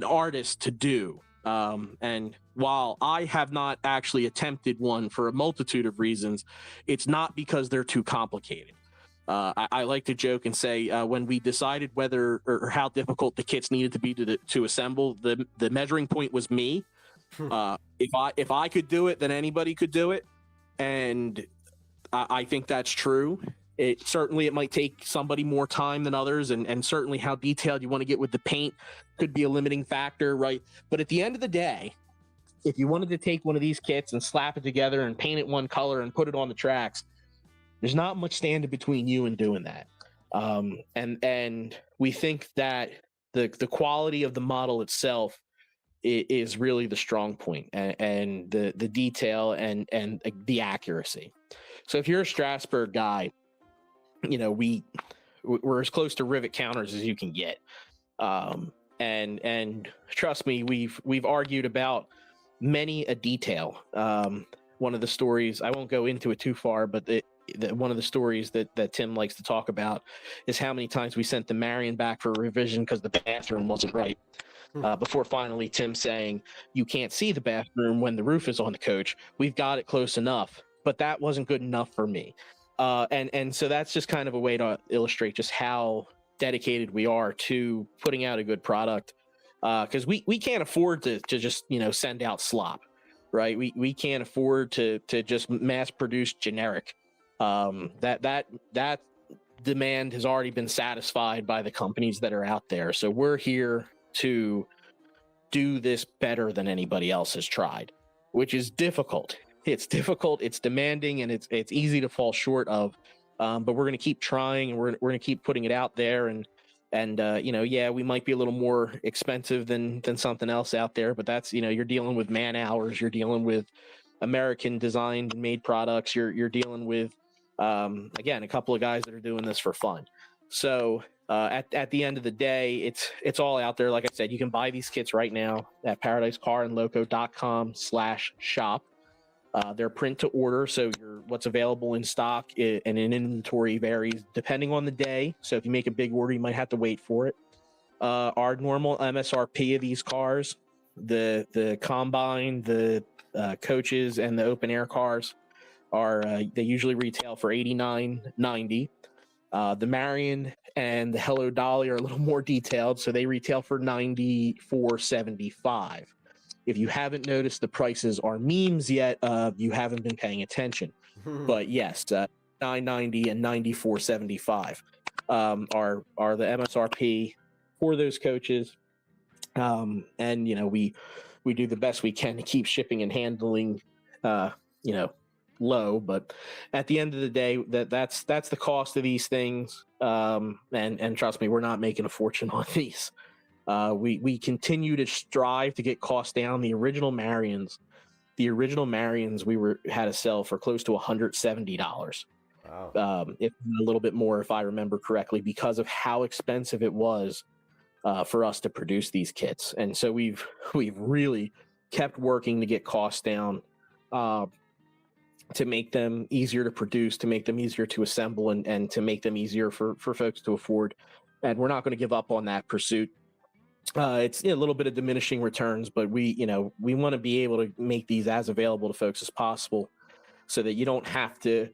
artist to do. And while I have not actually attempted one for a multitude of reasons, it's not because they're too complicated. I like to joke and say when we decided whether or how difficult the kits needed to be to assemble, the measuring point was me. If I could do it, then anybody could do it, and I think that's true. It might take somebody more time than others, and certainly how detailed you want to get with the paint could be a limiting factor, right? But at the end of the day, if you wanted to take one of these kits and slap it together and paint it one color and put it on the tracks, there's not much standing between you and doing that. And we think that the quality of the model itself is really the strong point, and the detail and the accuracy. So if you're a Strasburg guy, we're as close to rivet counters as you can get. And trust me, we've argued about many a detail. One of the stories, I won't go into it too far, but one of the stories that Tim likes to talk about is how many times we sent the Marion back for a revision because the bathroom wasn't right. Before finally Tim saying, you can't see the bathroom when the roof is on the coach. We've got it close enough, but that wasn't good enough for me. And so that's just kind of a way to illustrate just how dedicated we are to putting out a good product. Because we can't afford to just, send out slop, right? We can't afford to just mass produce generic. That demand has already been satisfied by the companies that are out there. So we're here to do this better than anybody else has tried, which is difficult. It's difficult, it's demanding, and it's easy to fall short of. But we're going to keep trying, and we're going to keep putting it out there. And we might be a little more expensive than something else out there, but that's, you're dealing with man hours, you're dealing with American designed and made products, you're dealing with again, a couple of guys that are doing this for fun. So at the end of the day, it's all out there. Like I said, you can buy these kits right now at paradisecarandloco.com/shop. They're print to order, so what's available in stock and in inventory varies depending on the day. So if you make a big order, you might have to wait for it. Our normal MSRP of these cars, the combine, the coaches, and the open air cars are they usually retail for $89.90. The Marion and the Hello Dolly are a little more detailed, so they retail for $94.75. If you haven't noticed the prices are memes yet, you haven't been paying attention. But yes, $9.90 and $94.75 are the MSRP for those coaches. And we do the best we can to keep shipping and handling low, but at the end of the day, that's the cost of these things. And trust me, we're not making a fortune on these. We continue to strive to get costs down. The original Marions we had to sell for close to $170. Wow. If a little bit more, if I remember correctly, because of how expensive it was for us to produce these kits. And so we've really kept working to get costs down, to make them easier to produce, to make them easier to assemble, and to make them easier for folks to afford. And we're not going to give up on that pursuit. It's a little bit of diminishing returns, but we want to be able to make these as available to folks as possible so that you don't have to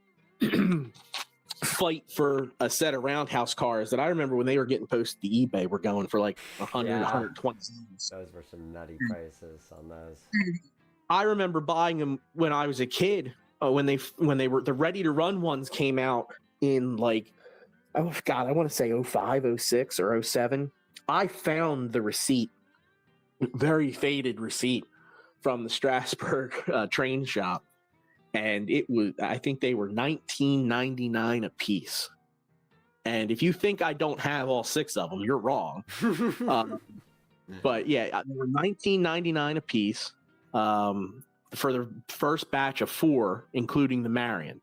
fight for a set of roundhouse cars that I remember when they were getting posted to eBay were going for like 100, 120. Those were some nutty prices on those. I remember buying them when I was a kid. When they were the ready to run ones came out in like, oh God, I want to say 05, 06, or 07. I found the receipt, very faded receipt from the Strasburg Trainz Shop, and I think they were $19.99 a piece. And if you think I don't have all 6 of them, you're wrong. But yeah, they were $19.99 a piece. For the first batch of 4, including the Marion.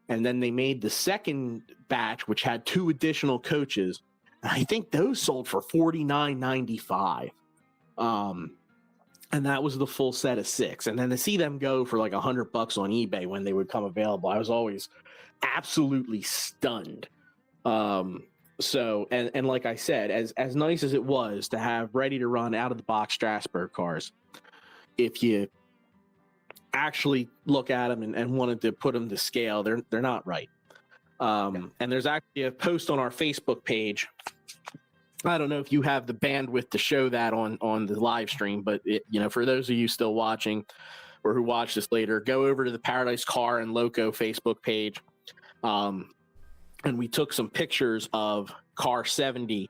And then they made the second batch, which had 2 additional coaches. I think those sold for $49.95. And that was the full set of 6. And then to see them go for like $100 on eBay when they would come available, I was always absolutely stunned. So, and like I said, as nice as it was to have ready to run out of the box Strasburg cars, if you actually look at them and wanted to put them to scale, they're not right. And there's actually a post on our Facebook page. I don't know if you have the bandwidth to show that on the live stream, but for those of you still watching or who watch this later, go over to the Paradise Car and Loco Facebook page. And we took some pictures of Car 70.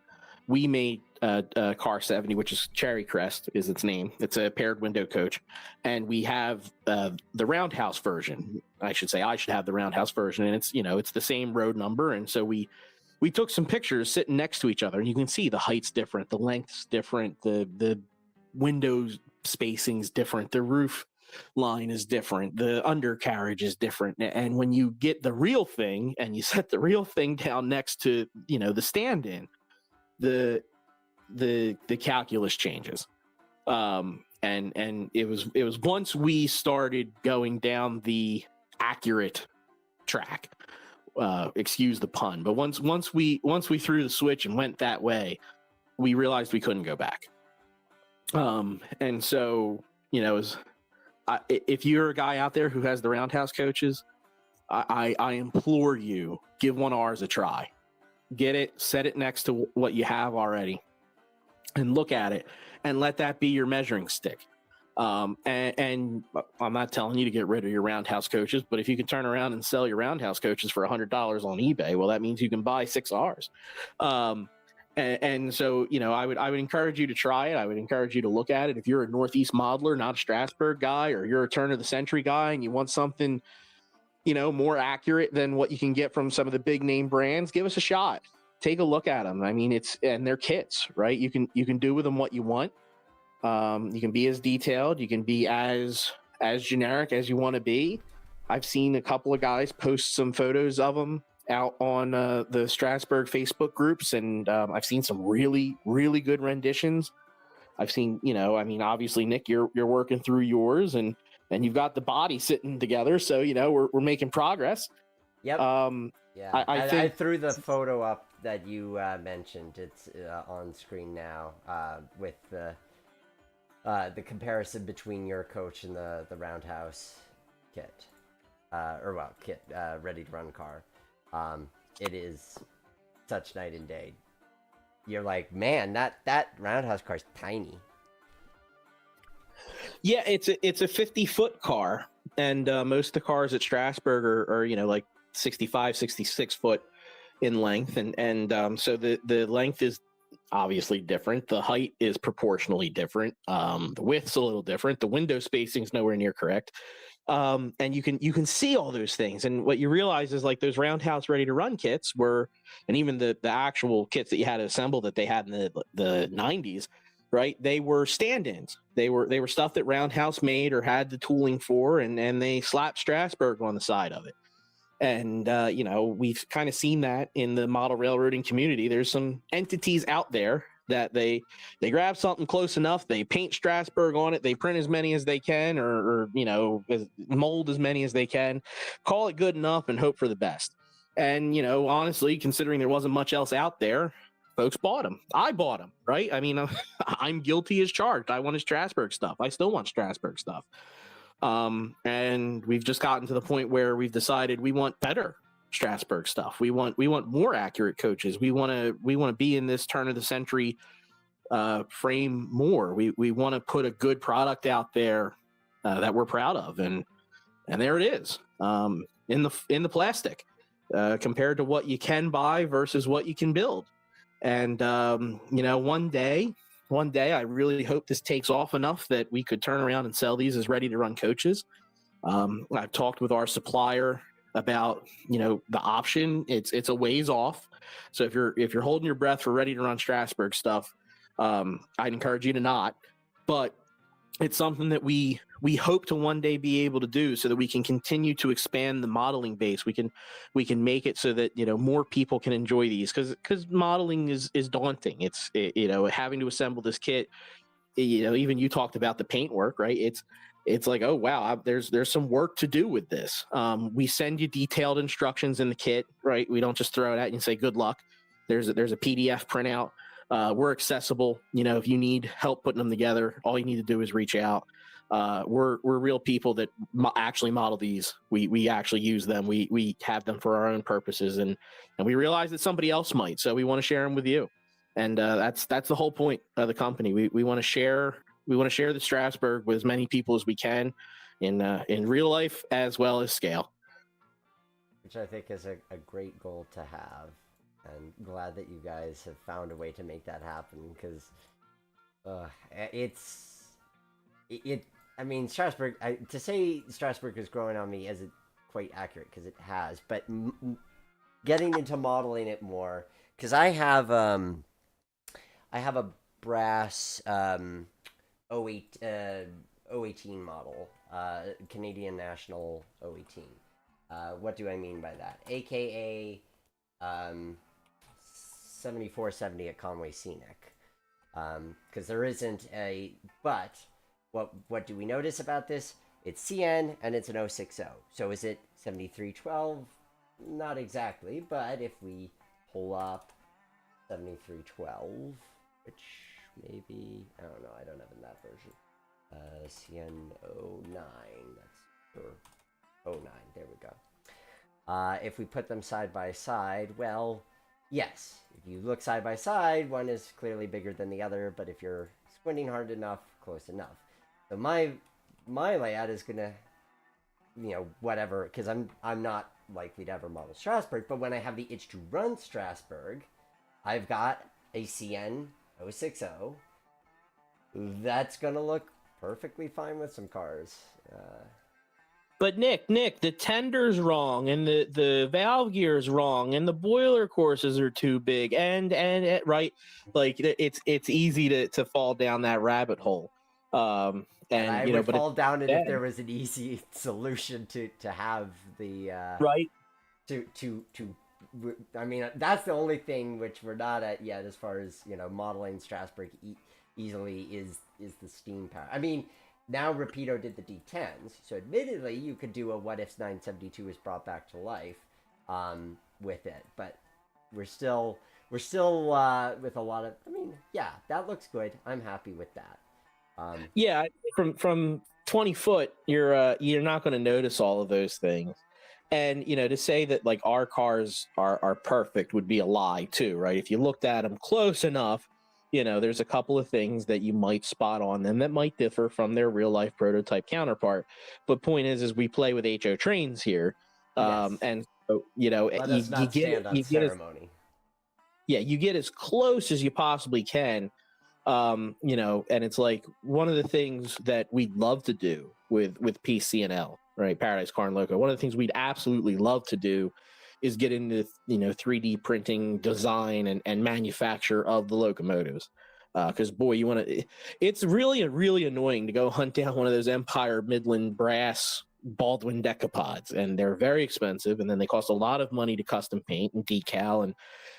We made Car 70, which is Cherry Crest is its name. It's a paired window coach. And we have the roundhouse version. I should have the roundhouse version. And it's the same road number. And so we took some pictures sitting next to each other, and you can see the height's different, the length's different, the window spacing's different, the roof line is different, the undercarriage is different. And when you get the real thing and you set the real thing down next to the stand-in, the calculus changes. And it was once we started going down the accurate track, excuse the pun, but once we threw the switch and went that way, we realized we couldn't go back. And so if you're a guy out there who has the roundhouse coaches, I implore you, give one of ours a try. Get it, set it next to what you have already, and look at it, and let that be your measuring stick. And I'm not telling you to get rid of your roundhouse coaches, but if you can turn around and sell your roundhouse coaches for $100 on eBay, well, that means you can buy 6 Rs. And so, I would encourage you to try it. I would encourage you to look at it. If you're a Northeast modeler, not a Strasburg guy, or you're a turn of the century guy and you want something, more accurate than what you can get from some of the big name brands, give us a shot. Take a look at them. I mean, and they're kits, right? You can do with them what you want. You can be as detailed, you can be as generic as you want to be. I've seen a couple of guys post some photos of them out on the Strasburg Facebook groups, and I've seen some really, really good renditions. I've seen, obviously, Nick, you're working through yours, and you've got the body sitting together, so we're making progress. Yep. Yeah, I threw the photo up that you mentioned. It's on screen now with the comparison between your coach and the roundhouse kit, ready to run car. It is such night and day. You're like, man, that roundhouse car's tiny. Yeah, it's a 50-foot car, and most of the cars at Strasburg are like 65, 66 foot in length, and so the length is obviously different. The height is proportionally different. The width's a little different. The window spacing is nowhere near correct. And you can see all those things. And what you realize is like those roundhouse ready to run kits were, and even the actual kits that you had to assemble that they had in the 90s, right? They were stand-ins. They were stuff that Roundhouse made or had the tooling for, and they slapped Strasburg on the side of it. And, we've kind of seen that in the model railroading community. There's some entities out there that they grab something close enough, they paint Strasburg on it, they print as many as they can, or mold as many as they can, call it good enough and hope for the best. And, honestly, considering there wasn't much else out there, folks bought them. I bought them, right? I mean, I'm guilty as charged. I wanted Strasburg stuff. I still want Strasburg stuff. And we've just gotten to the point where we've decided we want better Strasburg stuff. We want more accurate coaches. We want to be in this turn of the century frame more. We want to put a good product out there that we're proud of, and there it is in the plastic compared to what you can buy versus what you can build. And one day I really hope this takes off enough that we could turn around and sell these as ready to run coaches. I've talked with our supplier about the option. It's a ways off, so if you're holding your breath for ready to run Strasburg stuff, I'd encourage you to not. But it's something that we hope to one day be able to do, so that we can continue to expand the modeling base. We can make it so that more people can enjoy these, because modeling is daunting. It's having to assemble this kit. Even you talked about the paint work, right? It's like, oh wow, there's some work to do with this. We send you detailed instructions in the kit, right? We don't just throw it at you and say good luck. There's a PDF printout. We're accessible. If you need help putting them together, all you need to do is reach out. We're real people that actually model these. We actually use them. We have them for our own purposes, and we realize that somebody else might, so we want to share them with you. And that's the whole point of the company. We want to share. We want to share the Strasburg with as many people as we can, in real life as well as scale. Which I think is a great goal to have. And glad that you guys have found a way to make that happen, because I mean, Strasburg, to say Strasburg is growing on me isn't quite accurate, because it has, but getting into modeling it more, because I have a brass 018 model, Canadian National 018. What do I mean by that? AKA 7470 at Conway Scenic, because there isn't a, but what do we notice about this? It's CN and it's an 060. So is it 7312? Not exactly, but if we pull up 7312, which maybe, I don't know, I don't have in that version. CN 09, that's for 09, there we go. If we put them side by side, well, yes, if you look side by side, one is clearly bigger than the other, but if you're squinting hard enough, close enough. So my layout is gonna, whatever, because I'm not likely to ever model Strasburg, but when I have the itch to run Strasburg, I've got a CN 060. That's gonna look perfectly fine with some cars. But Nick, the tender's wrong, and the valve gear's wrong, and the boiler courses are too big, and right, like it's easy to fall down that rabbit hole. And I would fall down it if there was an easy solution to have the right. I mean, that's the only thing which we're not at yet, as far as modeling Strasburg easily is the steam power. I mean, now Rapido did the D10s, so admittedly you could do a what if 972 is brought back to life with it, but we're still with a lot of, I mean, yeah, that looks good. I'm happy with that. Yeah, from 20 foot, you're not going to notice all of those things. And to say that like our cars are perfect would be a lie too, right? If you looked at them close enough, there's a couple of things that you might spot on them that might differ from their real life prototype counterpart. But point is we play with HO Trainz here, yes. And so you get as close as you possibly can. And it's like one of the things that we'd love to do with PCNL, right? Paradise Car Loco. One of the things we'd absolutely love to do is get into 3D printing, design, and manufacture of the locomotives. Because boy, it's really annoying to go hunt down one of those Empire Midland brass Baldwin decapods, and they're very expensive, and then they cost a lot of money to custom paint and decal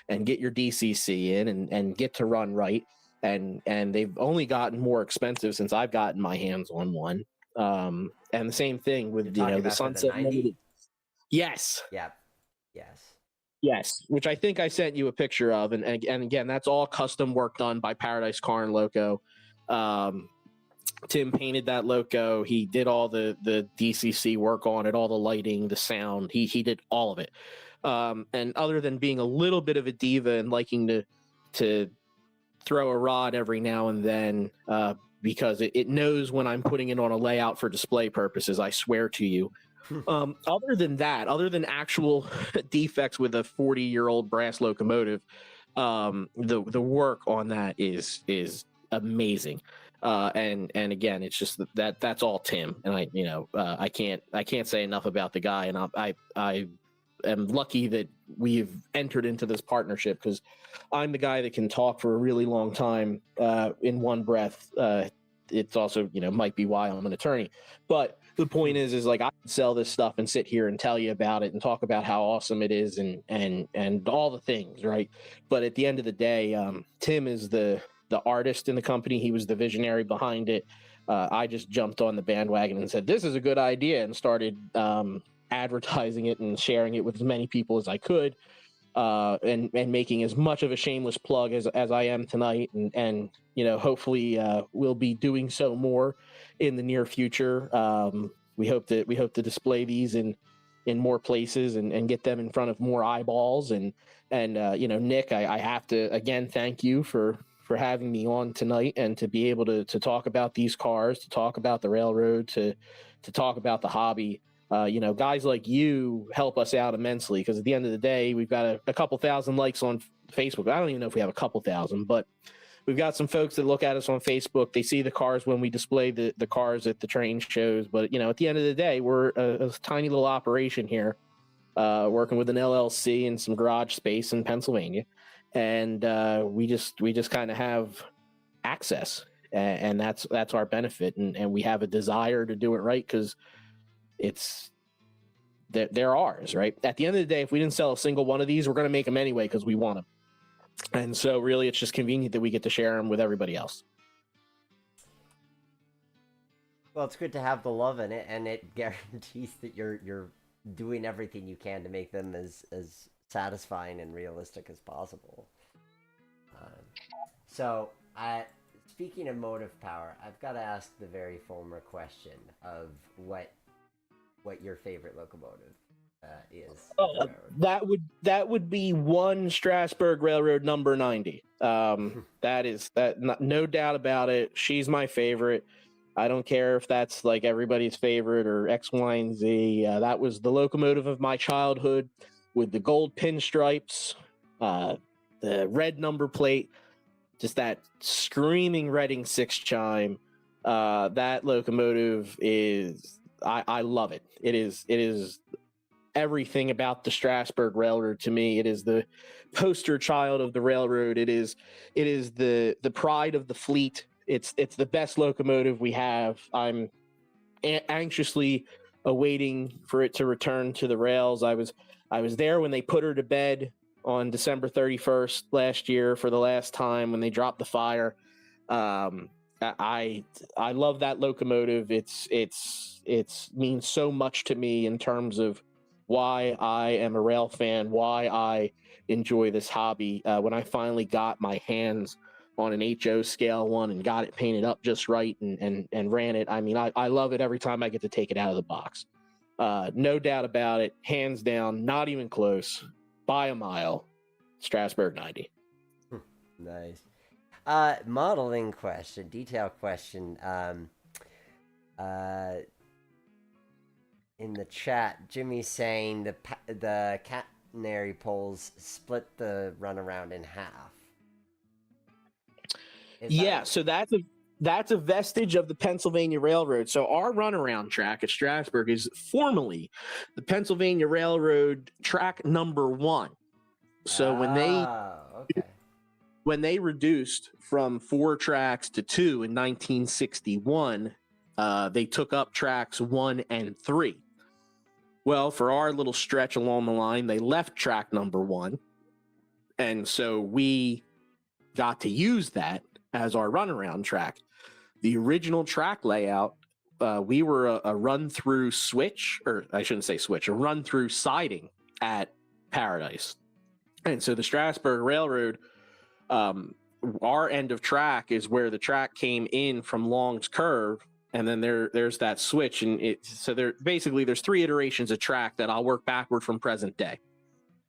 and get your DCC in and get to run right. And they've only gotten more expensive since I've gotten my hands on one. And the same thing with the Sunset Limited. Yes. Yeah. Yes, which I think I sent you a picture of, and again, that's all custom work done by Paradise Car Loco. Tim painted that loco. He did all the DCC work on it, all the lighting, the sound. He did all of it. And other than being a little bit of a diva and liking to throw a rod every now and then, because it knows when I'm putting it on a layout for display purposes, I swear to you. Other than actual defects with a 40-year-old brass locomotive, the work on that is amazing. And again, it's just that's all Tim, and I can't say enough about the guy, and I am lucky that we've entered into this partnership, because I'm the guy that can talk for a really long time in one breath, it's also, might be why I'm an attorney. But the point is like I can sell this stuff and sit here and tell you about it and talk about how awesome it is and all the things, right? But at the end of the day, Tim is the artist in the company. He was the visionary behind it. I just jumped on the bandwagon and said, this is a good idea, and started advertising it and sharing it with as many people as I could, and making as much of a shameless plug as I am tonight. And hopefully we'll be doing so more in the near future. We hope to display these in more places and get them in front of more eyeballs. And Nick, I have to again thank you for having me on tonight, and to be able to talk about these cars, to talk about the railroad, to talk about the hobby. Guys like you help us out immensely, because at the end of the day, we've got a couple thousand likes on Facebook. I don't even know if we have a couple thousand, but we've got some folks that look at us on Facebook. They see the cars when we display the cars at the train shows. But, at the end of the day, we're a tiny little operation here, working with an LLC and some garage space in Pennsylvania. And we just kind of have access, and that's our benefit. And we have a desire to do it right, because they're ours, right? At the end of the day, if we didn't sell a single one of these, we're going to make them anyway because we want them. And so really it's just convenient that we get to share them with everybody else. Well, it's good to have the love in it, and it guarantees that you're doing everything you can to make them as satisfying and realistic as possible. So, speaking of motive power, I've got to ask the very former question of what your favorite locomotive is. That would be one Strasburg Railroad number 90. No doubt about it. She's my favorite. I don't care if that's like everybody's favorite or X, Y, and Z. That was the locomotive of my childhood, with the gold pinstripes, the red number plate, just that screaming Reading 6 chime. That locomotive is, I love it. It is everything about the Strasburg Railroad to me. It is the poster child of the railroad. It is the pride of the fleet. It's the best locomotive we have. I'm anxiously awaiting for it to return to the rails. I was there when they put her to bed on December 31st last year for the last time, when they dropped the fire. I love that locomotive. It's means so much to me in terms of why I am a rail fan, why I enjoy this hobby. When I finally got my hands on an HO scale one and got it painted up just right and ran it, I mean, I love it every time I get to take it out of the box. No doubt about it, hands down, not even close, by a mile, Strasburg 90. Nice. Modeling question, detail question. In the chat, Jimmy's saying the catenary poles split the runaround in half. So that's a vestige of the Pennsylvania Railroad. So our runaround track at Strasburg is formally the Pennsylvania Railroad track number 1. So when they reduced from 4 tracks to 2 in 1961, they took up tracks 1 and 3. Well, for our little stretch along the line, they left track number 1. And so we got to use that as our runaround track. The original track layout, we were a run-through switch, or I shouldn't say switch, a run-through siding at Paradise. And so the Strasburg Railroad, our end of track is where the track came in from Long's Curve, and then there's that switch, and there's 3 iterations of track that I'll work backward from present day.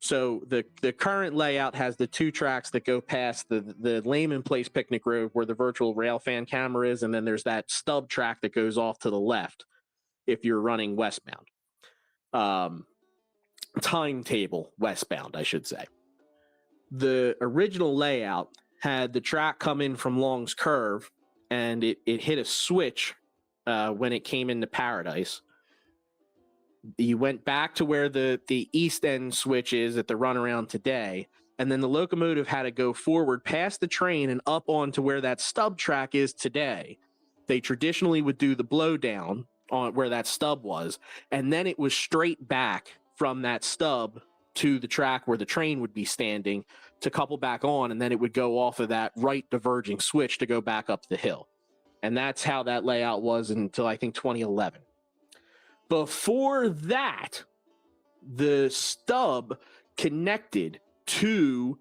So the current layout has the 2 tracks that go past the Lehman Place Picnic Road, where the virtual rail fan camera is, and then there's that stub track that goes off to the left if you're running westbound. Timetable westbound, I should say. The original layout had the track come in from Long's Curve, and it hit a switch when it came into Paradise. You went back to where the east end switch is at the runaround today, and then the locomotive had to go forward past the train and up onto where that stub track is today they traditionally would do the blowdown on where that stub was, and then it was straight back from that stub to the track where the train would be standing to couple back on, and then it would go off of that right diverging switch to go back up the hill. And that's how that layout was until I think 2011. Before that, the stub connected to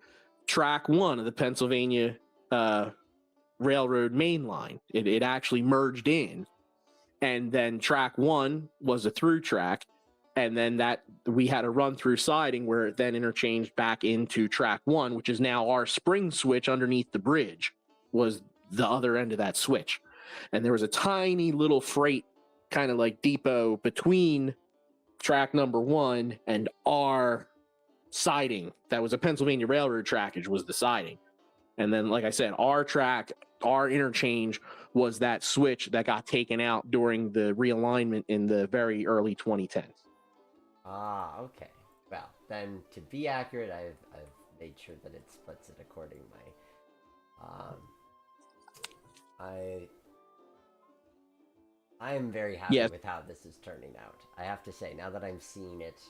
track 1 of the Pennsylvania Railroad main line. It actually merged in, and then track 1 was a through track, and then that we had a run through siding where it then interchanged back into track 1, which is now our spring switch underneath the bridge, was the other end of that switch. And there was a tiny little freight kind of like depot between track number 1 and our siding. That was a Pennsylvania Railroad trackage, was the siding. And then, like I said, our track, our interchange was that switch that got taken out during the realignment in the very early 2010s. Ah, okay. Well, then to be accurate, I've made sure that it splits it accordingly. I am very happy with how this is turning out. I have to say, now that I'm seeing it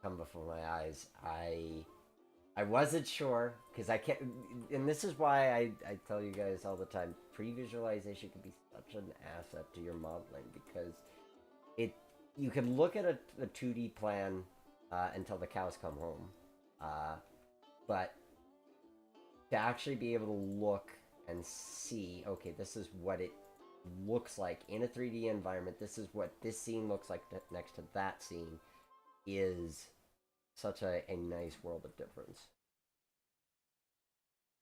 come before my eyes, I wasn't sure, because I can't, and this is why I tell you guys all the time, pre-visualization can be such an asset to your modeling, because you can look at a 2D plan until the cows come home, but to actually be able to look and see, okay, this is what it looks like in a 3D environment, this is what this scene looks like next to that scene, is such a nice world of difference.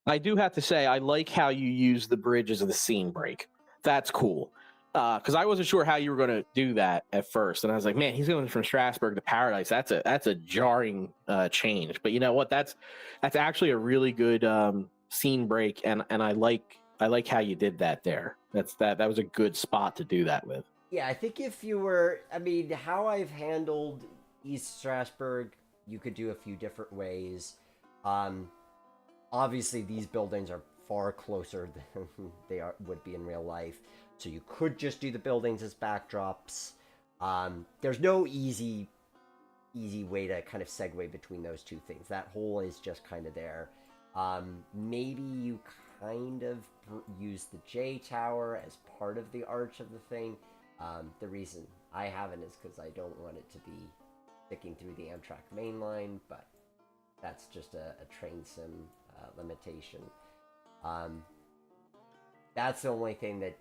I do have to say, I like how you use the bridge as the scene break. That's cool. Because I wasn't sure how you were going to do that at first, and I was like, "Man, he's going from Strasburg to Paradise. That's a jarring change." But you know what? That's actually a really good scene break, and I like how you did that there. That was a good spot to do that with. Yeah, I think if you were, I mean, how I've handled East Strasburg, you could do a few different ways. Obviously, these buildings are far closer than they would be in real life. So you could just do the buildings as backdrops. There's no easy way to kind of segue between those two things. That hole is just kind of there. Maybe you kind of use the J Tower as part of the arch of the thing. The reason I haven't is because I don't want it to be sticking through the Amtrak main line, but that's just a train sim limitation. That's the only thing that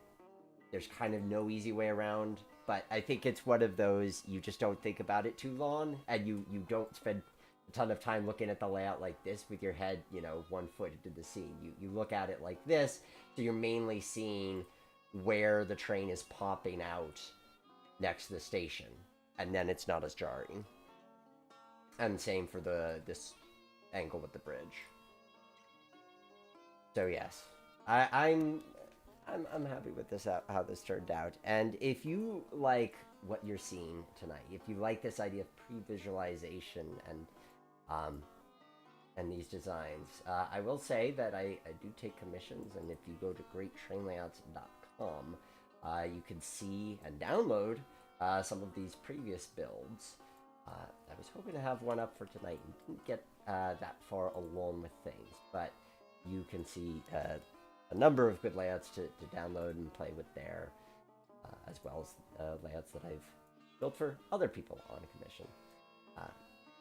there's kind of no easy way around, but I think it's one of those, you just don't think about it too long, and you don't spend a ton of time looking at the layout like this with your head, 1 foot into the scene. You look at it like this, so you're mainly seeing where the train is popping out next to the station, and then it's not as jarring. And same for this angle with the bridge. So yes, I'm happy with this, how this turned out. And if you like what you're seeing tonight, if you like this idea of pre-visualization and these designs, I will say that I do take commissions, and if you go to greattrainlayouts.com, you can see and download some of these previous builds. I was hoping to have one up for tonight and didn't get that far along with things, but you can see a number of good layouts to download and play with there, as well as layouts that I've built for other people on commission.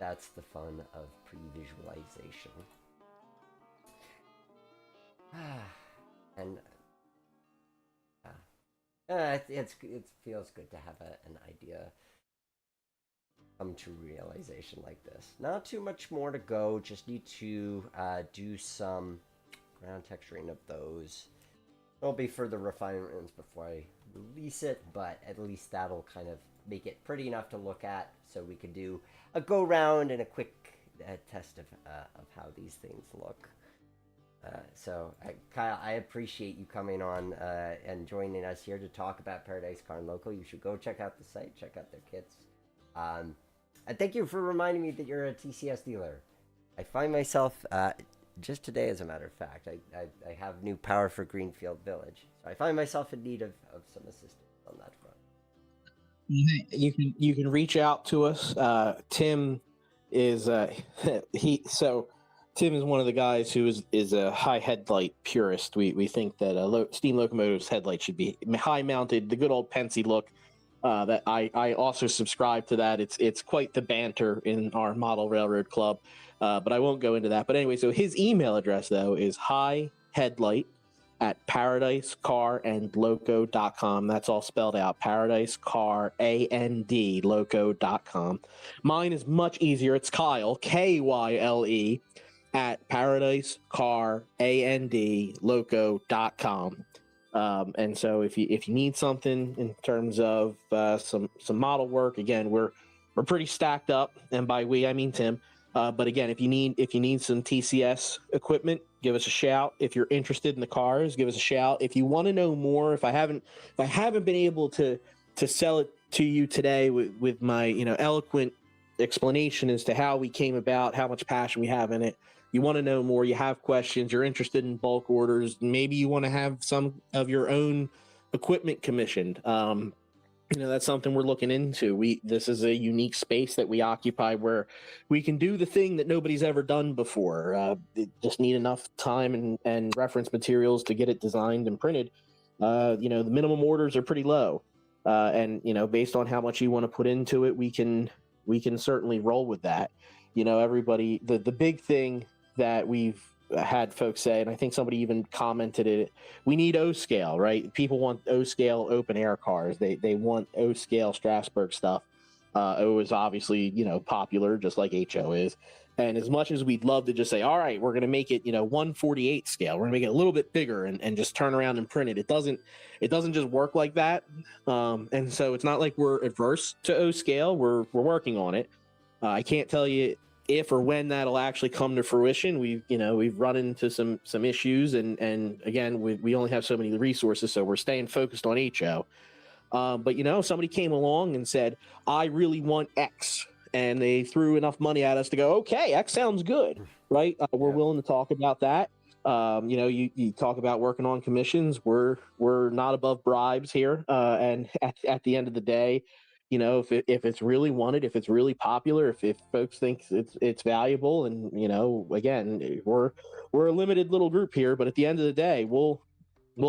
That's the fun of pre-visualization. And it feels good to have an idea come to realization like this. Not too much more to go, just need to do some ground texturing of those. There'll be further refinements before I release it, but at least that'll kind of make it pretty enough to look at, so we can do a go round and a quick test of how these things look. So Kyle, I appreciate you coming on and joining us here to talk about Paradise Car Loco. You should go check out the site, check out their kits. And thank you for reminding me that you're a TCS dealer. I find myself just today, as a matter of fact, I have new power for Greenfield Village. So I find myself in need of some assistance on that front. You can reach out to us. Tim is Tim is one of the guys who is a high headlight purist. We think that steam locomotive's headlight should be high mounted, the good old Pensy look. That I also subscribe to that. It's quite the banter in our model railroad club, but I won't go into that. But anyway, so his email address though is highheadlight@paradisecarandloco.com. That's all spelled out. Paradisecarand loco.com. Mine is much easier. It's Kyle, Kyle, at paradisecarandloco.com. And so if you need something in terms of some model work, again, we're pretty stacked up, and by we I mean Tim. But again, if you need some TCS equipment, give us a shout. If you're interested in the cars, give us a shout. If you want to know more, if I haven't been able to sell it to you today with my eloquent explanation as to how we came about, how much passion we have in it. You want to know more, you have questions, you're interested in bulk orders, maybe you want to have some of your own equipment commissioned. That's something we're looking into. This is a unique space that we occupy where we can do the thing that nobody's ever done before. Just need enough time and reference materials to get it designed and printed. The minimum orders are pretty low. And based on how much you want to put into it, we can certainly roll with that. Everybody, the big thing that we've had folks say, and I think somebody even commented it, we need O-scale, right? People want O-scale open air cars. They want O-scale Strasburg stuff. O is obviously, popular, just like HO is. And as much as we'd love to just say, all right, we're going to make it, 1/48 scale, we're going to make it a little bit bigger and just turn around and print it. It doesn't just work like that. And so it's not like we're adverse to O-scale. We're working on it. I can't tell you if or when that'll actually come to fruition. We've run into some issues, and again, we only have so many resources, so we're staying focused on HO. But somebody came along and said, I really want X, and they threw enough money at us to go, okay, X sounds good, right? We're willing to talk about that. You talk about working on commissions. We're not above bribes here, and at the end of the day, if it's really wanted, if it's really popular, if folks think it's valuable, and again, we're a limited little group here, but at the end of the day, we'll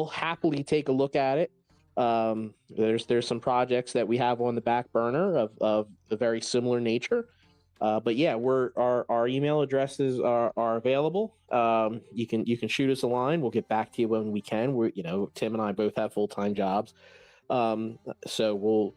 happily take a look at it. There's some projects that we have on the back burner of a very similar nature, but yeah, our email addresses are available. You can shoot us a line. We'll get back to you when we can. Tim and I both have full-time jobs, so we'll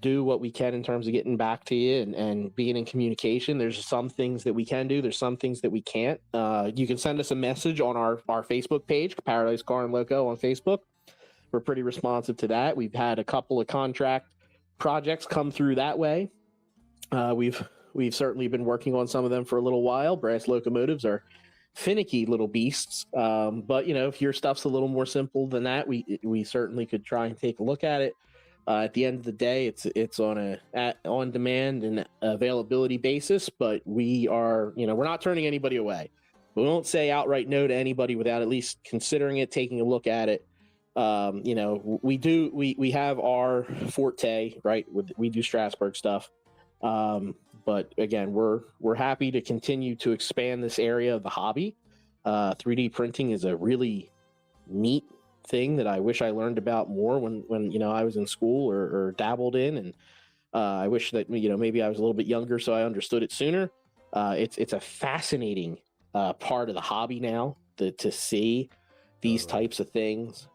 do what we can in terms of getting back to you and being in communication. There's some things that we can do. There's some things that we can't. You can send us a message on our Facebook page, Paradise Car Loco on Facebook. We're pretty responsive to that. We've had a couple of contract projects come through that way. We've certainly been working on some of them for a little while. Brass locomotives are finicky little beasts. But if your stuff's a little more simple than that, we certainly could try and take a look at it. At the end of the day, it's on on demand and availability basis, but we are, we're not turning anybody away. We won't say outright no to anybody without at least considering it, taking a look at it. We have our forte, right? We do Strasburg stuff. But again, we're happy to continue to expand this area of the hobby. 3D printing is a really neat thing that I wish I learned about more when I was in school or dabbled in, and I wish that maybe I was a little bit younger so I understood it sooner. It's a fascinating part of the hobby now to see these types of things.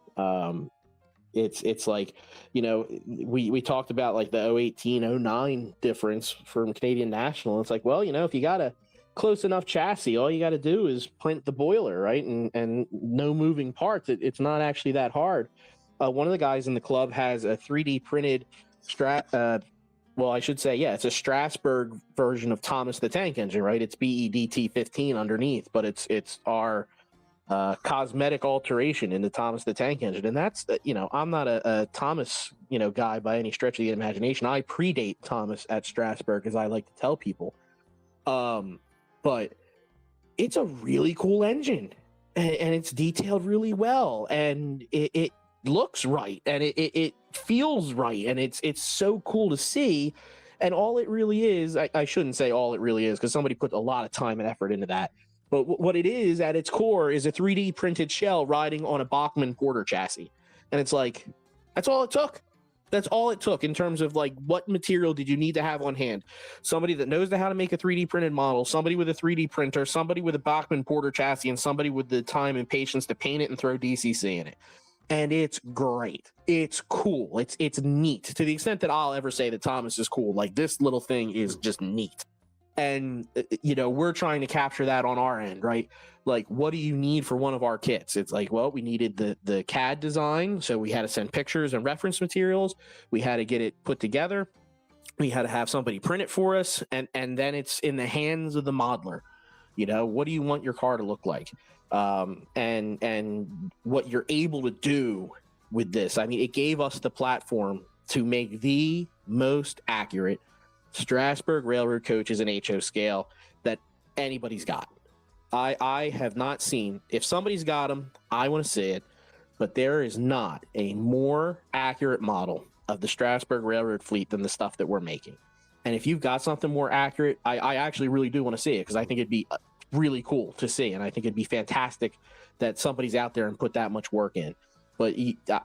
It's like we talked about like the 018-09 difference from Canadian National. It's like, well, if you got a close enough chassis, all you got to do is print the boiler, right? And no moving parts. It's not actually that hard. One of the guys in the club has a 3D printed it's a Strasburg version of Thomas the Tank Engine, right? It's BEDT-15 underneath, but it's our cosmetic alteration in the Thomas the Tank Engine. And that's I'm not a Thomas guy by any stretch of the imagination. I predate Thomas at Strasburg, as I like to tell people. But it's a really cool engine, and it's detailed really well, and it looks right, and it feels right, and it's so cool to see. And all it really is, I shouldn't say all it really is, because somebody put a lot of time and effort into that. But what it is at its core is a 3D printed shell riding on a Bachmann Porter chassis. And it's like, that's all it took. That's all it took in terms of like, what material did you need to have on hand? Somebody that knows how to make a 3D printed model, somebody with a 3D printer, somebody with a Bachmann Porter chassis, and somebody with the time and patience to paint it and throw DCC in it. And it's great. It's cool. It's neat to the extent that I'll ever say that Thomas is cool. Like, this little thing is just neat. And, you know, we're trying to capture that on our end, right? Like, what do you need for one of our kits? It's like, well, we needed the CAD design. So we had to send pictures and reference materials. We had to get it put together. We had to have somebody print it for us. And then it's in the hands of the modeler. You know, what do you want your car to look like? And what you're able to do with this. I mean, it gave us the platform to make the most accurate Strasburg Railroad coaches in HO scale that anybody's got. I have not seen, if somebody's got them, I want to see it, but there is not a more accurate model of the Strasburg Railroad fleet than the stuff that we're making. And if you've got something more accurate, I actually really do want to see it, because I think it'd be really cool to see, and I think it'd be fantastic that somebody's out there and put that much work in. But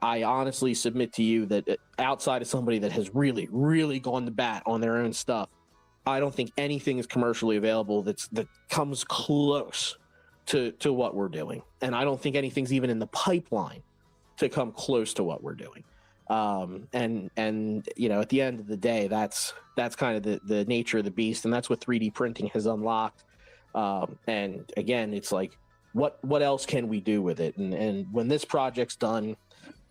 I honestly submit to you that outside of somebody that has really, really gone to bat on their own stuff, I don't think anything is commercially available that comes close to what we're doing. And I don't think anything's even in the pipeline to come close to what we're doing. And you know, at the end of the day, that's kind of the nature of the beast, and that's what 3D printing has unlocked. And again, it's like, what else can we do with it? And when this project's done,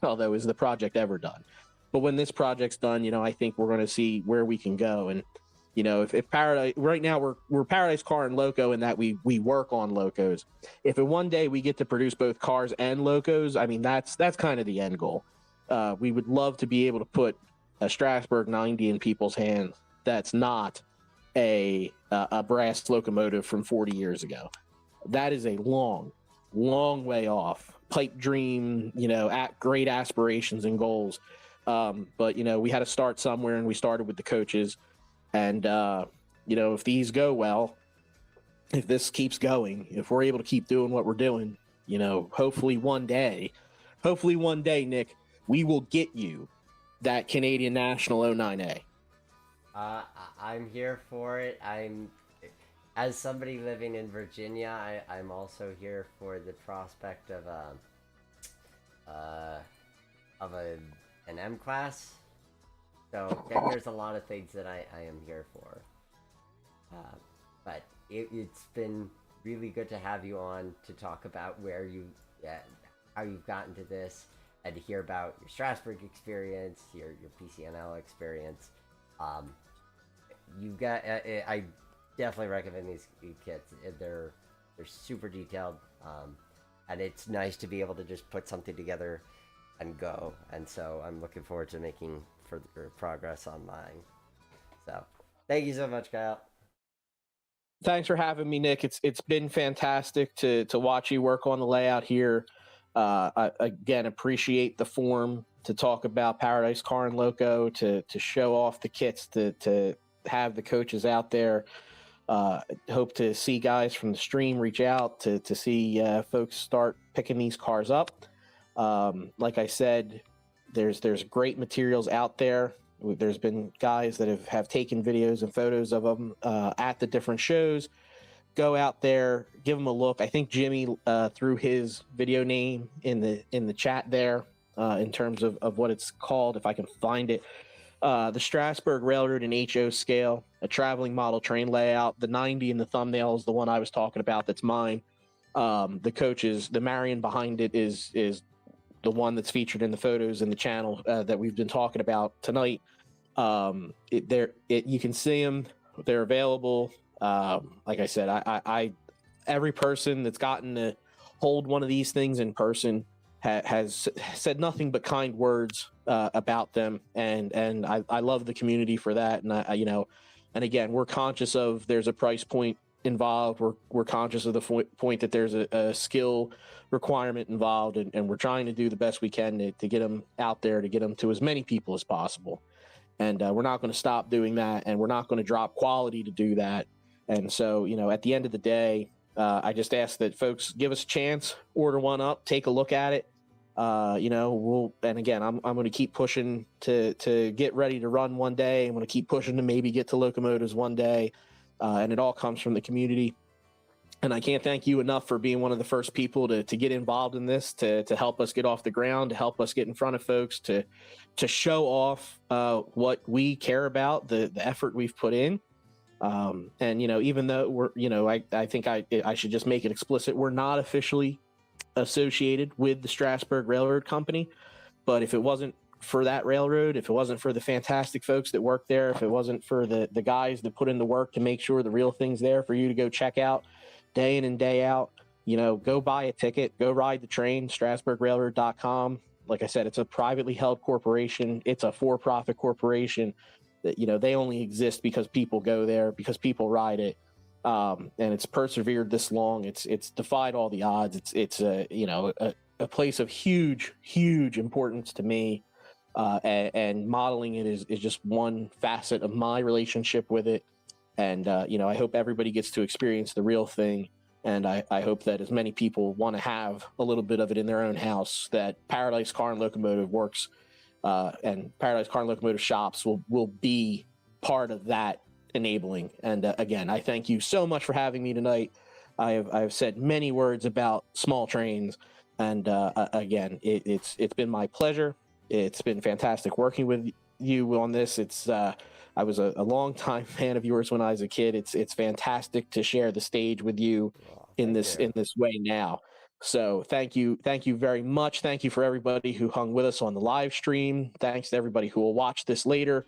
although is the project ever done, but when this project's done, you know, I think we're going to see where we can go. And, you know, if Paradise, right now we're Paradise Car and Loco in that we work on locos. If one day we get to produce both cars and locos, I mean, that's kind of the end goal. We would love to be able to put a Strasburg 90 in people's hands that's not a brass locomotive from 40 years ago. That is a long way off. Pipe dream, you know, at great aspirations and goals. But, you know, we had to start somewhere, and we started with the coaches. And, you know, if these go well, if this keeps going, if we're able to keep doing what we're doing, you know, hopefully one day, Nick, we will get you that Canadian National 09A. I'm here for it. As somebody living in Virginia, I'm also here for the prospect of an M class. So there's a lot of things that I am here for. But it's been really good to have you on to talk about how you've gotten to this, and to hear about your Strasburg experience, your PCNL experience. You've got I definitely recommend these kits. They're super detailed, and it's nice to be able to just put something together and go. And so I'm looking forward to making further progress on mine. So thank you so much, Kyle. Thanks for having me, Nick. It's been fantastic to watch you work on the layout here. I again appreciate the forum to talk about Paradise Car and Loco, to show off the kits, to have the coaches out there. Hope to see guys from the stream reach out to see folks start picking these cars up. Like I said, there's great materials out there. There's been guys that have taken videos and photos of them at the different shows. Go out there, give them a look. I think Jimmy threw his video name in the chat there in terms of what it's called, if I can find it. The Strasburg Railroad in HO scale, a traveling model train layout. The 90 in the thumbnail is the one I was talking about. That's mine. The coaches, the Marion behind it is the one that's featured in the photos in the channel that we've been talking about tonight. You can see them. They're available. Like I said, I every person that's gotten to hold one of these things in person has said nothing but kind words about them, and I love the community for that. And and again, we're conscious of there's a price point involved. We're conscious of the point that there's a skill requirement involved, and we're trying to do the best we can to get them out there, to get them to as many people as possible. And we're not going to stop doing that, and we're not going to drop quality to do that. And so, at the end of the day, I just ask that folks give us a chance, order one up, take a look at it. And again, I'm going to keep pushing to get ready to run one day. I'm going to keep pushing to maybe get to locomotives one day. And it all comes from the community. And I can't thank you enough for being one of the first people to get involved in this, to help us get off the ground, to help us get in front of folks, to show off what we care about, the effort we've put in. And even though we're, I think I should just make it explicit, we're not officially associated with the Strasburg Railroad Company, but if it wasn't for that railroad, if it wasn't for the fantastic folks that work there, if it wasn't for the guys that put in the work to make sure the real thing's there for you to go check out day in and day out, go buy a ticket, go ride the train, strasburgrailroad.com. Like I said, it's a privately held corporation. It's a for-profit corporation that, they only exist because people go there, because people ride it. And it's persevered this long. It's defied all the odds. It's a place of huge importance to me. And modeling it is just one facet of my relationship with it. And, I hope everybody gets to experience the real thing. And I hope that as many people want to have a little bit of it in their own house, that Paradise Car and Locomotive Works and Paradise Car and Locomotive Shops will be part of that enabling. And again, I thank you so much for having me tonight. I've said many words about small trains. And again, it's been my pleasure. It's been fantastic working with you on this. I was a long-time fan of yours when I was a kid. It's fantastic to share the stage with you in this way now. So thank you very much. Thank you for everybody who hung with us on the live stream. Thanks to everybody who will watch this later.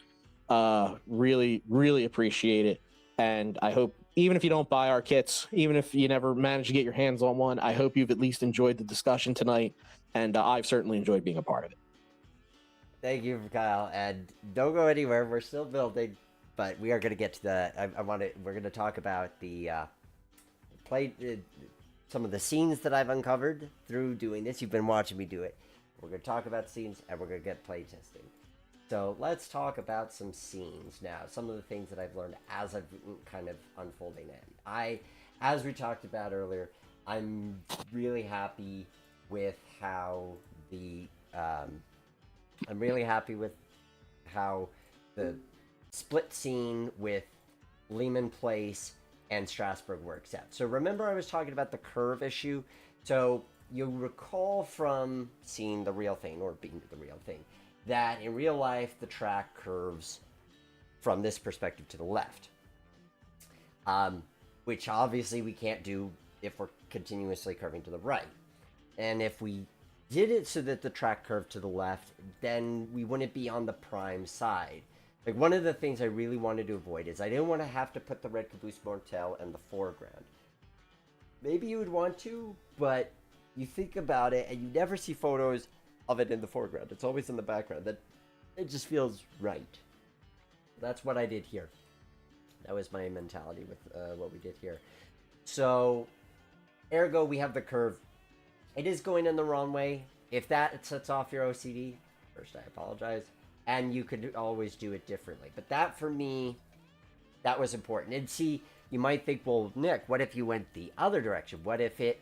Really appreciate it. And I hope, even if you don't buy our kits, even if you never manage to get your hands on one, I hope you've at least enjoyed the discussion tonight. And I've certainly enjoyed being a part of it. Thank you, Kyle, and don't go anywhere. We're still building, but we are going to get to the. We're going to talk about the some of the scenes that I've uncovered through doing this. You've been watching me do it. We're going to talk about scenes, and we're going to get play testing. So let's talk about some scenes now. Some of the things that I've learned as I've been kind of unfolding it. As we talked about earlier, I'm really happy with how the. I'm really happy with how the split scene with Lehman Place and Strasburg works out. So remember I was talking about the curve issue? So you'll recall from seeing the real thing, or being the real thing, that in real life the track curves from this perspective to the left. Which obviously we can't do if we're continuously curving to the right. And if we did it so that the track curved to the left, then we wouldn't be on the prime side. Like, one of the things I really wanted to avoid is I didn't want to have to put the red Caboose Motel in the foreground. Maybe you would want to, but you think about it and you never see photos of it in the foreground. It's always in the background. That it just feels right. That's what I did here. That was my mentality with what we did here. So, ergo, we have the curve. It is going in the wrong way. If that sets off your OCD, first I apologize. And you could always do it differently. But that, for me, that was important. And see, you might think, well, Nick, what if you went the other direction? What if it,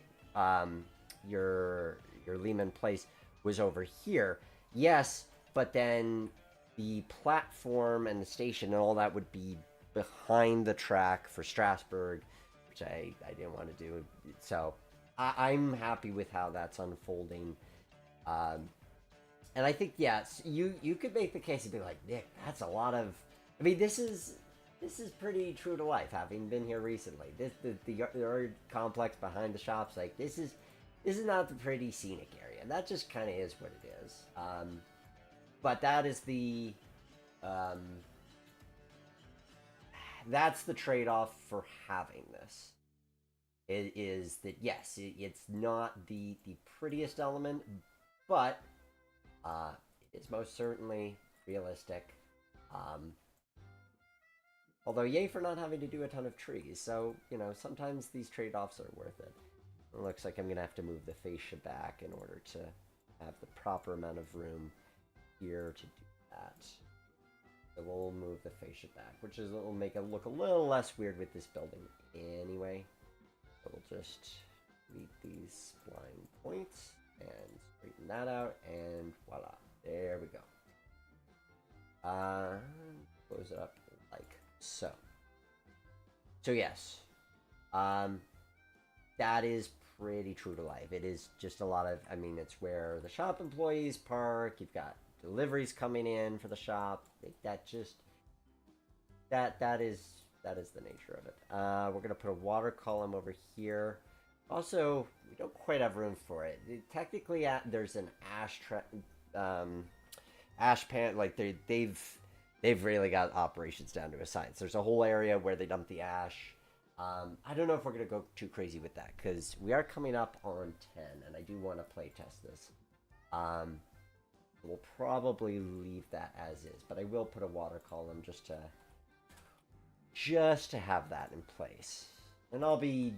your Lehman Place was over here? Yes, but then the platform and the station and all that would be behind the track for Strasburg, which I didn't want to do. So I'm happy with how that's unfolding. And I think, yes, you could make the case and be like, Nick, that's a lot of. I mean, this is pretty true to life. Having been here recently, the yard complex behind the shops, like this is not the pretty scenic area. That just kind of is what it is. But that is the that's the trade-off for having this. It is that, yes, it's not the prettiest element, but it's most certainly realistic. Although, yay for not having to do a ton of trees. So, you know, sometimes these trade-offs are worth it. It looks like I'm going to have to move the fascia back in order to have the proper amount of room here to do that. So we'll move the fascia back, which is will make it look a little less weird with this building anyway. So we'll just delete these spline points and straighten that out, and voila, there we go. Close it up like so. So yes, that is pretty true to life. It is just a lot of, I mean, it's where the shop employees park. You've got deliveries coming in for the shop. That just that is the nature of it. We're gonna put a water column over here. Also, we don't quite have room for it. Technically, there's an ash pan. Like they've really got operations down to a science. There's a whole area where they dump the ash. I don't know if we're gonna go too crazy with that because we are coming up on 10, and I do want to play test this. We'll probably leave that as is, but I will put a water column just to have that in place. And I'll be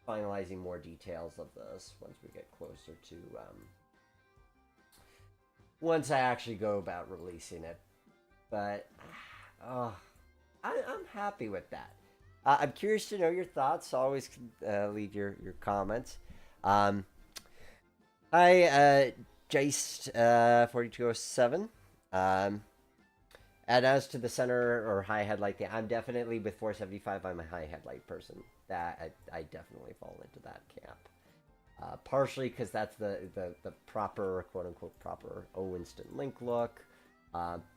finalizing more details of this once we get closer to once I actually go about releasing it. But I'm happy with that. I'm curious to know your thoughts. Always leave your comments. Hi, Jace 4207. And as to the center or high headlight thing, I'm definitely with 475. I'm a high headlight person. That I definitely fall into that camp. Partially because that's the proper, quote unquote, proper instant link look.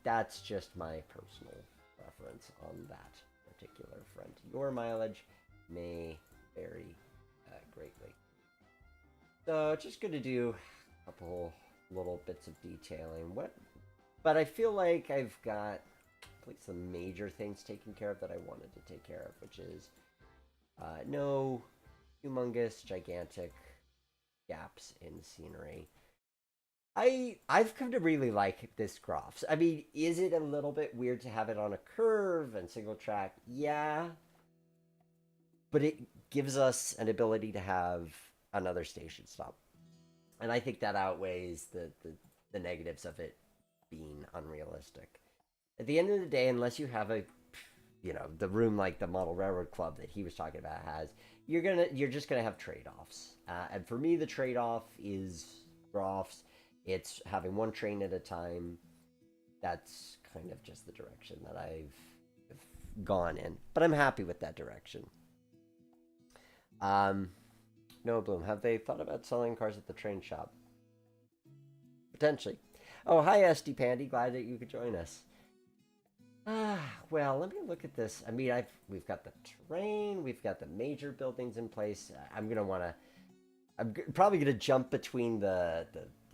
That's just my personal preference on that particular front. Your mileage may vary greatly. So just going to do a couple little bits of detailing. But I feel like I've got at least some major things taken care of that I wanted to take care of, which is no humongous, gigantic gaps in scenery. I've come to really like this graphs. I mean, is it a little bit weird to have it on a curve and single track? Yeah. But it gives us an ability to have another station stop. And I think that outweighs the negatives of it being unrealistic. At the end of the day, unless you have a, you know, the room like the Model Railroad Club that he was talking about has, you're just gonna have trade-offs. And for me, the trade-off is graphs. It's having one train at a time. That's kind of just the direction that I've gone in. But I'm happy with that direction. No Bloom, have they thought about selling cars at the Trainz shop? Potentially. Oh, hi, SD Pandy. Glad that you could join us. Well, let me look at this. I mean, we've got the train, we've got the major buildings in place. I'm probably gonna jump between the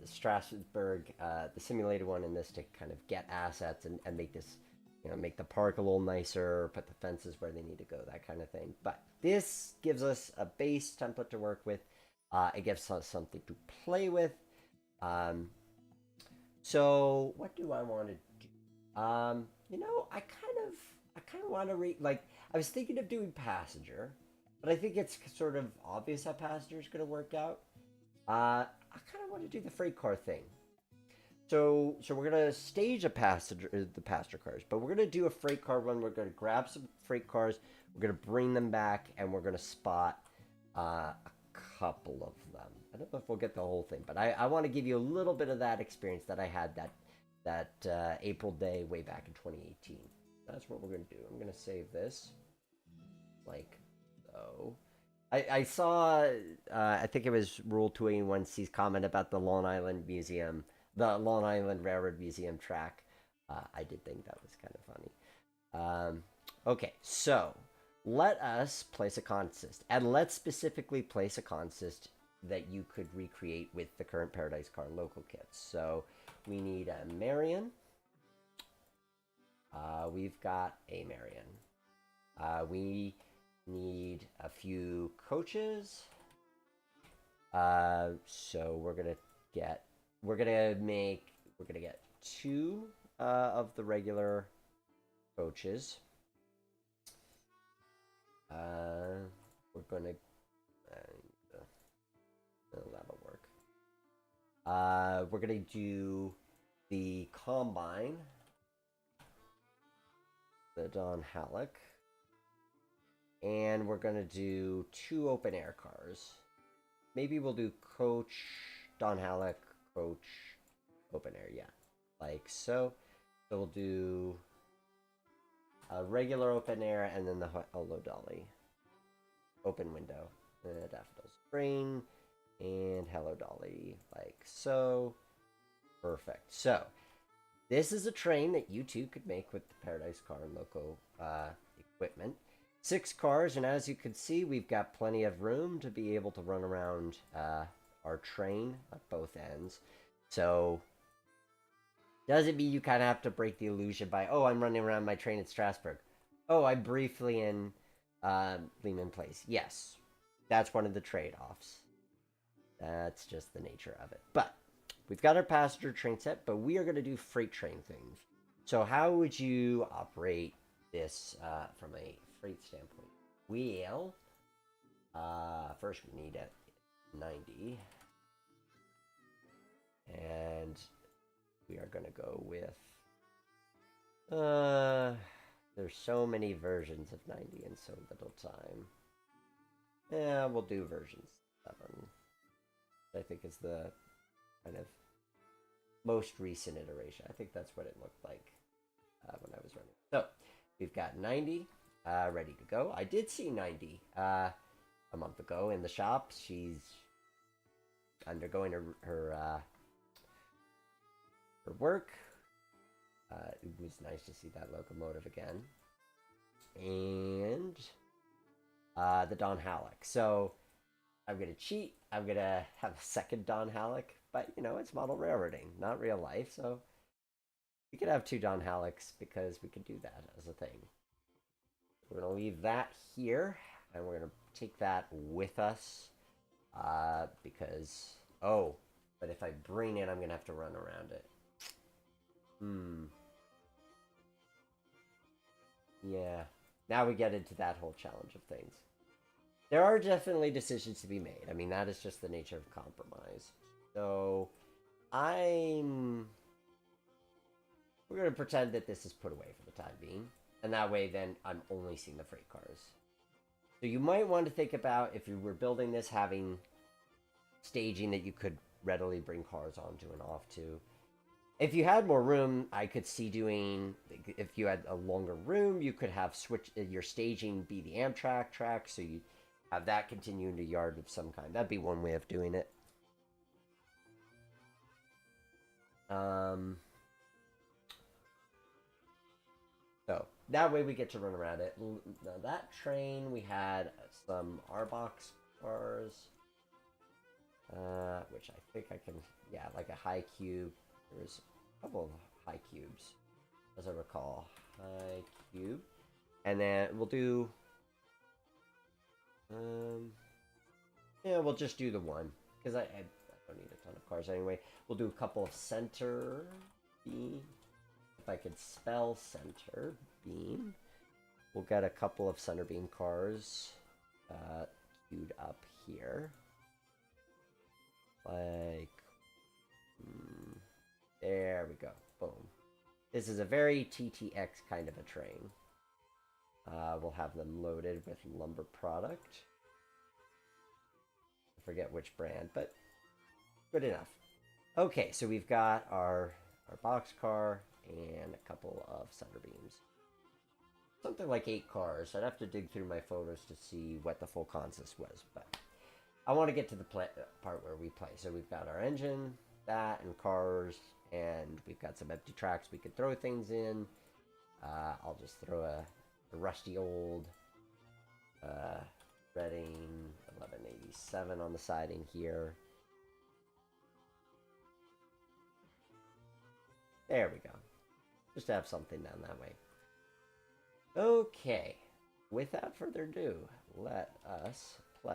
Strasburg, the simulated one, and this to kind of get assets and make this, you know, make the park a little nicer, put the fences where they need to go, that kind of thing. But this gives us a base template to work with. It gives us something to play with. So what do I want to do? You know, I kind of want to like, I was thinking of doing passenger, but I think it's sort of obvious how passenger is going to work out. I kind of want to do the freight car thing. So we're going to stage the passenger cars, but we're going to do a freight car run. We're going to grab some freight cars. We're going to bring them back, and we're going to spot a couple of them. I don't know if we'll get the whole thing, but I want to give you a little bit of that experience that I had that April day way back in 2018. That's what we're going to do. I'm going to save this like so. I saw, I think it was Rule 281C's comment about the Long Island Museum, the Long Island Railroad Museum track. I did think that was kind of funny. Okay, so let us place a consist, and let's specifically place a consist that you could recreate with the current Paradise Car Loco kits. So we need a Marion. We've got a Marion. We need a few coaches. So we're gonna get two of the regular coaches. We're gonna. That'll work. We're gonna do the Combine, the Don Halleck, and we're gonna do 2 open air cars. Maybe we'll do Coach, Don Halleck, Coach, open air, yeah, like so. So we'll do a regular open air and then the Hello Dolly open window, Daffodil Spring, and Hello Dolly, like so. Perfect. So this is a train that you too could make with the Paradise Car Loco equipment. 6 cars, and as you can see, we've got plenty of room to be able to run around our train at both ends. So doesn't mean you kind of have to break the illusion by, oh, I'm running around my train at Strasburg. Oh, I'm briefly in Lehman Place. Yes, that's one of the trade-offs. That's just the nature of it. But we've got our passenger train set, but we are going to do freight train things. So how would you operate this from a freight standpoint? Well, first we need a 90. And we are going to go with... there's so many versions of 90 in so little time. Yeah, we'll do version 7. I think is the kind of most recent iteration. I think that's what it looked like when I was running. So we've got 90 ready to go. I did see 90 a month ago in the shop. She's undergoing her work. It was nice to see that locomotive again. And the Don Halleck. So I'm going to cheat. I'm going to have a second Don Halleck. But, you know, it's model railroading, not real life. So we could have 2 Don Hallecks because we could do that as a thing. We're going to leave that here. And we're going to take that with us. Because... Oh, but if I bring it, I'm going to have to run around it. Yeah. Now we get into that whole challenge of things. There are definitely decisions to be made. I mean, that is just the nature of compromise. So, we're going to pretend that this is put away for the time being. And that way, then, I'm only seeing the freight cars. So you might want to think about, if you were building this, having staging that you could readily bring cars onto and off to. If you had more room, I could see doing, if you had a longer room, you could have your staging be the Amtrak track, so you have that continue into yard of some kind. That'd be one way of doing it. So that way we get to run around it. Now that train, we had some R-Box cars, which I think I can, yeah, like a high cube. There's a couple of high cubes, as I recall. High cube. And then we'll do... yeah, we'll just do the one. Because I don't need a ton of cars anyway. We'll do a couple of center beam. If I could spell center beam. We'll get a couple of center beam cars queued up here. Like... there we go. Boom. This is a very TTX kind of a train. We'll have them loaded with lumber product. I forget which brand, but good enough. Okay, so we've got our boxcar and a couple of center beams. Something like 8 cars. I'd have to dig through my photos to see what the full consist was, but I want to get to the part where we play. So we've got our engine, that, and cars, and we've got some empty tracks we could throw things in. I'll just throw a rusty old Reading 1187 on the siding here. There we go. Just to have something down that way. Okay. Without further ado, let us play.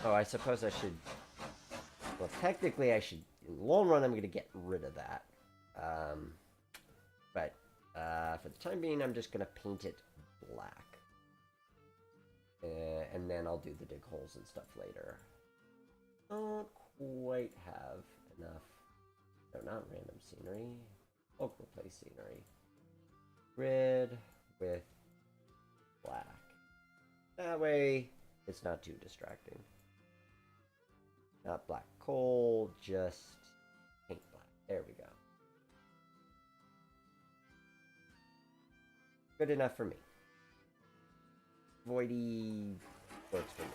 Oh, I suppose I should Well, technically, I should. In the long run, I'm going to get rid of that. But for the time being, I'm just going to paint it black. And then I'll do the dig holes and stuff later. Don't quite have enough. No, not random scenery. Local place scenery. Grid with black. That way, it's not too distracting. Not black coal, just paint black. There we go. Good enough for me. Voidy works for me.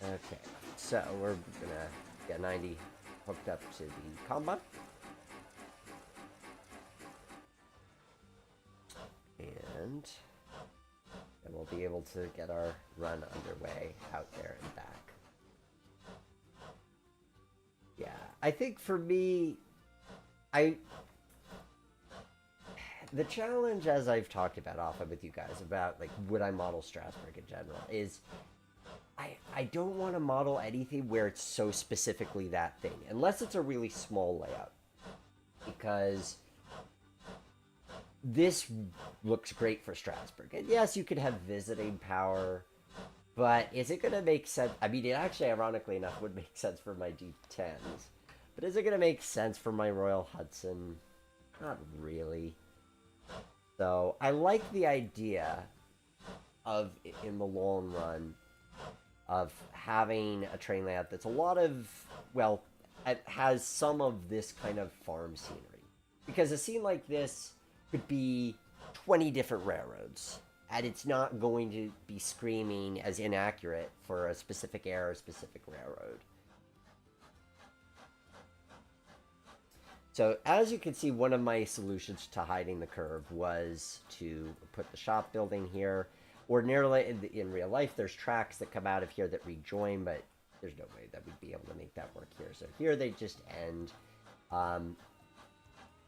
Okay, so we're gonna get 90 hooked up to the combine. And we'll be able to get our run underway out there and back. Yeah, I think for me, the challenge, as I've talked about often with you guys about like would I model Strasburg in general, is I don't want to model anything where it's so specifically that thing, unless it's a really small layout, because this looks great for Strasburg. And yes, you could have visiting power, but is it going to make sense? I mean, it actually, ironically enough, would make sense for my D10s. But is it going to make sense for my Royal Hudson? Not really. So I like the idea of, in the long run, of having a train layout that's a lot of, well, it has some of this kind of farm scenery. Because a scene like this could be 20 different railroads, and it's not going to be screaming as inaccurate for a specific era or specific railroad. So as you can see, one of my solutions to hiding the curve was to put the shop building here. Ordinarily, in real life, there's tracks that come out of here that rejoin, but there's no way that we'd be able to make that work here. So here they just end.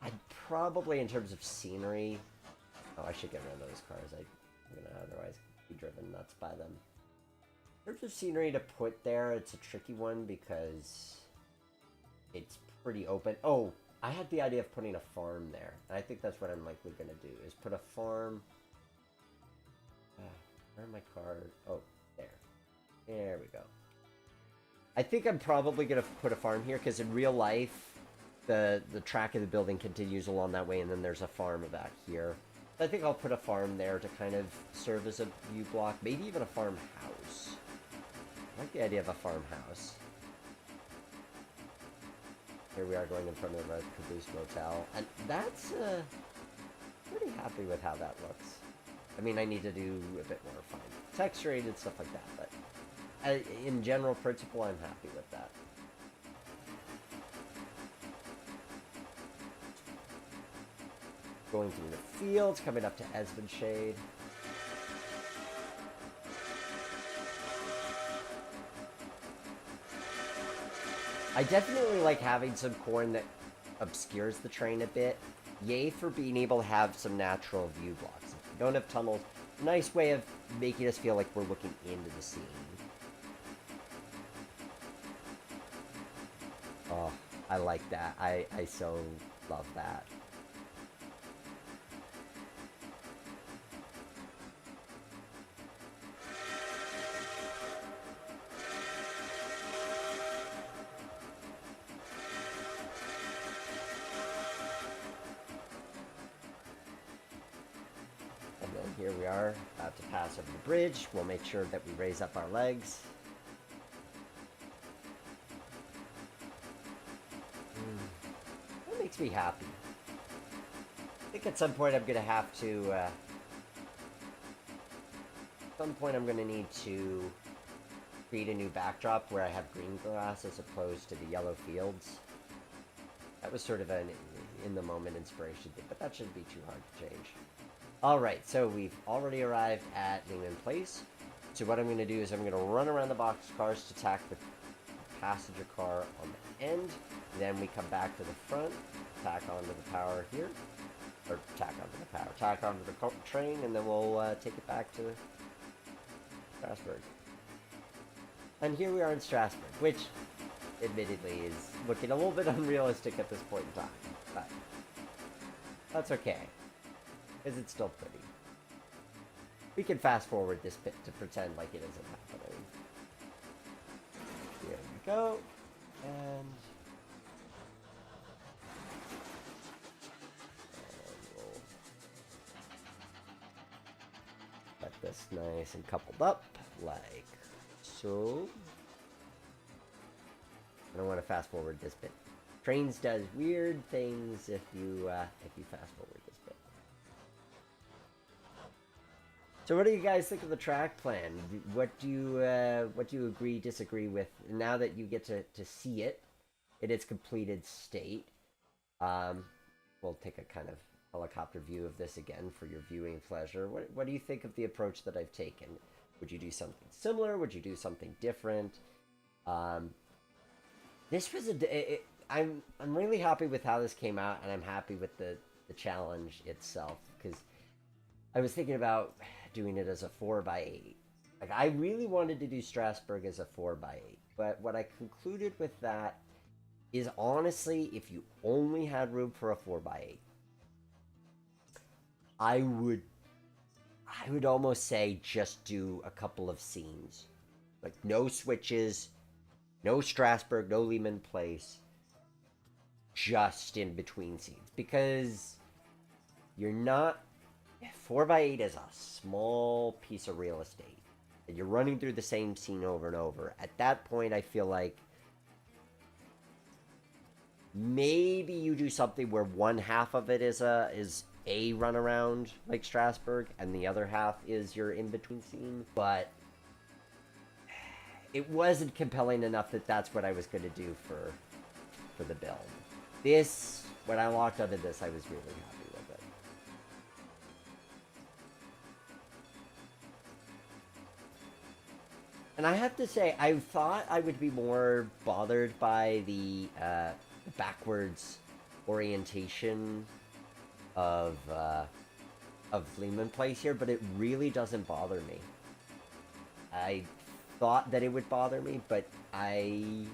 I'd probably, in terms of scenery... Oh, I should get rid of those cars. I'm going to otherwise be driven nuts by them. In terms of scenery to put there, it's a tricky one because it's pretty open. Oh, I had the idea of putting a farm there. And I think that's what I'm likely going to do, is put a farm... where are my cars? Oh, there. There we go. I think I'm probably going to put a farm here, because in real life, the track of the building continues along that way, and then there's a farm about here. I think I'll put a farm there to kind of serve as a view block, maybe even a farmhouse. I like the idea of a farmhouse. Here we are going in front of the Caboose Motel, and that's pretty happy with how that looks. I mean, I need to do a bit more fine texturing and stuff like that, but in general principle, I'm happy with that. Going through the fields, coming up to Esmond Shade. I definitely like having some corn that obscures the train a bit. Yay for being able to have some natural view blocks. If you don't have tunnels, nice way of making us feel like we're looking into the scene. Oh, I like that. I so love that. Here we are, about to pass over the bridge. We'll make sure that we raise up our legs. That makes me happy. I think at some point I'm going to have to... at some point I'm going to need to create a new backdrop where I have green grass as opposed to the yellow fields. That was sort of an in-the-moment inspiration thing, but that shouldn't be too hard to change. Alright, so we've already arrived at Newman Place. So what I'm going to do is I'm going to run around the boxcars to tack the passenger car on the end. Then we come back to the front, tack onto the power here. Or tack onto the power, tack onto the train, and then we'll take it back to Strasburg. And here we are in Strasburg, which admittedly is looking a little bit unrealistic at this point in time. But that's okay, because it's still pretty. We can fast forward this bit to pretend like it isn't happening. Here we go. And we'll let this nice and coupled up, like so. I don't want to fast forward this bit. Trainz does weird things if you fast forward this bit. So what do you guys think of the track plan? What do you agree, disagree with now that you get to see it in its completed state? We'll take a kind of helicopter view of this again for your viewing pleasure. What do you think of the approach that I've taken? Would you do something similar? Would you do something different? This was I'm really happy with how this came out, and I'm happy with the challenge itself, because I was thinking about doing it as a 4x8. Like, I really wanted to do Strasburg as a 4x8, but what I concluded with that is, honestly, if you only had room for a 4x8, I would almost say just do a couple of scenes. Like, no switches, no Strasburg, no Lehman Place, just in between scenes. Because you're not... 4x8 is a small piece of real estate, and you're running through the same scene over and over. At that point, I feel like maybe you do something where one half of it is a runaround like Strasburg, and the other half is your in-between scene. But it wasn't compelling enough that that's what I was going to do for the build. This, when I locked onto this, I was really happy with it. And I have to say, I thought I would be more bothered by the backwards orientation of Lehman Place here, but it really doesn't bother me. I thought that it would bother me, but I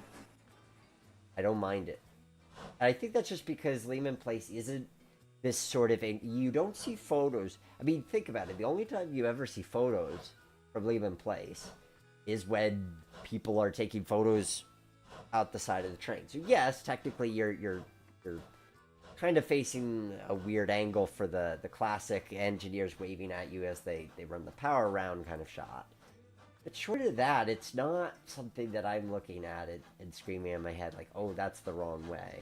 don't mind it. And I think that's just because Lehman Place isn't this sort of... You don't see photos. I mean, think about it. The only time you ever see photos from Lehman Place is when people are taking photos out the side of the train. So yes, technically you're kind of facing a weird angle for the classic engineers waving at you as they run the power round kind of shot. But short of that, it's not something that I'm looking at it and screaming in my head like, oh, that's the wrong way.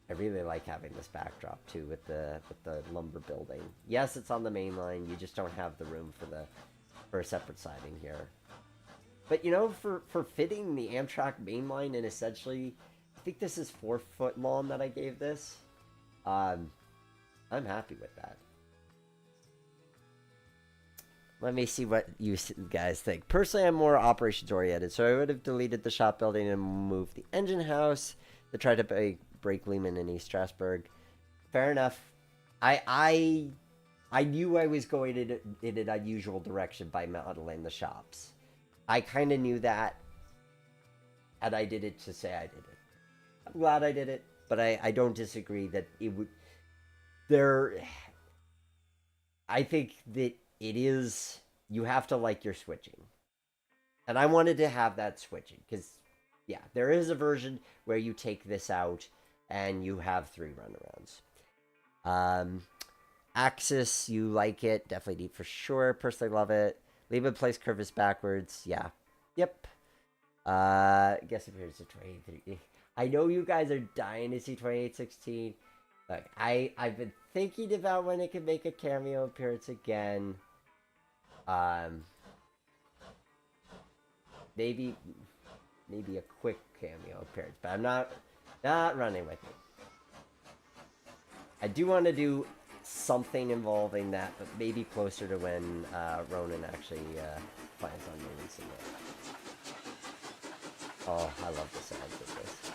I really like having this backdrop too with the lumber building. Yes, it's on the main line. You just don't have the room for a separate siding here. But you know, for fitting the Amtrak main line, and essentially, I think this is 4 foot long that I gave this. I'm happy with that. Let me see what you guys think. Personally, I'm more operations oriented, so I would have deleted the shop building and moved the engine house to try to break Lehman in East Strasburg. Fair enough. I knew I was going in an unusual direction by modeling the shops. I kind of knew that, and I did it to say I did it. I'm glad I did it, but I don't disagree that it would... I think that it is... You have to like your switching. And I wanted to have that switching, because, yeah, there is a version where you take this out, and you have 3 runarounds. Axis, you like it. Definitely need for sure. Personally love it. Lehman Place curve is backwards. Yeah. Yep. Guess appears to 23. I know you guys are dying to see 2816. Look, I've been thinking about when it can make a cameo appearance again. Maybe a quick cameo appearance, but I'm not running with it. I do want to do something involving that, but maybe closer to when Ronan actually plans on releasing it. Oh, I love the sounds of this.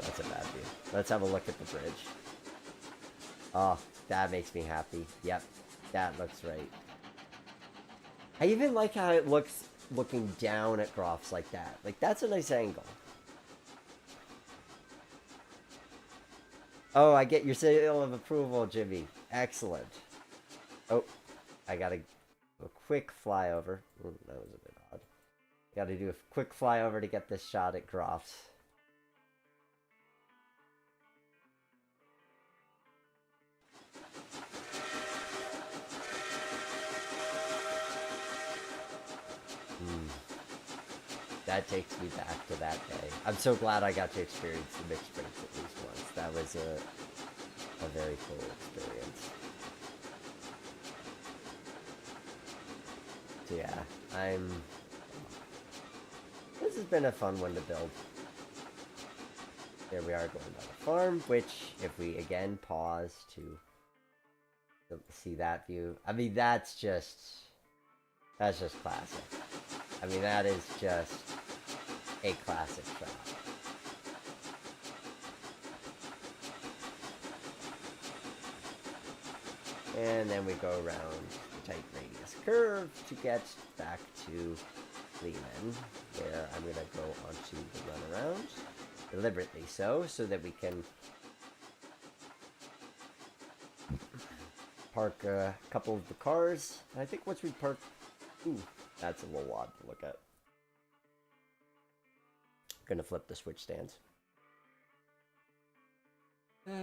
that's a bad view. Let's have a look at the bridge. Oh, that makes me happy. Yep, that looks right. I even like how it looks looking down at Groff's like that. Like, that's a nice angle. Oh, I get your seal of approval, Jimmy. Excellent. Oh, I gotta do a quick flyover. Ooh, that was a bit odd. Gotta do a quick flyover to get this shot at Groff's. That takes me back to that day. I'm so glad I got to experience the mixed drinks at least once. That was a very cool experience. So yeah, this has been a fun one to build. There we are going by the farm, which if we again pause to see that view, I mean that's just classic. I mean that is just a classic shot. And then we go around the tight radius curve to get back to Lehman, where I'm going to go onto the runaround, deliberately so that we can park a couple of the cars. And I think once we park... Ooh, that's a little odd to look at. Gonna flip the switch stands. So,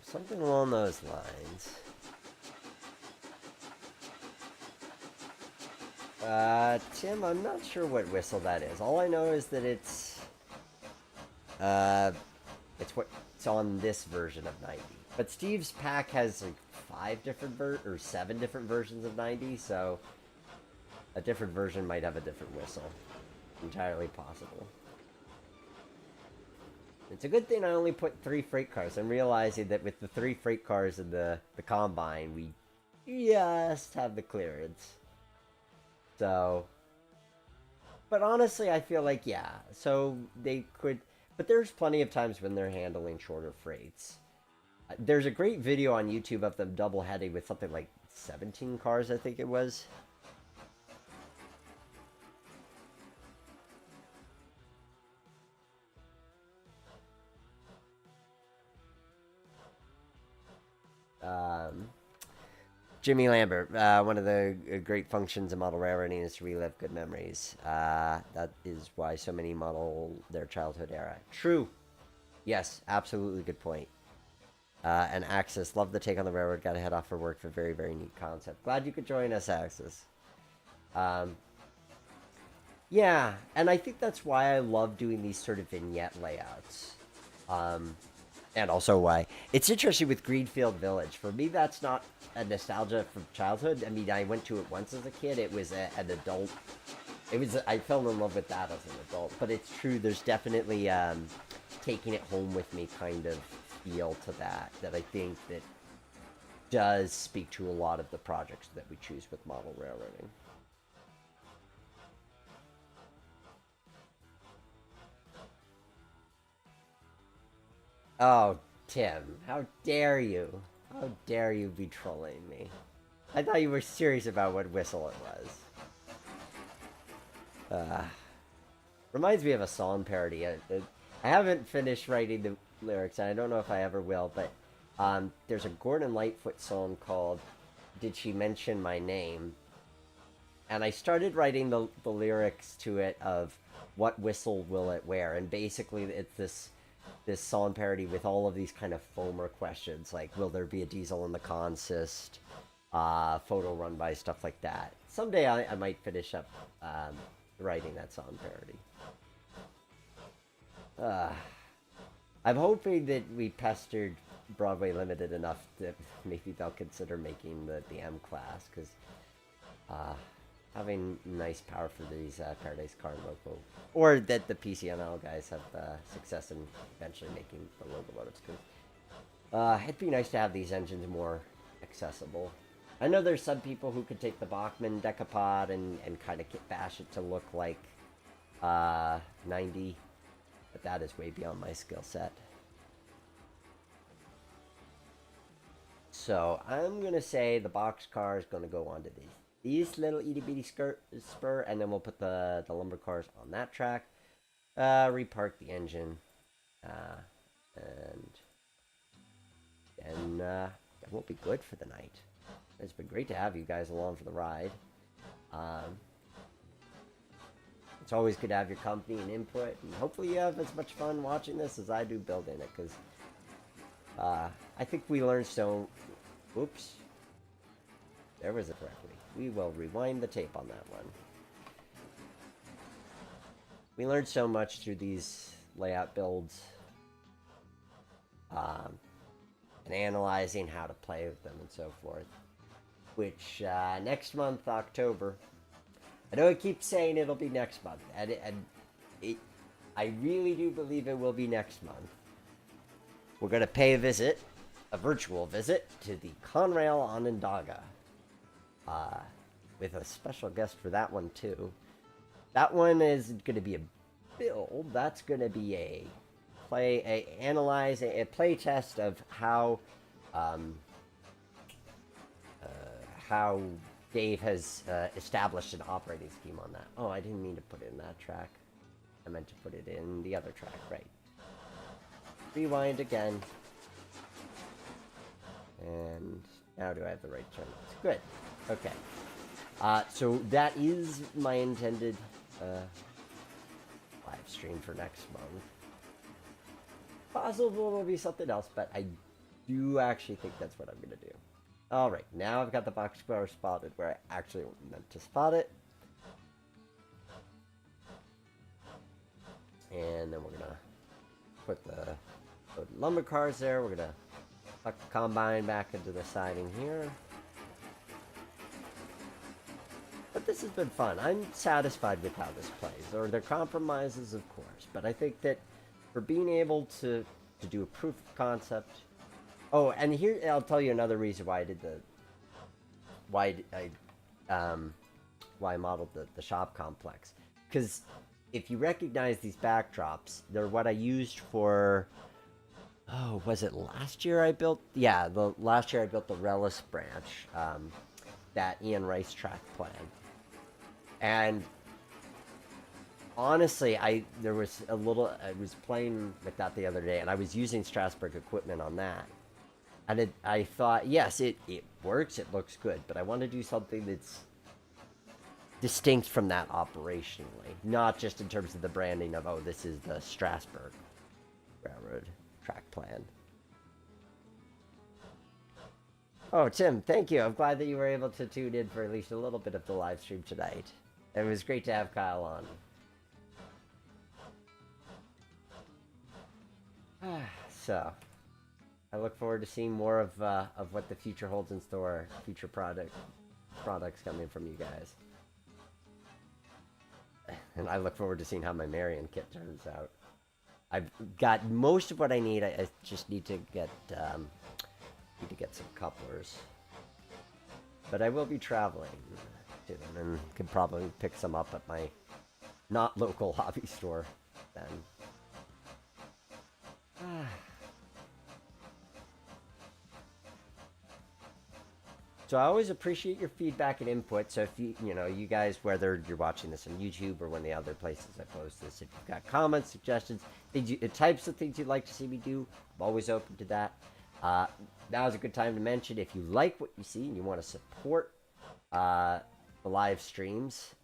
something along those lines. Tim, I'm not sure what whistle that is. All I know is that it's on this version of 90. But Steve's pack has like 7 different versions of 90, so a different version might have a different whistle. Entirely possible. It's a good thing I only put 3 freight cars. I'm realizing that with the 3 freight cars in the combine, we just have the clearance. So, but honestly, I feel like, yeah, so they could, but there's plenty of times when they're handling shorter freights. There's a great video on YouTube of them double-heading with something like 17 cars, I think it was. Jimmy Lambert, one of the great functions of model railroading is to relive good memories. That is why so many model their childhood era. True. Yes, absolutely good point. And Axis, love the take on the railroad. Got to head off for work for a very, very neat concept. Glad you could join us, Axis. Yeah, and I think that's why I love doing these sort of vignette layouts. And also why it's interesting with Greenfield Village. For me, that's not a nostalgia from childhood. I mean, I went to it once as a kid. It was an adult. I fell in love with that as an adult. But it's true. There's definitely taking it home with me kind of feel to that I think that does speak to a lot of the projects that we choose with model railroading. Oh, Tim, how dare you? How dare you be trolling me? I thought you were serious about what whistle it was. Reminds me of a song parody. I haven't finished writing the lyrics, and I don't know if I ever will, but there's a Gordon Lightfoot song called Did She Mention My Name? And I started writing the lyrics to it of what whistle will it wear? And basically it's this song parody with all of these kind of foamer questions, like will there be a diesel in the consist, photo run by, stuff like that. Someday I might finish up writing that song parody. I'm hoping that we pestered Broadway Limited enough that maybe they'll consider making the M class, because having nice power for these Paradise Car Loco, or that the PCNL guys have success in eventually making the locomotives, because it'd be nice to have these engines more accessible. I know there's some people who could take the Bachmann decapod and kind of bash it to look like 90, but that is way beyond my skill set. So I'm going to say the box car is going to go onto these little itty bitty spur, and then we'll put the lumber cars on that track. Repark the engine, and that won't be good for the night. It's been great to have you guys along for the ride. It's always good to have your company and input, and hopefully you have as much fun watching this as I do building it, because I think we learned so... Oops. There was it correctly. We will rewind the tape on that one. We learned so much through these layout builds, and analyzing how to play with them and so forth. Which, next month, October, I know I keep saying it'll be next month, and I really do believe it will be next month. We're going to pay a virtual visit, to the Conrail Onondaga, with a special guest for that one, too. That one is going to be a build. That's going to be a play test of how Dave has established an operating scheme on that. Oh, I didn't mean to put it in that track. I meant to put it in the other track, right. Rewind again. And now do I have the right turn? Good. Okay. So that is my intended live stream for next month. Possible it'll be something else, but I do actually think that's what I'm going to do. Alright, now I've got the box car spotted where I actually meant to spot it. And then we're going to put the lumber cars there. We're going to tuck the combine back into the siding here. But this has been fun. I'm satisfied with how this plays. There are compromises, of course, but I think that for being able to do a proof of concept... Oh, and here I'll tell you another reason why I did why I modeled the shop complex. Because if you recognize these backdrops, they're what I used for... Oh, was it last year I built? Yeah, last year I built the Relis branch, that Ian Rice track plan. And honestly, I was playing with that the other day, and I was using Strasburg equipment on that. And I thought, yes, it works, it looks good, but I want to do something that's distinct from that operationally. Not just in terms of the branding of, oh, this is the Strasburg Railroad track plan. Oh, Tim, thank you. I'm glad that you were able to tune in for at least a little bit of the live stream tonight. It was great to have Kyle on. So, I look forward to seeing more of what the future holds in store. Future products coming from you guys. And I look forward to seeing how my Marion kit turns out. I've got most of what I need. I just need to get some couplers. But I will be traveling to them and can probably pick some up at my not local hobby store then. So I always appreciate your feedback and input. So if you guys, whether you're watching this on YouTube or one of the other places I post this, if you've got comments, suggestions, types of things you'd like to see me do, I'm always open to that. Now is a good time to mention, if you like what you see and you want to support the live streams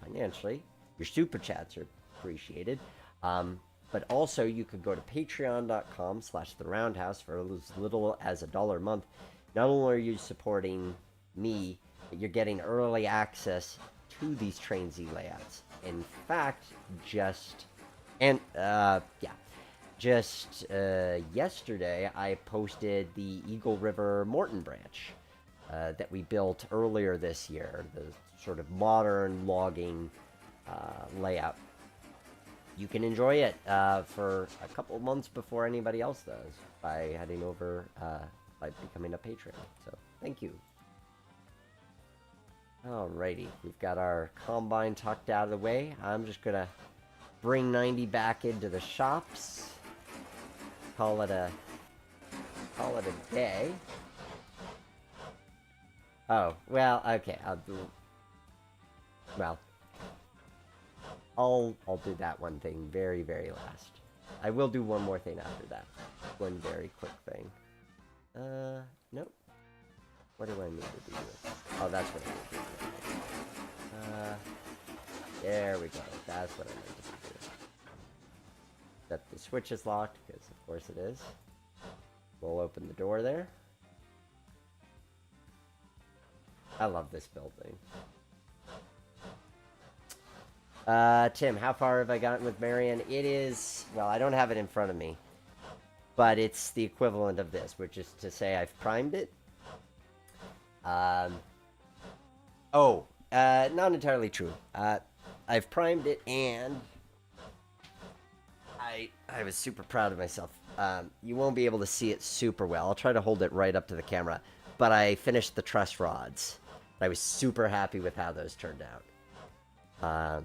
financially, your super chats are appreciated. But also, you could go to patreon.com/theroundhouse for as little as $1 a month. Not only are you supporting me, but you're getting early access to these Trainz layouts. In fact, just yesterday, I posted the Eagle River Morton branch that we built earlier this year, the sort of modern logging layout. You can enjoy it for a couple months before anybody else does by heading over, by becoming a patron. So, thank you. Alrighty, we've got our combine tucked out of the way. I'm just gonna bring 90 back into the shops. Call it a day. Oh, well, okay, I'll do that one thing very, very last. I will do one more thing after that. One very quick thing. Nope. What do I need to do? Oh, that's what I need to do. There we go. That's what I need to do. That the switch is locked, because of course it is. We'll open the door there. I love this building. Tim, how far have I gotten with Marion? It is, well, I don't have it in front of me, but it's the equivalent of this, which is to say I've primed it. Not entirely true. I've primed it, and I was super proud of myself. You won't be able to see it super well. I'll try to hold it right up to the camera, but I finished the truss rods. I was super happy with how those turned out.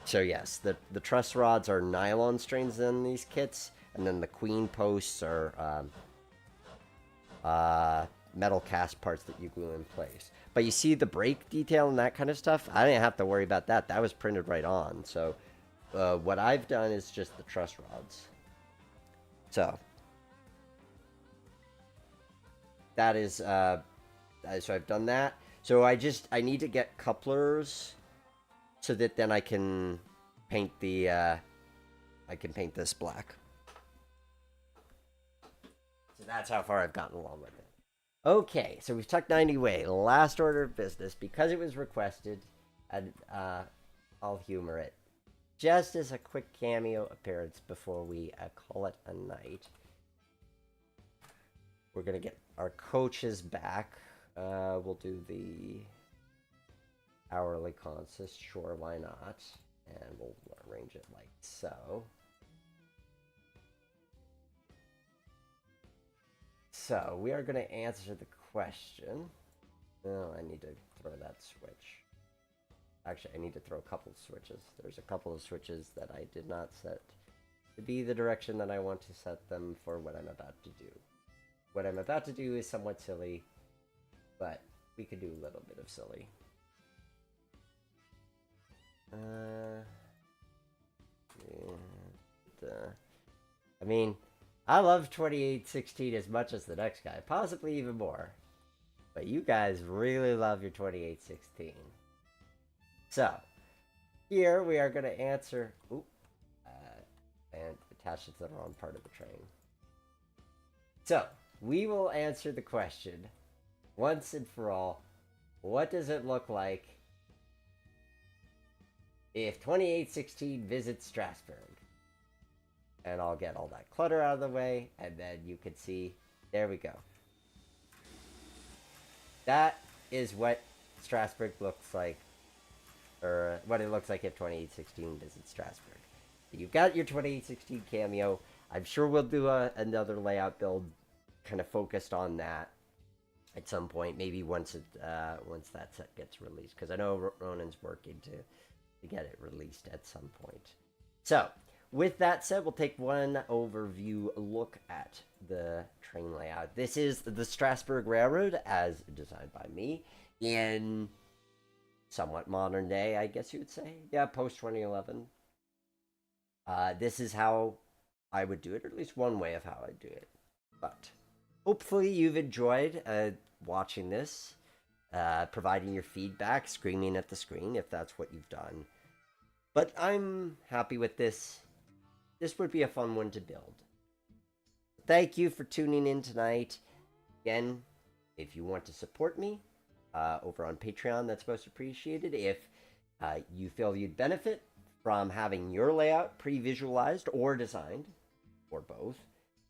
So yes, the truss rods are nylon strings in these kits, and then the queen posts are metal cast parts that you glue in place. But you see the brake detail and that kind of stuff? I didn't have to worry about that. That was printed right on. So what I've done is just the truss rods. So that is so I've done that. So I need to get couplers so that then I can paint the paint this black. So that's how far I've gotten along with it. Okay, so we've tucked 90 away. Last order of business, because it was requested, and I'll humor it. Just as a quick cameo appearance before we call it a night. We're gonna get our coaches back. We'll do the hourly consist, sure, why not? And we'll arrange it like so. So, we are going to answer the question. Oh, I need to throw that switch. Actually, I need to throw a couple of switches. There's a couple of switches that I did not set to be the direction that I want to set them for what I'm about to do. What I'm about to do is somewhat silly, but we could do a little bit of silly. I mean, I love 2816 as much as the next guy, possibly even more. But you guys really love your 2816. So, here we are going to answer... and attach it to the wrong part of the train. So, we will answer the question, once and for all, what does it look like if 2816 visits Strasburg? And I'll get all that clutter out of the way, and then you can see, there we go. That is what Strasburg looks like, or what it looks like if 2816 visits Strasburg. You've got your 2816 cameo. I'm sure we'll do another layout build kind of focused on that at some point, maybe once that set gets released, because I know Ronan's working to get it released at some point. So, with that said, we'll take one overview look at the train layout. This is the Strasburg Railroad, as designed by me, in somewhat modern day, I guess you would say. Yeah, post-2011. This is how I would do it, or at least one way of how I do it. But hopefully you've enjoyed watching this, providing your feedback, screaming at the screen if that's what you've done. But I'm happy with this. This would be a fun one to build. Thank you for tuning in tonight. Again, if you want to support me over on Patreon, that's most appreciated. If you feel you'd benefit from having your layout pre-visualized or designed, or both,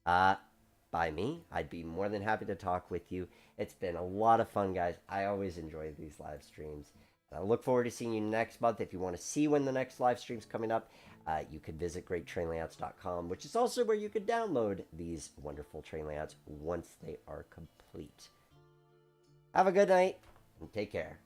by me, I'd be more than happy to talk with you. It's been a lot of fun, guys. I always enjoy these live streams. I look forward to seeing you next month. If you want to see when the next live stream's coming up, you can visit greattrainlayouts.com, which is also where you can download these wonderful train layouts once they are complete. Have a good night. Take care.